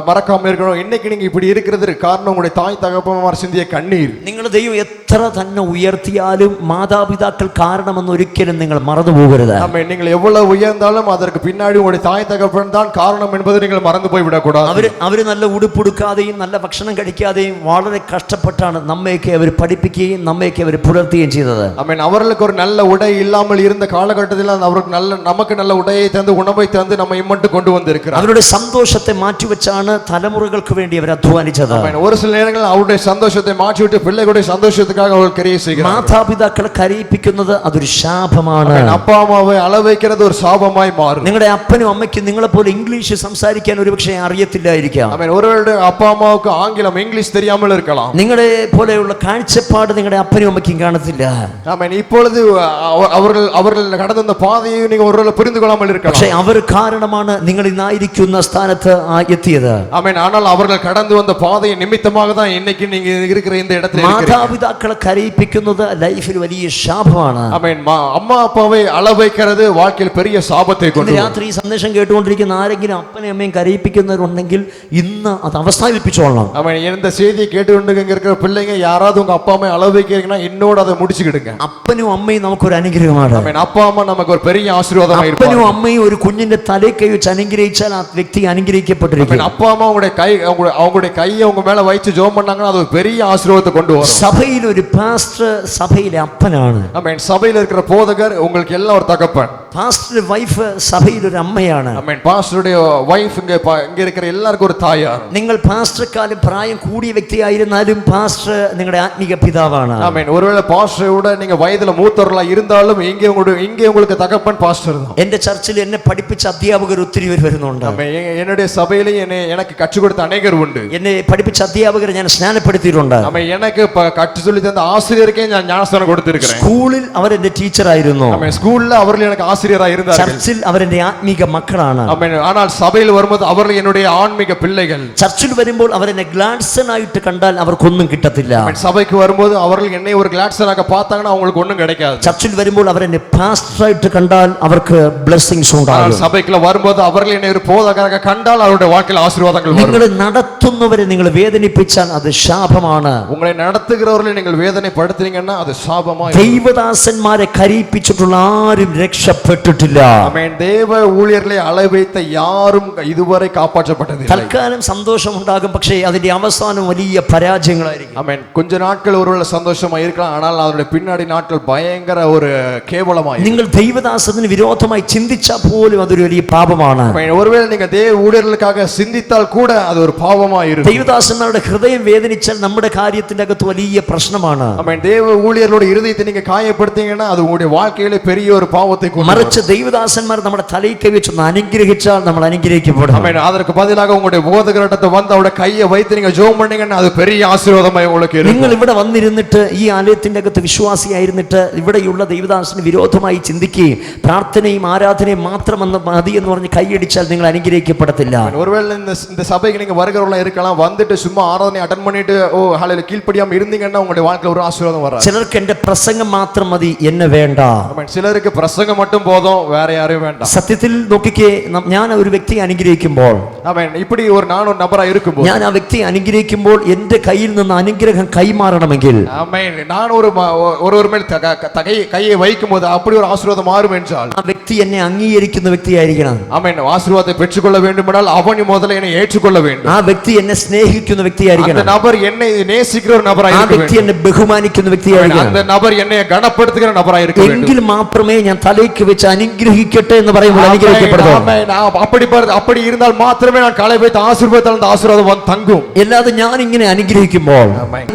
மறக்காம இருக்கணும். இன்னைக்கு நீங்க இப்படி இருக்கிறதுக்கு காரணம் உங்களுடைய தாய் தகப்பன்மார் சிந்திய கண்ணீர். നിങ്ങൾ ദൈവം എത്ര തന്നെ ഉയർത്തിയാലും മാതാപിതാക്കൾ കാരണമെന്ന് ഒരിക്കലും നിങ്ങൾ മറന്നു പോകരുത്. ஆமென். நீங்கள் எவ்வளவு உயர்ந்தாலும் அதற்கு பின்னாடி உங்களுடைய தாய் தகப்பன் தான் காரணம் என்பதை நீங்கள் மறந்து போய் விடக்கூடாது. അവര് നല്ല ഉടുപ്പെടുക്കാതെയും നല്ല ഭക്ഷണം കഴിക്കാതെയും വളരെ കഷ്ടപ്പെട്ടാണ് നമ്മയൊക്കെ അവർ പഠിപ്പിക്കുകയും നമ്മയൊക്കെ അവർ പുലർത്തുകയും ചെയ്തത്. ஆமென். அவர்களுக்கு ஒரு நல்ல உடை இல்லாமல் இருந்த காலகட்டத்தில் அவருக்கு நமக்கு நல்ல உடையை தந்து உணவை தந்து நம்மை இம்மட்டு கொண்டு வந்திருக்கிறார். അവരുടെ സന്തോഷത്തെ മാറ്റിവെച്ചാണ് തലമുറകൾക്ക് വേണ്ടി അവർ അധ്വാനിച്ചത്. ஆமென். ஒரு சில நேரங்களில் அவருடைய சந்தோஷத்தை மாற்றிவிட்டு பிள்ளைகளுடைய சந்தோஷத்துக்காக அவர்கள் கிரியை செய்கிறார்கள். മാതാപിതാക്കളെ കരയിപ്പിക്കുന്നത് അതൊരു ശാപമാണ്. அப்பா அம்மாவை அள வைக்கிறது ஒரு சாபமாய் மாறும். നിങ്ങളുടെ അപ്പനും അമ്മയ്ക്കും നിങ്ങളെ പോലെ ഇംഗ്ലീഷ് സംസാരിക്കാൻ ഒരുപക്ഷെ അറിയത്തില്ലായിരിക്കാം. ஆமென். ஒருவருடைய அப்பா அம்மாவுக்கு ஆங்கிலம் இங்கிலீஷ் தெரியாமல் இருக்கலாம். നിങ്ങളെ പോലെയുള്ള കാഴ്ചപ്പാട് നിങ്ങളുടെ അപ്പനും അമ്മയ്ക്കും കാണത്തില്ല. ஆமென். இப்பொழுது அவர்கள் கடந்த அந்த பாதையை நீங்க ஒருவேளை புரிந்து கொள்ளாமல் இருக்கலாம். പക്ഷേ അവർ കാരണമാണ് നിങ്ങൾ ഇന്നായിരിക്കുന്ന സ്ഥാനത്ത് എത്തിയത്. ஆமென். ஆனால் அவர்கள் கடந்து வந்த பாதையை நிமித்தமாக தான் இன்னைக்கு நீங்க இருக்கிற இந்த இடத்துல இருக்கிறீங்க. മാതാപിതാക്കളെ കരയിപ്പിക്കുന്നത് ലൈഫിൽ വലിയ ശാപമാണ്. ஆமென். அம்மா அப்பாவை அள வைக்கிறது வாழ்க்கையில் பெரிய சாபத்தை கொண்டு வரும். രാത്രി ഈ സന്ദേശം കേട്ടുകൊണ്ടിരിക്കുന്ന ആരെങ്കിലും അപ്പനെയും അമ്മയും കരയിപ്പിക്കുന്നവരുണ്ടെങ്കിൽ ഇന്ന് അത് അവസാനിപ്പിച്ചോളണം. ஆமென். இந்த செய்தியை கேட்டுக்கொண்டு இருக்கிற பிள்ளைங்க யாராவது உங்க அப்பா அம்மா அள வைக்கிறீங்கன்னா இன்னோட அதை முடிச்சுக்கிடுங்க. അപ്പനും അമ്മയും നമുക്കൊരു അനുഗ്രഹമാണ്. ஆமென். அப்பா அம்மா நமக்கு ஒரு பெரிய ஆசீர்வாதமாக இருப்பாங்க. അപ്പനും അമ്മയും ഒരു കുഞ്ഞിന്റെ തലയിൽ കൈ വെച്ച് അനുഗ്രഹിച്ചാൽ ആ വ്യക്തി അനുഗ്രഹിക്കപ്പെട്ടിരിക്കും. அப்பா அம்மா அவங்களுடைய கையை உங்க மேல வைத்து ஜெபம் பண்ணாங்கன்னா அது ஒரு பெரிய ஆசீர்வாதத்தை கொண்டு வரும். സഭയിൽ ഒരു പാസ്റ്റർ സഭയിലെ അപ്പനാണ്. ஆமென். சபையில் இருக்கிற போதகர் உங்களுக்கு எல்லாம் ஒரு தகப்பன். പാസ്റ്റർ വൈഫ് സഭയിൽ ഒരു അമ്മയാണ്. ஆமென். பாஸ்டருடைய வைஃப் இங்க இருக்கிற எல்லாருக்கும் ஒரு தாயார். നിങ്ങൾ പാസ്റ്റർക്കാലം പ്രായം കൂടിയ വ്യക്തിയായിരുന്നാലും പാസ്റ്റർ നിങ്ങളുടെ ആത്മീക പിതാവാണ്. ஆமென். ஒருவேளை பாஸ்டரோட நீங்க வயதுல மூத்தவர்களா இருந்தாலும் இங்கே உங்களுக்கு தகப்பன் பாஸ்டர் தான். എന്റെ ചർച്ചിൽ എന്നെ പഠിപ്പിച്ച അധ്യാപകർ ഒത്തിരി പേര് വരുന്നുണ്ട്. என்னுடைய சபையிலே எனக்கு கற்றுக் கொடுத்த அநேகர் உண்டு. എന്നെ പഠിപ്പിച്ച അധ്യാപകരെ ഞാൻ സ്നാനപ്പെടുത്തിയിട്ടുണ്ട്. எனக்கு கற்று சொல்லி தந்த ஆசிரியருக்கே நான் ஞானஸ்தானம் கொடுத்திருக்கிறேன். സ്കൂളിൽ അവർ എന്റെ ടീച്ചർ ആയിരുന്നു. ஸ்கூல்ல அவர்கள் எனக்கு ஆசிரியராக இருந்தார்கள். ചർച്ചിൽ അവർ എന്റെ ആത്മീക മക്കളാണ്. ஆனால் சபையில் வரும்போது அவர்கள் என்னுடைய ஆன்மீக பிள்ளைகள். ചർച്ചിൽ വരുമ്പോൾ അവർ എന്നെ ഗ്ലാഡ്സൺ ആയിട്ട് കണ്ടാൽ അവർക്കൊന്നും കിട്ടത്തില്ല. சபைக்கு வரும்போது அவர்கள் என்னை ஒரு கிளாட்சனாக பார்த்தாங்கன்னா அவங்களுக்கு ஒண்ணும் கிடைக்காது. ചർച്ചിൽ വരുമ്പോൾ അവർ എന്നെ പാസ്റ്റർ ആയിട്ട് കണ്ടാൽ അവർക്ക് ബ്ലെസ്സിങ്സ് ഉണ്ടാകും. சபைக்குள்ள வரும்போது அவர்கள் என்னை ஒரு போதகராக கண்டால் அவருடைய வாழ்க்கையில் ஆசீர்வாதங்கள் வரும். നിങ്ങളെ നടത്തുന്നവരെ നിങ്ങൾ വേദനിപ്പിച്ചാൽ അത് ശാപമാണ്. உங்களை நடத்துகிறவர்களை நீங்கள் வேதனைப்படுத்துறீங்கன்னா அது சாபமாய். ദൈവദാസന്മാരെ കരയിപ്പിച്ചിട്ടുള്ള ആരും രക്ഷപ്പെട്ടിട്ടില്ല. ആമേൻ. தேவ ஊழியர்களை அள வைத்த யாரும் இதுவரை காப்பாற்றப்பட்டதில்லை. തൽക്കാലം സന്തോഷം ഉണ്ടാകും, പക്ഷേ അതിന്റെ അവസാനം വലിയ പരാജയങ്ങളായിരിക്കും. ஆமென். கொஞ்ச நாட்கள் ஒருவேளை சந்தோஷமா இருக்கலாம், ஆனால் அதோட பின்னாடி நாட்கள் பயங்கர ஒரு கேவலமாய். നിങ്ങൾ ദൈവദാസത്തിന് വിരോധമായി ചിന്തിച്ചാൽ പോലും അതൊരു വലിയ പാപമാണ്. ஆமென். ஒருவேளை நீங்க தேவ ஊழியர்களுக்காக சிந்தித்தால் கூட அது ஒரு பாவமாய் இருக்கும். ദൈവദാസന്മാരുടെ ഹൃദയം വേദനിച്ചാൽ നമ്മുടെ കാര്യത്തിന്റെ അകത്ത് വലിയ പ്രശ്നമാണ്. ஆமென். தேவ ஊழியர்களுடைய இருதயத்தை நீங்க காயப்படுத்தீங்கன்னா அது உங்களுடைய வாழ்க்கையிலே பெரிய ஒரு பாவத்தை கொண்டு வரும். മറിച്ച് ദൈവദാസന്മാർ നമ്മുടെ തലയിൽ കൈവച്ച് ഒന്ന് അനുഗ്രഹിച്ചാൽ നമ്മൾ അനുഗ്രഹിക്കപ്പെടും. ஆமென். அதற்கு பதிலாக உங்களுடைய போதகரிடத்தை வந்து அவருடைய கையை வைத்து நீங்க ஜெபம் பண்ணீங்கன்னா அது பெரிய ஆசீர்வாதமாய் உங்களுக்கு இருக்கும். നിങ്ങൾ ഇവിടെ വന്നിരുന്നിട്ട് ഈ ആലയത്തിന്റെ അകത്ത് വിശ്വാസിയായിരുന്നിട്ട് ഇവിടെയുള്ള ദൈവദാസന് വിരോധമായി ചിന്തിക്കുകയും പ്രാർത്ഥനയും ആരാധനയും മാത്രം മതി എന്ന് പറഞ്ഞ് കൈയടിച്ചാൽ നിങ്ങൾ അനുഗ്രഹിക്കപ്പെടത്തില്ല. ஒருவேளை இந்த சபைக்கு நீங்க வருகிறவங்களா இருக்கலாம், வந்துட்டு சும்மா ஆராதனை அட்டெண்ட் பண்ணிட்டு ஓ ஹalleluya கீழ்ப்படியாம இருந்தீங்கன்னா உங்களுடைய வாழ்க்கையில ஒரு ஆசீர்வாதம் வராது. ചിലർക്ക് എന്റെ പ്രസംഗം മാത്രം മതി, എന്നെ വേണ്ട. ஆமென். சிலருக்கு பிரசங்கம் மட்டும் போதும், வேற யாரையும் வேண்டாம். സത്യത്തിൽ നോക്കിക്കേ, ഞാൻ ഒരു വ്യക്തിയെ അനുഗ്രഹിക്കുമ്പോൾ, ஆமென், இப்படி ஒரு நான் ஒரு நபரா இருக்கும்போது, ഞാൻ ആ വ്യക്തിയെ അനുഗ്രഹിക്കുമ്പോൾ എന്റെ കയ്യിൽ നിന്ന് അനുഗ്രഹം കൈമാറണമെങ്കിൽ, ஆமென், நான் ஒரு மேல் கையை வைக்கும்போது அப்படி ஒரு ஆசீர்வாதம் மாறும் என்றால் ആ വ്യക്തി എന്നെ അംഗീകരിക്കുന്ന വ്യക്തിയായിരിക്കണം. ஆமென். ஆசீர்வாதத்தை பெற்றுக்கொள்ள வேண்டுமானால் அவன் முதல்ல என்னை ஏற்றுக்கொள்ள வேண்டும். ആ വ്യക്തി എന്നെ സ്നേഹിക്കുന്ന വ്യക്തിയായിരിക്കണം. அந்த நபர் என்னை நேசிக்கிற ஒரு நபராய் ആ இருக்க വ്യക്തി வேண்டும். എന്നെ ബഹുമാനിക്കുന്ന വ്യക്തിയായിരിക്കണം. அந்த நபர் என்னை கனப்படுத்துகிற நபராய் இருக்க வேண்டும். എങ്കിൽ മാത്രമേ ഞാൻ തലയ്ക്ക് വെച്ച് അനുഗ്രഹിക്കട്ടെ എന്ന് പറയുമ്പോൾ അനുഗ്രഹിക്കപ്പെടുന്നു. அப்படி இருந்தால் மாத்திரமே நான் காலை வைத்து ஆசீர்வாதத்தால் அந்த ஆசீர்வாதம் வந்து தங்கும். അല്ലാതെ ഞാൻ ഇങ്ങനെ അനുഗ്രഹിക്കുമ്പോൾ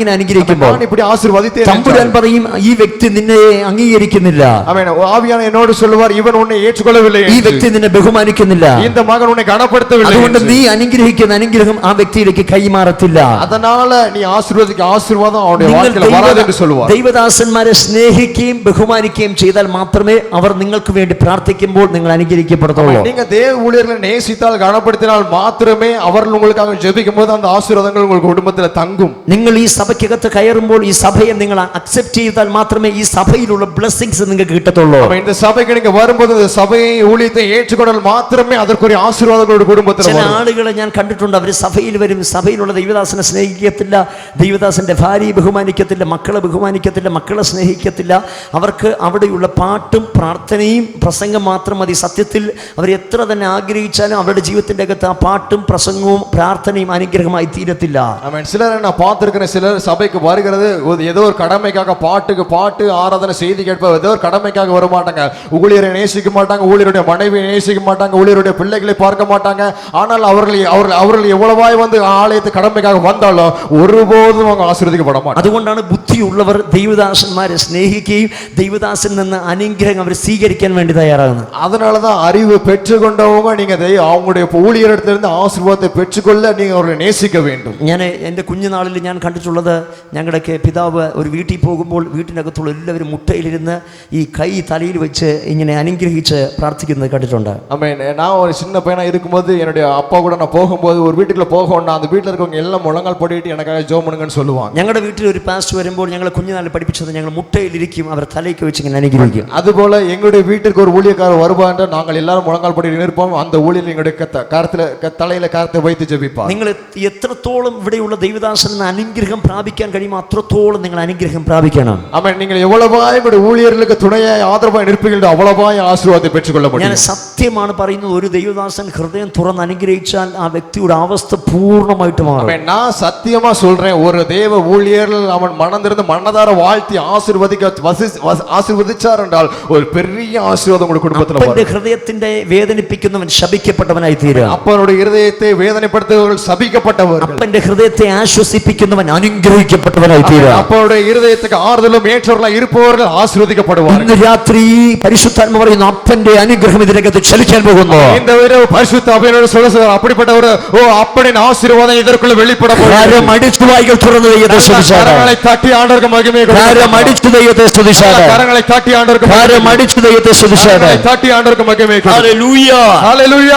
நான் இப்படி ஆசீர்வதித்தேன் തമ്പുരാൻ പറയും ഈ വ്യക്തി നിന്നെ അംഗീകരിക്കുന്നില്ല, ஆமென். ஆவியானவர் என்னோடு சொல்வார் இவன் உன்னை ஏற்றுக்கொள்ளவில்லை, ഈ വ്യക്തി നിന്നെ ബഹുമാനിക്കുന്നില്ല, இந்த மகன் உன்னை கனப்படுத்தவில்லை. അതുകൊണ്ട് നീ അനുഗ്രഹിക്കുന്ന അനുഗ്രഹം ആ വ്യക്തിയിലേക്ക് കൈമാറത്തില്ല. அதனால நீ ஆசீர்வதிக்க ஆசீர்வாதம் அவருடைய வாழ்க்கையில வராது என்று சொல்வார். ദൈവദാസന്മാരെ സ്നേഹിക്കുകയും ബഹുമാനിക്കുകയും ചെയ്താൽ മാത്രമേ അവർ നിങ്ങൾക്ക് വേണ്ടി പ്രാർത്ഥിക്കുമ്പോൾ നിങ്ങൾ അനുഗ്രഹിക്കപ്പെടുത്തുള്ളൂ. நீங்க தேவ ஊழியர்களை நேசித்தால் கனப்படுத்தினால் மாத்திரமே அவர்கள் உங்களுக்காக ஜெபிக்கும்போது அந்த ஆசீர்வாதங்கள் உங்கள் குடும்பத்துல தங்கும். നിങ്ങൾ ഈ സഭയ്ക്കകത്ത് കയറുമ്പോൾ ഈ സഭയെ നിങ്ങൾ അക്സെപ്റ്റ് ചെയ്താൽ മാത്രമേ ഈ സഭയിലുള്ള ബ്ലെസ്സിങ്സ് നിങ്ങൾക്ക് കിട്ടത്തുള്ളൂ. இந்த சபைக்கு நீங்க வரும்போது இந்த சபையை ஊழியத்தை ஏற்றுக்கொண்டால் மாத்திரமே அதற்குரிய ஆசீர்வாதங்கள் குடும்பத்துல ചില வரும். ആളുകളെ ഞാൻ കണ്ടിട്ടുണ്ട്, അവർ സഭയിൽ വരും, സഭയിലുള്ള ദൈവദാസനെ സ്നേഹിക്കത്തില്ല, ദൈവദാസന്റെ ഭാര്യയെ ബഹുമാനിക്കത്തില്ല, മക്കളെ ബഹുമാനിക്കത്തില്ല, മക്കളെ സ്നേഹിക്കത്തില്ല. അവർക്ക് അവിടെയുള്ള പാട്ടും പ്രാർത്ഥനയും പ്രസംഗം മാത്രം മതി. സത്യത്തിൽ അവർ എത്ര തന്നെ ആഗ്രഹിച്ചാലും അവരുടെ ജീവിതത്തിന്റെ അകത്ത് ആ പാട്ടും പ്രസംഗവും പ്രാർത്ഥനയും അനുഗ്രഹമായി തീരത്തില്ല. ஆமென். சிலரை நான் பார்த்திருக்கிறேன், சிலர் சபைக்கு வருகிறது ஏதோ ஒரு கடமைக்காக, பாட்டுக்கு பாட்டு, ஆராதனை, செய்தி கேட்ப ஏதோ ஒரு கடமைக்காக வர மாட்டாங்க. ஊழியரை நேசிக்க மாட்டாங்க, ஊழியருடைய மனைவியை நேசிக்க மாட்டாங்க, ஊழியருடைய பிள்ளைகளை பார்க்க மாட்டாங்க. ஆனால் அவர்கள் எவ்வளவாய் வந்து ஆலயத்து கடமைக்காக வந்தாலும் ஒருபோதும் அவங்க ஆசீர்வதிக்கப்பட மாட்டாங்க. അതുകൊണ്ടാണ് ബുദ്ധിയുള്ളവർ ദൈവദാസന്മാരെ സ്നേഹിക്കുകയും ദൈവദാസനിൽ നിന്ന് അനുഗ്രഹം അവർ സ്വീകരിക്കാൻ വേണ്ടി തയ്യാറാകുന്നത്. அதனாலதான் அறிவு பெற்றுக்கொண்டவங்க நீங்க அவங்களுடைய ஊழியரிடத்திலிருந்து ஆசீர்வாதத்தை பெற்றுக்கொள்ள நீங்க அவர்களை நேசிக்க வேண்டும். ഞാൻ എൻ്റെ കുഞ്ഞുനാളിൽ ഞാൻ കണ്ടിട്ടുള്ളത്, ഞങ്ങളുടെയൊക്കെ പിതാവ് ഒരു വീട്ടിൽ പോകുമ്പോൾ വീട്ടിനകത്തുള്ള എല്ലാവരും മുട്ടയിലിരുന്ന് ഈ കൈ തലയിൽ വെച്ച് ഇങ്ങനെ അനുഗ്രഹിച്ച് പ്രാർത്ഥിക്കുന്നത് കണ്ടിട്ടുണ്ട്. ஆமென். நான் ஒரு சின்ன பையனா இருக்கும்போது என்னுடைய அப்பா கூட நான் போகும்போது ஒரு வீட்டுக்குள்ள போகணும்னா அந்த வீட்டில் இருக்கவங்க எல்லாம் முழங்கால் போட்டுட்டு எனக்காக ஜெபம் பண்ணுங்கன்னு சொல்லுவாங்க. ഞങ്ങളുടെ വീട്ടിൽ ഒരു പാസ്റ്റർ വരുമ്പോൾ ഞങ്ങൾ കുഞ്ഞുനാളിൽ പഠിപ്പിച്ചത്, ഞങ്ങൾ മുട്ടയിലിരിക്കും, അവർ തലയ്ക്ക് വെച്ച് ഇങ്ങനെ അനുഗ്രഹിക്കും. அதுபோல எங்களுடைய வீட்டிற்கு ஒரு ஊழியக்காரர் வருவார், நாங்கள் எல்லாரும் முழங்கால் போட்டு நிற்போம். அந்த ஊழியர் எங்களுடைய தலையில கரத்தை வைத்து ஜெபிப்பார். നിങ്ങൾ എത്രത്തോളം ഇവിടെയുള്ള ദൈവദാസന് അനുഗ്രഹം പ്രാപിക്കാൻ കഴിയുമോ അത്രത്തോളം നിങ്ങൾ അനുഗ്രഹം പ്രാപിക്കണം. ஆமென். நீங்கள் எவ்வளவாய் உங்களுடைய ஊழியர்களுக்கு துணையாய் ஆதரவாய் நிற்பீர்களோ அவ்வளவாய் ஆசீர்வாதத்தை பெற்றுக்கொள்ள முடியும். ഞാൻ സത്യമാണ് പറയുന്നത്, ഒരു ദൈവദാസൻ ഹൃദയം തുറന്ന് അനുഗ്രഹിച്ചാൽ ആ വ്യക്തിയുടെ അവസ്ഥ പൂർണ്ണമായിട്ട് മാറും. ஆமென். நான் சத்தியமா சொல்றேன், ஒரு தேவ ஊழியர்கள் அவன் மனதிலிருந்து மனதார வாழ்த்தி ஆசீர்வதிச்சார் என்றால் ஒரு பெரிய ஆசீர்வாதம் உங்கள் குடும்பத்தில் வரும். അപ്പന്റെ ഹൃദയത്തിന്റെ വേദനിപ്പിക്കുന്നവൻ ശപിക്കപ്പെട്ടവനായി തീരും. அப்பனுடைய இருதயத்தை வேதனைப்படுத்துபவர்கள் சபிக்கப்பட்டவர்கள். അപ്പന്റെ ഹൃദയത്തെ ആശ്വസിപ്പിക്കുന്നവൻ അനുഗ്രഹിക്കപ്പെട്ടവനായി തീരും. அப்பனுடைய இருதயத்துக்கு ஆறுதலும் ஏற்றவர்களாய் இருப்பவர்கள் ஆசீர்வதிக்கப்படுவார்கள். ഇന്ന് രാത്രി പരിശുദ്ധാത്മ പറയുന്നു, അപ്പന്റെ അനുഗ്രഹം ഇതിനകത്ത് ചലിക്കാൻ പോകുന്നു. இந்த இரவு பரிசுத்த ஆவியானவர் சொல்றார், அப்படிப்பட்ட ஒரு அப்பனின் ஆசீர்வாதம் இதற்குள்ள வெளிப்பட போகிறது. കരം അടിച്ചു വായ്കൾ തുറന്ന് ദൈവത്തെ സ്തുതിച്ചാട്ടെ. கரங்களை தட்டி ஆண்டவருக்கு மகிமை கொடுங்கள். കരം അടിച്ചു ദൈവത്തെ സ്തുതിച്ചാട്ടെ. கரங்களை தட்டி ஆண்டவருக்கு കരം അടിച്ചു ദൈവത്തെ സ്തുതിച്ചാട്ടെ. தட்டி ஆண்டவருக்கு மகிமை கொடுங்கள். ഹല്ലേലൂയ. ഹല്ലേലൂയ.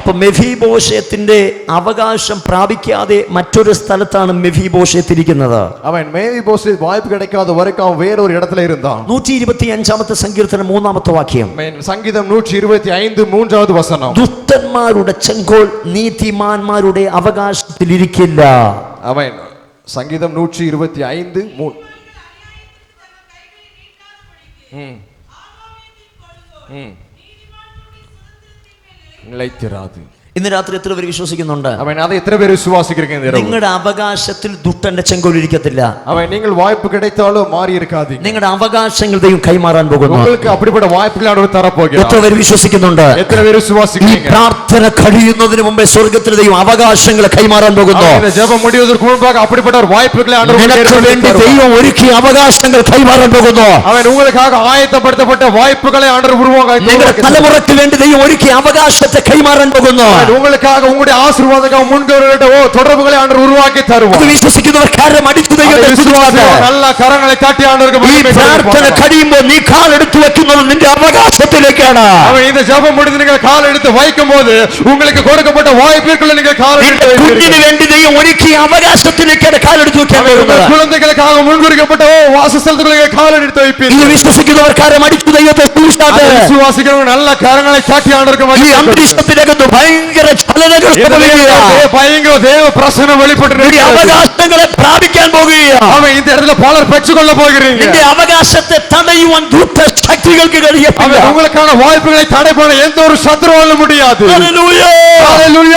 അപ്പോൾ മെഫീബോശേത്തിന്റെ അവകാശം പ്രാപിക്കാതെ മറ്റൊരു സ്ഥലത്താണ് മെഫീബോശേത്ത് ഇരിക്കുന്നത്. அவன் மேவிபோசேத் வாய்ப்பு கிடைக்காத வரைக்கும் அவன் வேற ஒரு இடத்துல இருந்தான். 125 സങ്കീർത്തനം 3 വാക്യം. சங்கீதம் 125 3வது வசனம். ദുഷ്ടന്മാരുടെ ചെങ്കോൽ നീതിമാന്മാരുടെ അവകാശത്തിൽ ഇരിക്കില്ല. அவன் சங்கீதம் 125 3. நிலைத்திராது. ഇന്ന് രാത്രി എത്ര പേര് വിശ്വസിക്കുന്നുണ്ട്? അവൻ அதை எத்தனை பேர் விசுவாசிக்கிறீங்க இந்த இரவு? നിങ്ങളുടെ അവകാശത്തിൽ ദുഷ്ടന്റെ ചെങ്കോലിരിക്കത്തില്ല. அவன் நீங்கள் வாய்ப்பு கிடைத்தாலும் மாறி இருக்காதீங்க. നിങ്ങളുടെ അവകാശങ്ങൾ ദൈവം കൈമാറാൻ പോകുന്നു. உங்களுக்கு அப்படிப்பட்ட വായ്പകൾ ആண்டவர் தர போகிறார். എത്ര പേര് വിശ്വസിക്കുന്നുണ്ട്? എത്ര പേര് ഈ വിശ്വസിக்கிறீங்க? പ്രാർത്ഥന കഴിയുന്നതിന് മുമ്പേ സ്വർഗ്ഗത്തിൽ ദൈവം അവകാശങ്ങൾ കൈമാറാൻ പോകുന്നു. இந்த ஜெபம் முடிவதற்கு முன்பாக அப்படிப்பட்ட ஒரு வாய்ப்புகளை ஆண்டவர் നിനക്ക് വേണ്ടി ദൈവം ഒരുക്കിയ അവകാശങ്ങൾ കൈമാറാൻ പോകുന്നു. அவன் உங்களுக்காக ஆயத்தப்படுத்தப்பட்ட வாய்ப்புகளை ஆண்டவர் உருவாக்க നിങ്ങളുടെ തലമുറയ്ക്ക് വേണ്ടി ദൈവം ഒരുക്കിയ അവകാശത്തെ കൈമാറാൻ പോകുന്നു. உங்களுக்காக உங்களுடைய ஆசீர்வாதத்துக்காக முன்கவர்களோட தொடர்புகளை ஆண்டவர் உருவாக்கி தருவார். വിശ്വസിക്കുന്നവർ കരം അടിച്ചു ദൈവത്തെ സ്തുതിച്ചാട്ടെ. நல்ல കരങ്ങളെ തട്ടി ആണ്ടവർക്ക് ഈ പ്രാർത്ഥന കഴിയുമ്പോൾ നീ കാലെടുത്ത് വെക്കുന്നത് നിന്റെ അവകാശത്തിലേക്കാണ്. அவன் இந்த ஜெபம் முடிந்து நீங்கள் கால் எடுத்து வைக்கும்போது உங்களுக்கு கொடுக்கப்பட்ட வாய்ப்புகளை நீங்கள் கால் எடுத்து வைப்பீர்கள். കുഞ്ഞിന് വേണ്ടി ദൈവം ഒരുക്കിയ അവകാശത്തിലേക്കാണ് കാലെടുത്ത് വെക്കാൻ പോകുന്നത്. குழந்தைகளுக்காக முன்குறிக்கப்பட்ட வாசஸ்தலத்துக்குள்ளே கால் எடுத்து வைப்பீர்கள். ഇത് വിശ്വസിക്കുന്നവർ കരം അടിച്ചു ദൈവത്തെ സ്തുതിച്ചാട്ടെ. വിശ്വാസികൾ നല്ല കരങ്ങളെ തട്ടി ആണ്ടവർക്ക് ഈ അന്തരീക്ഷത്തിനകത്ത് ഭയങ്കര ചലനങ്ങൾ സംഭവിക്കുകയാണ്. ഭയങ്കര ദേവ പ്രസന്നം വെളിപ്പെട്ടിരിക്കുന്നു. അവകാശങ്ങളെ പ്രാപിക്കാൻ പോകുകയാണ്. അവൻ இந்த இடத்துல பலர் பெற்றுக்கொள்ள போகிறீங்க. നിന്റെ അവകാശത്തെ തടയുവാൻ ദുഷ്ടശക്തികൾക്ക് കഴിയത്തില്ല. உங்களுக்கான வாய்ப்புகளை தடை பண்ண எந்த ஒரு சத்துருவாலும் முடியாது. ഹല്ലേലൂയ. ഹല്ലേലൂയ.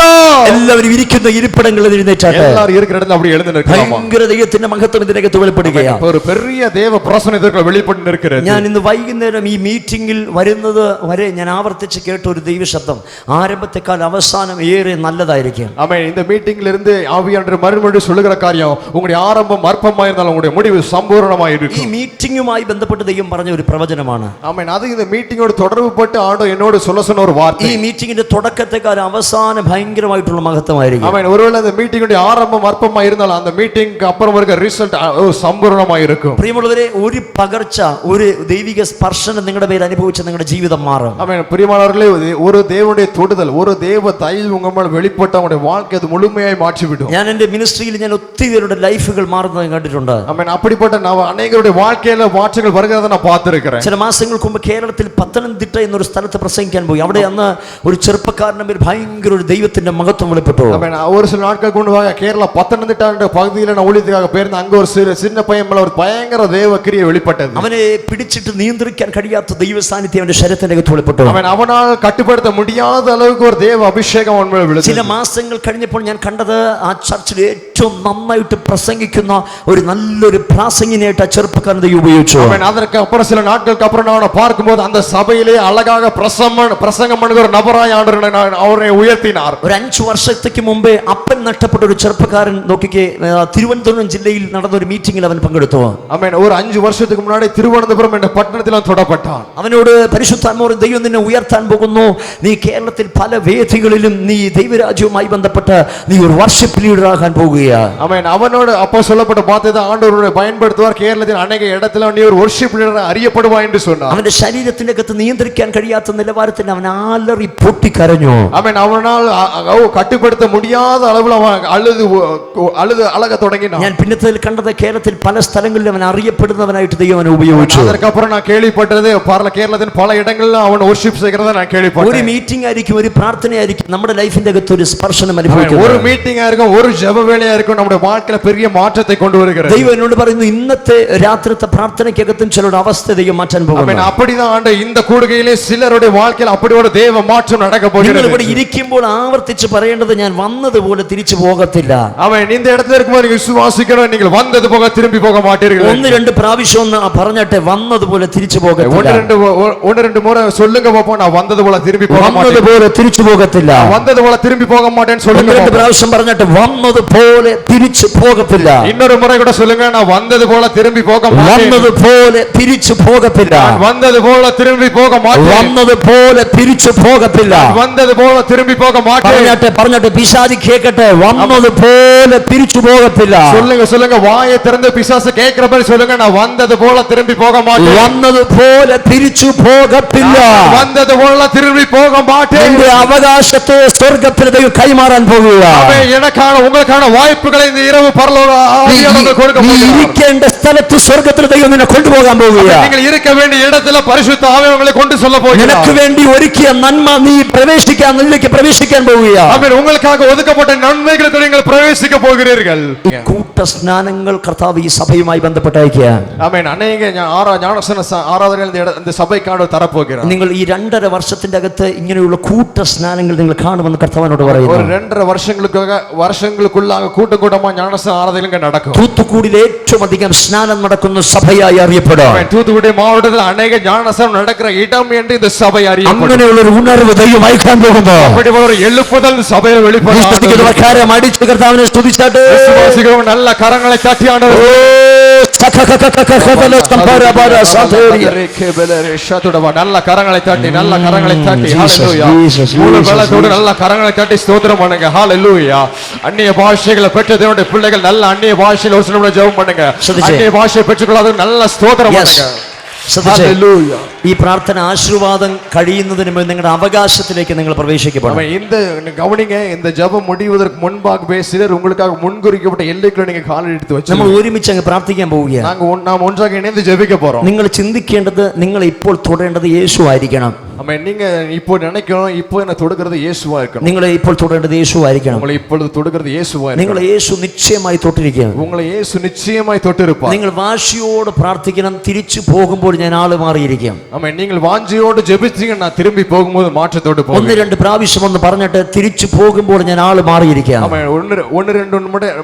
എല്ലാവരും ഇരിക്കുന്ന ഇരിപ്പിടങ്ങളിൽ എഴുന്നേറ്റാട്ടെ. எல்லாரும் இருக்கிற இடத்துல அப்படி எழுந்து நிற்கலாமா? ഭയങ്കര ദൈവത്തിന്റെ മഹത്വം ഇതിനകത്ത് വെളിപ്പെടുകയാണ്. ஒரு பெரிய தேவ பிரசன்னம் இதற்கு வெளிப்பட்டு நிற்கிறது. ഞാൻ ഇന്ന് വൈകുന്നേരം ഈ മീറ്റിംഗിൽ വരുന്നത് വരെ ഞാൻ ആവർത്തിച്ച് കേട്ട ഒരു ദൈവശബ്ദം ആരംഭത്തെക്കാൾ അവസാനം ഏറെ നല്ലതായിരിക്കും. ஆமென். இந்த மீட்டிங்ல இருந்து ஆவியானவர் மறுமொழி சொல்லுகிற காரியம் உங்களுடைய ஆரம்பம் அற்பமா இருந்தாலும் உங்களுடைய முடிவு சம்பூர்ணமாய் ഈ இருக்கும். മീറ്റിംഗുമായി ബന്ധപ്പെട്ട് ദൈവം പറഞ്ഞ ഒരു പ്രവചനമാണ്. ஆமென். அது இந்த மீட்டிங்கோட தொடர்புபட்டு ஆண்டவர் என்னோடு சொல்ல சொன்ன ஒரு வார்த்தை. ഈ മീറ്റിംഗിന്റെ തുടക്കത്തെക്കാൾ അവസാനം ഭയങ്കരമായിട്ടുള്ള മഹത്വമായിരിക്കും. ஆமென். ஒருவேளை அந்த மீட்டிங்கோட ஆரம்பம் அற்பமா இருந்தாலும் அந்த மீட்டிங்க்கு அப்புறம் வர ரிசல்ட் சம்பூர்ணமாய் இருக்கும். പ്രിയമുള്ളവരെ, ഒരു പകർച്ച, ഒരു ദൈവിക സ്പർശനം നിങ്ങളുടെ പേര് അനുഭവിച്ച നിങ്ങളുടെ ജീവിതം മാറും. ஆமென். பிரியமானவர்களே, ஒரு தேவனுடைய தொடுதல், ஒரு தேவ தயவு உங்க மேல வெளிப்பட்ட உங்களுடைய வாழ்க்கை அது முழுமையாய் மாற்றிவிடும். ഞാൻ എന്റെ മിനിസ്ട്രിയിൽ ഞാൻ ഒത്തിരി പേരുടെ ലൈഫുകൾ മാറുന്നത് കണ്ടിട്ടുണ്ട്. ஆமென். அப்படிப்பட்ட அநேகருடைய வாழ்க்கையில மாற்றங்கள் வருகிறத நான் பார்த்திருக்கிறேன். ചില മാസങ്ങൾക്ക് മുമ്പ് കേരളത്തിൽ പത്തനംതിട്ട എന്നൊരു സ്ഥലത്ത് പ്രസംഗിക്കാൻ പോയി. അവിടെ അന്ന് ഒരു ചെറുപ്പക്കാരന്റെ പേര് ഭയങ്കര ഒരു ദൈവത്തിന്റെ മഹത്വം വെളിപ്പെട്ടു. ஆமென். ஒரு சில நாட்களுக்கு முன்பாக கேரளா பத்தனംതിട്ട பகுதியில் நான் ஊழியத்துக்காக போயிருந்த அங்க ஒரு சின்ன பையன் மேல ஒரு பயங்கர தேவ கிரியை வெளிப்பட்டது. അവനെ പിടിച്ചിട്ട് നിയന്ത്രിക്കാൻ കഴിയാത്ത ദൈവ സാന്നിധ്യം അവന്റെ ശരീരത്തിനകത്ത് വെളിപ്പെട്ടു. அவன் அவனால் கட்டுப்படுத்த முடியாத அளவுக்கு ஒரு தேவ அபிஷேகம் அவன் மேல விழுந்தது. ചില മാസങ്ങൾ കഴിഞ്ഞപ്പോൾ ഞാൻ കണ്ടത് ആ ചർച്ചിൽ ഏറ്റവും നന്നായിട്ട് പ്രസംഗിക്കുന്ന ഒരു നല്ലൊരു പ്രാസംഗിനായിട്ട് ആ ചെറുപ്പക്കാരൻ ദൈവം ഉപയോഗിച്ചു. அவன் அதற்கு அப்புறம் சில நாட்களுக்கு அப்புறம் நான் அவனை பார்க்கும்போது அந்த சபையிலே அழகாக பிரசங்கம் பண்ணுகிற ஒரு நபராய் ஆண்டவர் அவரை உயர்த்தினார். ഒരു 5 വർഷത്തേക്ക് മുമ്പേ അപ്പൻ നഷ്ടപ്പെട്ട ഒരു ചെറുപ്പക്കാരൻ നോക്കിക്കേ, തിരുവനന്തപുരം ജില്ലയിൽ നടന്ന ഒരു മീറ്റിംഗിൽ അവൻ പങ്കെടുത്തു. ஆமென். ஒரு 5 வருஷத்துக்கு முன்னாடி திருவனந்தபுரம் என்ற பட்டணத்தில் அவன் தொடப்பட்டான். അവനോട് പരിശുദ്ധാത്മാവ് ദൈവം നിന്നെ ഉയർത്താൻ പോകുന്നു, നീ കേരളത്തിൽ പല വേദികളിലും നീ ദൈവരാജ്യവുമായി ബന്ധപ്പെട്ട് നീ ഒരു വർഷിപ്പ് ലീഡർ ആകാൻ പോകുകയാണ്. ஆமென். அவனோடு அப்போ சொல்லப்பட்ட வார்த்தை ஆண்டவர் பயன்படுத்துவார். കേരളത്തിൽ അനേക இடத்துல நீ ஒரு worship leader அறியப்படுவாய் என்று சொன்னார். അവന്റെ ശരീരത്തിന്റെ അകത്ത് നിയന്ത്രിക്കാൻ കഴിയാത്ത നിലവാരത്തിൽ അവൻ ആലറി പൊട്ടിക്കരഞ്ഞു. ஆமென். அவனால் கட்டுப்படுத்த முடியாத அளவில் அவன் அழுது அழக தொடங்கினான். ഞാൻ പിന്നത്തിൽ കണ്ടത് കേരളത്തിൽ പല സ്ഥലങ്ങളിലും അവൻ അറിയപ്പെടുന്നവനായിട്ട് ദൈവം അവനെ ഉപയോഗിച്ചു. அதற்கப்புறம் நான் கேள்விப்பட்டது കേരളത്തിൽ പല ഇടങ്ങളിലും അവൻ worship ചെയ്യുகிறத நான் கேள்விப்பட்டேன். ഒരു മീറ്റിംഗ് ആയിരിക്കും, ഒരു പ്രാർത്ഥനയായിരിക്കും, നമ്മുടെ ലൈഫിന്റെ അകത്ത് ഒരു സ്പർശനം അനുഭവിക്കും. ഒരു മീറ്റിംഗ് ആയിരിക്കും, ഒരു ജപവേളയായിരിക്കും നമ്മുടെ வாழ்க்கையில பெரிய மாற்றத்தை கொண்டு வருகிறது. ദൈവം എന്നോട് പറയുന്നു, ഇന്നത്തെ രാത്രിത്തെ പ്രാർത്ഥനയ്ക്കകത്തും ചിലരുടെ അവസ്ഥ ദൈവം മാറ്റാൻ പോകുന്നു. ஆமென். அப்படிதான் ஆண்டு இந்த கூடுகையிலே சிலருடைய வாழ்க்கையில அப்படி ஒரு தேவ மாற்றம் நடக்க போகிறது. നിങ്ങൾ ഇവിടെ ഇരിക്കുമ്പോൾ ആവർത്തിച്ച് പറയേണ്ടത്, ഞാൻ വന്നതുപോലെ തിരിച്ചു പോകത്തില്ല. ஆமென். இந்த இடத்துல இருக்கும்போது நீங்க விசுவாசிக்கணும், நீங்கள் வந்தது போக திரும்பி போக மாட்டீர்கள். 1-2 പ്രാവശ്യം ഒന്ന് പറഞ്ഞിട്ട് വന്നതുപോലെ തിരിച്ചു പോകത്തില്ല. ஒன்று ரெண்டு முறை சொல்லுங்க பாப்போம், நான் வந்தது போல திரும்பி போக மாட்டேன். വന്നതുപോലെ തിരിച്ചു പോകത്തില്ല. வந்தது போல திரும்பி போக மாட்டேன்னு சொல்லுங்க. 1-2 പ്രാവശ്യം പറഞ്ഞിട്ട് വന്നതുപോലെ തിരിച്ചു പോകത്തില്ല. இன்னொரு முறை கூட சொல்லுங்க, நான் வந்தது போல திரும்பி போக மாட்டேன். വന്നതുപോലെ തിരിച്ചു പോകത്തില്ല. வந்தது போல திரும்பி போக மாட்டேன். വന്നതുപോലെ തിരിച്ചു പോകത്തില്ല. வந்தது போல திரும்பி போக மாட்டேன். പറഞ്ഞിട്ട് പിശാചി കേൾക്കട്ടെ, വന്നതുപോലെ തിരിച്ചു പോകത്തില്ല. சொல்லுங்க, வாயை திறந்து பிசாசு கேட்கிற மாதிரி சொல்லுங்க, நான் வந்தது போல திரும்பி போக மாட்டேன். വന്നതുപോലെ തിരിച്ചു പോകത്തില്ല. வந்தது போல திரும்பி போக மாட்டேன். നിന്റെ അവകാശത്തെ സ്വർഗ്ഗത്തിൽ ദൈവം കൈമാറാൻ പോകുകയാണ്. எனக்கான உங்களுக்கான வாய்ப்பு வாய்ப்புகளை இந்த இரவு பரலோக ஆவியானவர் கொடுக்க நீ போகிறார். இരിക്കേണ്ട സ്ഥലത്ത് സ്വർഗ്ഗത്തിൽ ദൈവം നിന്നെ കൊണ്ടുപോകാൻ പോവുകയാണ്. நீங்கள் இருக்க வேண்டிய இடத்துல பரிசுத்த ஆவி உங்களை கொண்டு செல்ல போகிறார். നിനക്ക് വേണ്ടി ഒരുക്കിയ നന്മ നീ പ്രവേശിക്കാൻ പോവുകയാണ്. ஆமென். உங்களுக்காக ஒதுக்கப்பட்ட நன்மைகளுக்குள் நீங்கள் பிரவேசிக்க போகிறீர்கள். കൂട്ട സ്നാനങ്ങൾ കർത്താവ് ഈ സഭയുമായി ബന്ധപ്പെട്ടയക്കുകയാണ്. ஆமென். அநேக ஞானஸ்நான ஆராதனைகள் இந்த சபைக்காக தரப்போகிறார். നിങ്ങൾ ഈ 2.5 വർഷത്തിന്റെ അകത്ത് ഇങ്ങനെയുള്ള കൂട്ട സ്നാനങ്ങൾ നിങ്ങൾ കാണുമെന്ന് കർത്താവിനോട് പറയുന്നു. ஒரு 2.5 வருஷங்களுக்குள்ளாக கூட்டமா ஞானஸ்நான ஆராதனைகள் நடக்கும். തൂത്തുക്കുടിയിൽ ഏറ്റവും അധികം സ്നാനം നടക്കുന്ന സഭയായി അറിയപ്പെടും. ஆமென். தூத்துக்குடி மாவட்டத்தில் அநேக ஞானஸ்நானம் நடக்கிற இடம் என்று இந்த சபை அறியப்படும். അങ്ങനെയുള്ള ഒരു ഉണർവ് ദൈവം അയക്കാൻ പോകുന്നു. அப்படி ஒரு எழுப்புதல் சபையில் வெளிப்படும். വിശ്വസിക്കുന്നവർക്കാരെ അടിച്ച് കർത്താവിനെ സ്തുതിച്ചാട്ടെ. விசுவாசிகள் நல்ல கரங்களை தட்டி ஆண்டவர் நல்ல கரங்களை தட்டி ஹalleluya. மூணு பலத்தோடு நல்ல கரங்களை தட்டி ஸ்தோத்திரம் பண்ணுங்க. ஹalleluya. அந்நிய பாஷைகளை பெற்ற தேவனுடைய பிள்ளைகள் நல்ல அந்நிய பாஷையில் ஒரு சில ஜெபம் பண்ணுங்க. அந்நிய பாஷையை பெற்றுக்கொள்ளாத நல்ல ஸ்தோத்திரம் பண்ணுங்க. ഹല്ലേലൂയ. ഈ പ്രാർത്ഥന ആശീർവാദം കഴിയുന്നതിന് മുമ്പ് നിങ്ങളുടെ അവകാശത്തിലേക്ക് നിങ്ങൾ പ്രവേശിക്കപ്പെടും. இந்த கவனிங்க, இந்த ஜெபம் முடிவதற்கு முன்பாகவே சிலர் உங்களுக்காக முன்குறிக்கப்பட்ட எல்லைக்குள்ள நீங்க கால் எடுத்து வச்சு നമ്മൾ ഒരുമിച്ച് അങ്ങ് പ്രാർത്ഥിക്കാൻ പോവുകയാണ്. நாம் ஒன்றாக இணைந்து ஜெபிக்க போறோம். നിങ്ങൾ ചിന്തിക്കേണ്ടത്, നിങ്ങൾ ഇപ്പോൾ തൊടേണ്ടത് യേശു ആയിരിക്കണം. ஆமென். நீங்க இப்போ நினைக்கணும், இப்போ என்ன தொடுகிறது இயேசுவா இருக்கணும். നിങ്ങൾ ഇപ്പോൾ തൊടേണ്ടത് യേശു ആയിരിക്കണം. உங்களை இப்பொழுது தொடுகிறது இயேசுவா നിങ്ങൾ இருக்கணும். യേശു നിശ്ചയമായി തൊട്ടിരിക്കുകയാണ്. உங்களை இயேசு நிச்சயமாய் தொட்டிருப்பார். നിങ്ങൾ വാശിയോട് പ്രാർത്ഥിക്കണം, തിരിച്ചു പോകുമ്പോൾ ഞാൻ ആള് മാറിയിരിക്കും. ஆமென். நீங்கள் வாஞ்சியோடு ஜெபிச்சீங்கன்னா திரும்பி போகும்போது மாற்றத்தோடு போவீங்க. 1-2 പ്രാവശ്യം ഒന്ന് പറഞ്ഞിട്ട് തിരിച്ചു പോകുമ്പോൾ ഞാൻ ആള് മാറിയിരിക്കാം. ஆமென். ஒன்னு ரெண்டு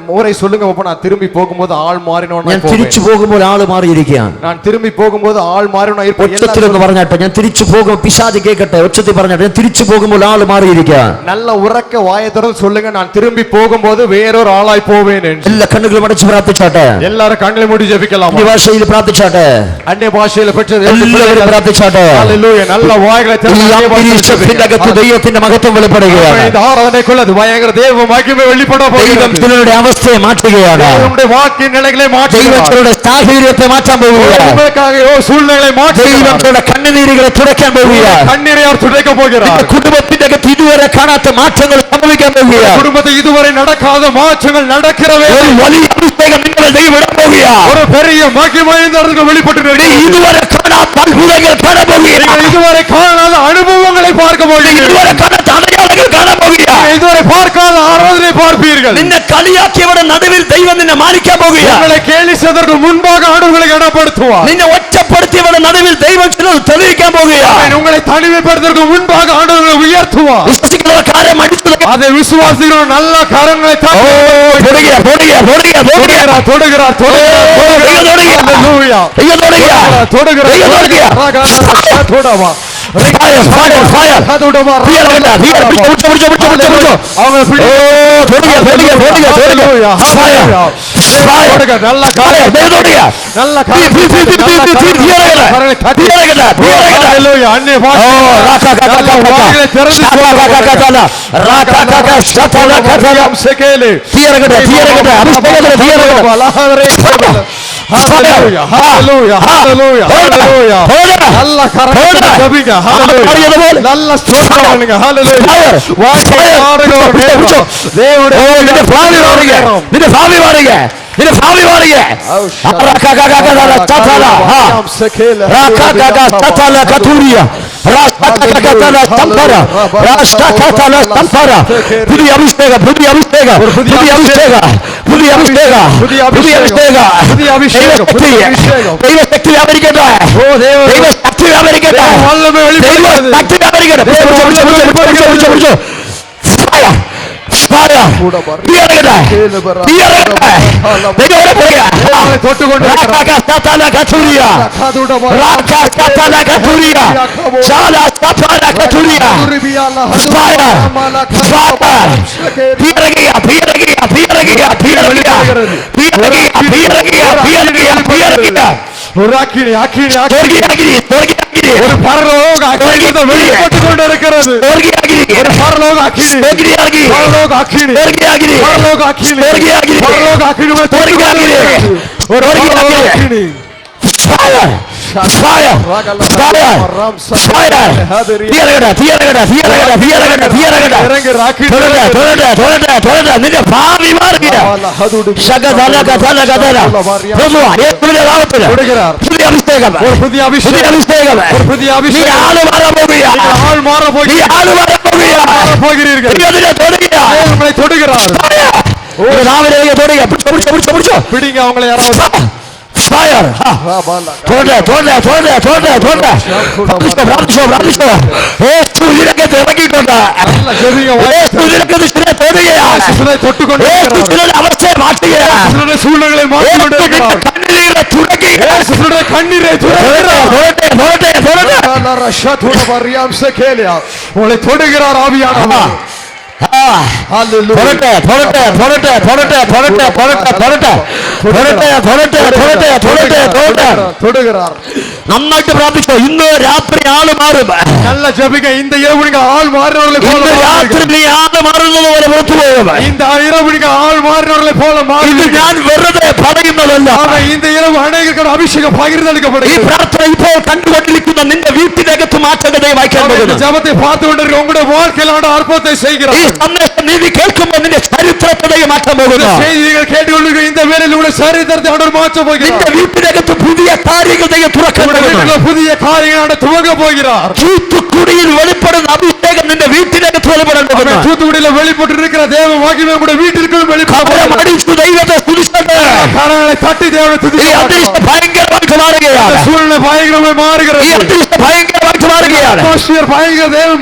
முறை சொல்லுங்க பாப்பா. நான் திரும்பி போகும்போது ஆள் மாறினோனா ഞാൻ തിരിച്ചു പോകുമ്പോൾ ആള് മാറിയിരിക്കാം. நான் திரும்பி போகும்போது ஆள் மாறினோனா இருப்பேன். ഒച്ചത്തിലൊന്ന് പറഞ്ഞിട്ട് ഞാൻ തിരിച്ചു പോകും. പിശാച് കേൾക്കട്ടെ. ഒച്ചത്തിൽ പറഞ്ഞിട്ട് ഞാൻ തിരിച്ചു പോകുമ്പോൾ ആള് മാറിയിരിക്കാം. நல்ல உறக்க வாயை திறந்து சொல்லுங்க, நான் திரும்பி போகும்போது வேறொரு ஆளாய் போவேன் என்று. എല്ലാ കണ്ണുകളും അടച്ച് പ്രാർത്ഥിച്ചാട്ടെ. எல்லாரும் കണ്ണുകളെ മൂടി ജപിக்கலாம். ഈ ഭാഷയിൽ പ്രാർത്ഥിച്ചാട്ടെ. അന്യ ഭാഷയിൽ പെട്ടത് എല്ലാവരും പ്രാർത്ഥിച്ചാട്ടെ. ഹല്ലേലൂയ. നല്ല വായ്കളെ ഈ അന്തരീക്ഷത്തിന്റെ അകത്ത് ദൈവത്തിന്റെ മഹത്വം വെളിപ്പെടുകയാണ്. இந்த ஆராதனைக்குள்ள பயங்கர தேவ மகிமை வெளிப்பட ദൈവം போகிறது. ചിലരുടെ അവസ്ഥയെ മാറ്റുകയാണ്. தேவனுடைய வாக்கின் நிலைகளை மாற்றுகிறார். ദൈവം ചിലരുടെ സാഹചര്യത്തെ മാറ്റാൻ പോവുകയാണ്. உங்களுக்காக சூழ்நிலைகளை மாற்றுகிறார். ദൈവം ചിലരുടെ കണ്ണുനീരുകളെ തുടയ്ക്കാൻ പോവുകയാണ്. கண்ணீரை அவர் துடைக்க போகிறார். കുടുംബത്തിന്റെ അകത്ത് ഇതുവരെ കാണാത്ത മാറ്റങ്ങൾ സംഭവിക്കാൻ പോവുകയാണ്. குடும்பத்தில் இதுவரை நடக்காத மாற்றங்கள் நடக்கிறவே. ഒരു വലിയ അഭിഷേകം നിങ്ങളെ ദൈവം ഇടാൻ പോവുകയാണ്. ஒரு பெரிய மகிமை இந்த இடத்துக்கு வெளிப்பட்டு ഇതുവരെ കാണാത്ത അത്ഭുതങ്ങൾ കാണാൻ പോവുകയാണ്. இதுவரை காணாத அனுபவங்களை பார்க்க போகிறீர்கள். ഇതുവരെ കാണാത്ത അടയാളങ്ങൾ കാണാൻ പോവുകയാണ്. இதுவரை பார்க்காத ஆராதனை பார்ப்பீர்கள். നിന്നെ കളിയാക്കിയവരുടെ നടുവിൽ ദൈവം നിന്നെ മാനിക്കാൻ പോവുകയാണ്. உங்களை கேலி செய்ததற்கு முன்பாக ஆண்டவரை கனப்படுத்துவார். നിന്നെ ഒറ്റപ്പെടുത്തിയവരുടെ നടുവിൽ ദൈവം ചിലത് തെളിയിക്കാൻ പോവുകയാണ്. உங்களை தனிமைப்படுத்துவதற்கு முன்பாக ஆண்டவரை உயர்த்துவார். വിശ്വസിക്കുന്നവർ കാര്യം അടിച്ചു அதை விசுவாசிக்கிறோம். நல்ல கரங்களை தொடுகிறார். പുതിയ അഭിഷേകം ദൈവശക്തി വ്യാപരിക്കട്ടെ. ദൈവശക്തി വ്യാപരിക്കട്ടെ. ദൈവശക്തി വ്യാപരിക്കട്ടെ. ஒரு பரலோக அக்கினி வெளிப்பட்டுக் கொண்டிருக்கிறது. ஒரு பரலோக அக்கினி, பரலோக அக்கினி, பரலோக அக்கினி, பரலோக அக்கினி, ஒரு பரலோக அக்கினி. Fire! Fire! Fire! നിന്റെ ഭാവി മാറുക. പുതിയ അഭിഷേകം, പുതിയ അഭിഷേകം. നീ ആള് മാറാൻ പോകുകയാണ്. பிடிங்க அவங்களை யாராவது. Fire! சூழ்நிலை உங்களை தொடுகிறார் ஆவியானவர். നന്നായിട്ട് പ്രാർത്ഥിച്ചോ. ഇന്ന് രാത്രി ആള് മാറും. നല്ല ജപിക്ക. இந்த இரவு நீங்க ஆள் மாறினவர்களை போல രാത്രി നീ ആള് മാറുന്നത് പോലെ പുറത്തു പോകും. இந்த இரவு நீங்க ஆள் மாறினவர்களை போல ഇത് ഞാൻ വെറുതെ പറയുന്നതല്ല. இந்த இரவு அநேகருக்கு அபிஷேகம் பகிர்ந்தளிக்கப்படுகிறது. ഈ പ്രാർത്ഥന ഇപ്പോൾ കണ്ടുകൊണ്ടിരിക്കുന്ന നിന്റെ വീട്ടിനകത്ത് മാറ്റകതയെ വായിക്കാൻ പോകുന്നു. ஜபத்தை பார்த்து கொண்டிருக்கிற உங்களுடைய வாழ்க்கையில் ஆண்டவர் அற்புதத்தை செய்கிறார். ഈ സന്ദേശം നീ കേൾക്കുമ്പോൾ നിന്റെ ചരിത്രത്തെ മാറ്റാൻ പോകുന്നു. செய்திகள் கேட்டுக்கொண்டிருக்கிற இந்த வேளையில் உங்களுடைய சரித்திரத்தை ஆண்டவர் மாற்ற போகிறார். നിന്റെ വീട്ടിനകത്ത് പുതിയ കാര്യങ്ങൾ തുറക്കാൻ പോകുന്നു. புதிய காரியங்களை துவங்க போகிறார். தூத்துக்குடியில் வெளிப்படுന്ന അഭിഷേകം നിന്റെ വീട്ടിനകത്ത് വെളിപ്പെടാൻ പോകുന്നു. தூத்துக்குடியில் வெளிப்பட்டு இருக்கிற தேவ மகிமை உங்களுடைய வீட்டிற்குள் வெளிப்படும். ദൈവത്തെ സ്തുതിച്ചിട്ട് கரங்களை தட்டி தேவனை துதிக்க. ഈ അന്തരീക്ഷം ഭയങ്കരമായിട്ട് മാറുകയാണ്. சூழ்நிலை பயங்கரമായി മാറുகிறது. ഈ അന്തരീക്ഷം ഭയങ്കരമായിട്ട് മാറുകയാണ്. അറ്റ്മോസ്ഫിയർ ഭയങ്കര ദൈവം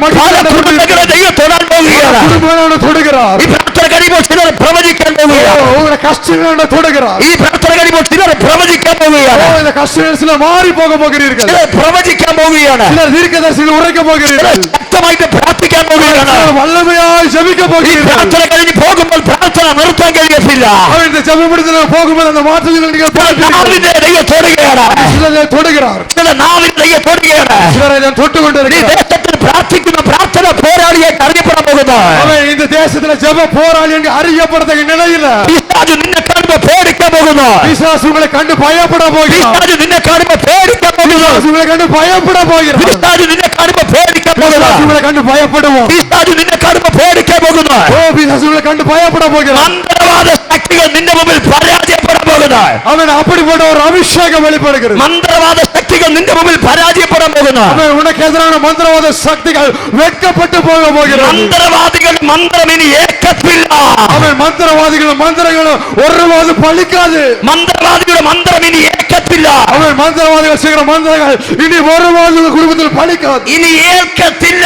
കുടുംബങ്ങളെ ദൈവം തൊടാൻ പോകുകയാണ്. കുടുംബങ്ങളെ തൊടുகிறார். ഈ പ്രാർത്ഥന കഴിയുമ്പോൾ ചിലർ പ്രവചിക്കാൻ പോകുകയാണ്. உங்களுடைய கஷ்டங்களை தொடுகிறார். ഈ പ്രാർത്ഥന കഴിയുമ്പോൾ ചിലർ പ്രവചിക്കാൻ പോകുകയാണ്. இந்த கஷ்டங்களை மாறி போக போகிறீர்கள். ചിലർ പ്രവചിക്കാൻ പോകുകയാണ്. ചിലർ ദീർഘദർശികൾ ഉറയ്ക്ക പോകുகிறீர்கள். ശക്തമായിട്ട് പ്രാർത്ഥിക്കാൻ പോകുകയാണ്. വല്ലഭയായി ജപിക്ക പോകുகிறீர்கள். പ്രാർത്ഥന കഴിഞ്ഞ് പോകുമ്പോൾ പ്രാർത്ഥന നിർത്താൻ കഴിയത്തില്ല. അവരുടെ ജപമെടുത്ത് പോകുമ്പോൾ அந்த மாற்றங்கள் நீங்கள் നാവിനെ ദൈവം തൊടുകയാണ്. ചിലരെ തൊടുகிறார். ചില നാവിനെ ദൈവം തൊടുകയാണ്. ചിലരെ തൊട്ടുകൊണ്ടിരിക്കുകയാണ്. ഈ ദേശത്തിൽ പ്രാർത്ഥിക്കുന്ന പ്രാർത്ഥന പോരാളിയായിട്ട് അറിയപ്പെടാൻ പോകുന്നു. അവൻ இந்த தேசத்திலே ஜெப போராளி என்று அறியப்படத்தக்க நிலையில் പിശാച് നിന്നെ കാണുമ്പോൾ പേടിക്കാൻ പോകുന്നു. பிசாசு உங்களை கண்டு பயப்பட போகிறார். പിശാച് നിന്നെ കാണുമ്പോൾ പേടിക്കാൻ പോകുന്നു. உங்களை கண்டு பயப்பட போகிறார். പിശാച് നിന്നെ കാണുമ്പോൾ പേടിക്കാൻ പോകുന്നു. உங்களை கண்டு பயப்படுமோ? പിശാച് നിന്നെ കാണുമ്പോൾ പേടിക്കാൻ പോകുന്നു. ஓ பிசாசு உங்களை கண்டு பயப்பட போகிறார். മന്ത്രവാദ ശക്തികൾ നിന്റെ മുമ്പിൽ പരാജയപ്പെടാൻ പോകുന്നു. அவன் அப்படிப்பட்ட ஒரு அபிஷேகம் வெளிப்படுகிறது. മന്ത്രവാദ ശക്തികൾ നിന്റെ മുമ്പിൽ പരാജയപ്പെടാൻ പോകുന്നു. அவன் உனக்கு எதிரான மந்திரவாத சக்திகள் வெட்கப்பட்டு போக போகிறது. മന്ത്രവാദികളുടെ മന്ത്രം ഇനി ഏക്കത്തില്ല. அவன் மந்திரவாதிகளும் மந்திரங்களும் ஒருவாது பலிக்காது. മന്ത്രവാദികളുടെ മന്ത്രം ഇനി ഏക്കത്തില്ല. அவன் மந்திரவாதிகள் செய்கிற மந்திரங்கள் இனி ஒருவாது குடும்பத்தில் பலிக்காது. ഇനി ഏൽക്കത്തില്ല.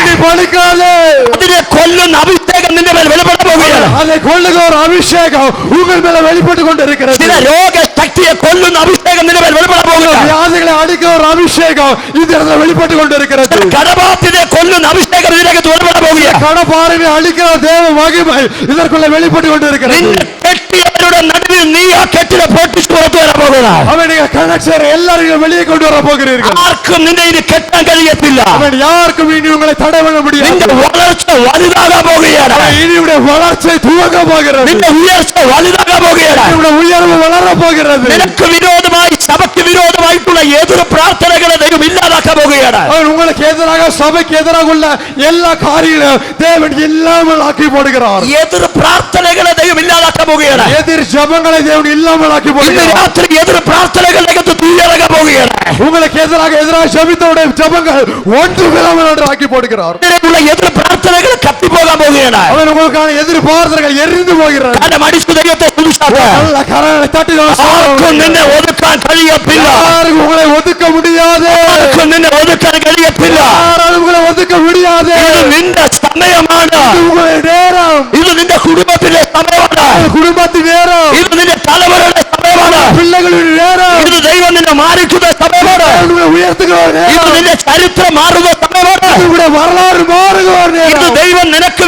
இனி பலிக்காது. അതിനെ കൊല്ലുന്ന അഭിഷേകം നിന്റെ മേൽ വെളിപ്പെടാൻ പോകുകയാണ്. அதை கொள்ளுகிற ஒரு அபிஷேகம் உங்கள் மேல வெளிப்பட்டு கொண்டிருக்கிறது. ചില രോഗശക്തിയെ കൊല്ലുന്ന അഭിഷേകം നിന്റെ മേൽ വെളിപ്പെടാൻ പോകുകയാണ്. வியாதிகளை அடிக்கிற ஒரு அபிஷேகம் இந்த இடத்துல வெளிப்பட்டு கொண்டிருக்கிறது. കടബാധ്യതയെ കൊല്ലുന്ന അഭിഷേകം ഇതിനകത്ത് വെളിപ്പെടാൻ പോകുകയാണ്. கடபாரினை அழிக்கிற தேவ மகிமை இதற்குள்ள வெளிப்பட்டு கொண்டிருக்கிறது. നിന്നെ കെട്ടിയവരുടെ നടുവിൽ നീ ആ കെട്ടിട പൊട്ടിച്ചു പുറത്തു വരാൻ പോകുകയാണ്. அவன் நீங்க கணச்சர் எல்லாரையும் வெளியே கொண்டு வர போகிறீர்கள். ആർക്കും നിന്നെ ഇനി കെട്ടാൻ കഴിയത്തില്ല. அவன் யாருக்கும் இனி உங்களை தடை பண்ண முடியாது. നിന്റെ വളർച്ച വലുതാകാൻ പോകുകയാണ്. இனியுடைய வளர்ச்சி துவங்க போகிறது. നിന്റെ ഉയർച്ച വലുതാകാൻ പോകുകയാണ്. இனியுடைய உயர்வு வளர போகிறது. നിനക്ക് വിരോധമായി സഭയ്ക്ക് വിരോധമായിട്ടുള്ള ഏതൊരു പ്രാർത്ഥനകളെ ദൈവം ഇല്ലാതാക്കാൻ പോകുകയാണ്. அவன் உங்களுக்கு எதிராக சபைக்கு எதிராக உள்ள எல்லா காரியங்களையும் தேவன் இல்லாமல் ஆக்கி போடுகிறார். എതിർ പ്രാർത്ഥനകളെ ദൈവം ഇല്ലാതാക്കാൻ പോകുകയാണ്. எதிர் ஜெபங்களை தேவன் இல்லாமல் ஆக்கி ഇന്ന് போடுகிறார். രാത്രി എതിർ പ്രാർത്ഥനകളിലേക്ക് തീയിറങ്ങാൻ പോകുകയാണ്. உங்களுக்கு எதிராக ஜெபித்தவருடைய ஜெபங்கள் ஒன்று விடாமல் என்று ஆக்கி போடுகிறார். ഇതിനുള്ള എതിർ പ്രാർത്ഥനകൾ കത്തിപ്പോകാൻ പോകുകയാണ്. அவன் உங்களுக்கான எதிர்பார்ப்புகள் எரிந்து போகிறார். കാരണം അടിച്ചു ദൈവത്തെ സ്തുതിച്ചാട്ടെ. நல்ல கரங்களை தட்டி ആർക്കും നിന്നെ ഒതുക്കാൻ കഴിയത്തില്ല. யாரும் உங்களை ஒதுக்க முடியாது. ആർക്കും നിന്നെ ഒതുക്കാൻ കഴിയത്തില്ല. யாராலும் உங்களை ஒதுக்க முடியாது. ഇത് നിന്റെ സമയമാണ്. இது உங்களுடைய நேரம். ഇത് നിന്റെ കുടുംബത്തിലെ സമയമാണ്. குடும்பத்தின் நேரம். ഇത് നിന്റെ തലമുറയുടെ സമയമാണ്. பிள்ளைகளின் நேரம். ഇത് ദൈവം നിന്നെ മാറിക്കുന്ന സമയമാണ്. உங்களை உயர்த்துகிற ഇത് நேரம். നിന്റെ ചരിത്രം മാറുന്ന സമയമാണ്. உங்களுடைய வரலாறு மாறுகிற ഇത് நேரம். ദൈവം നിനക്ക്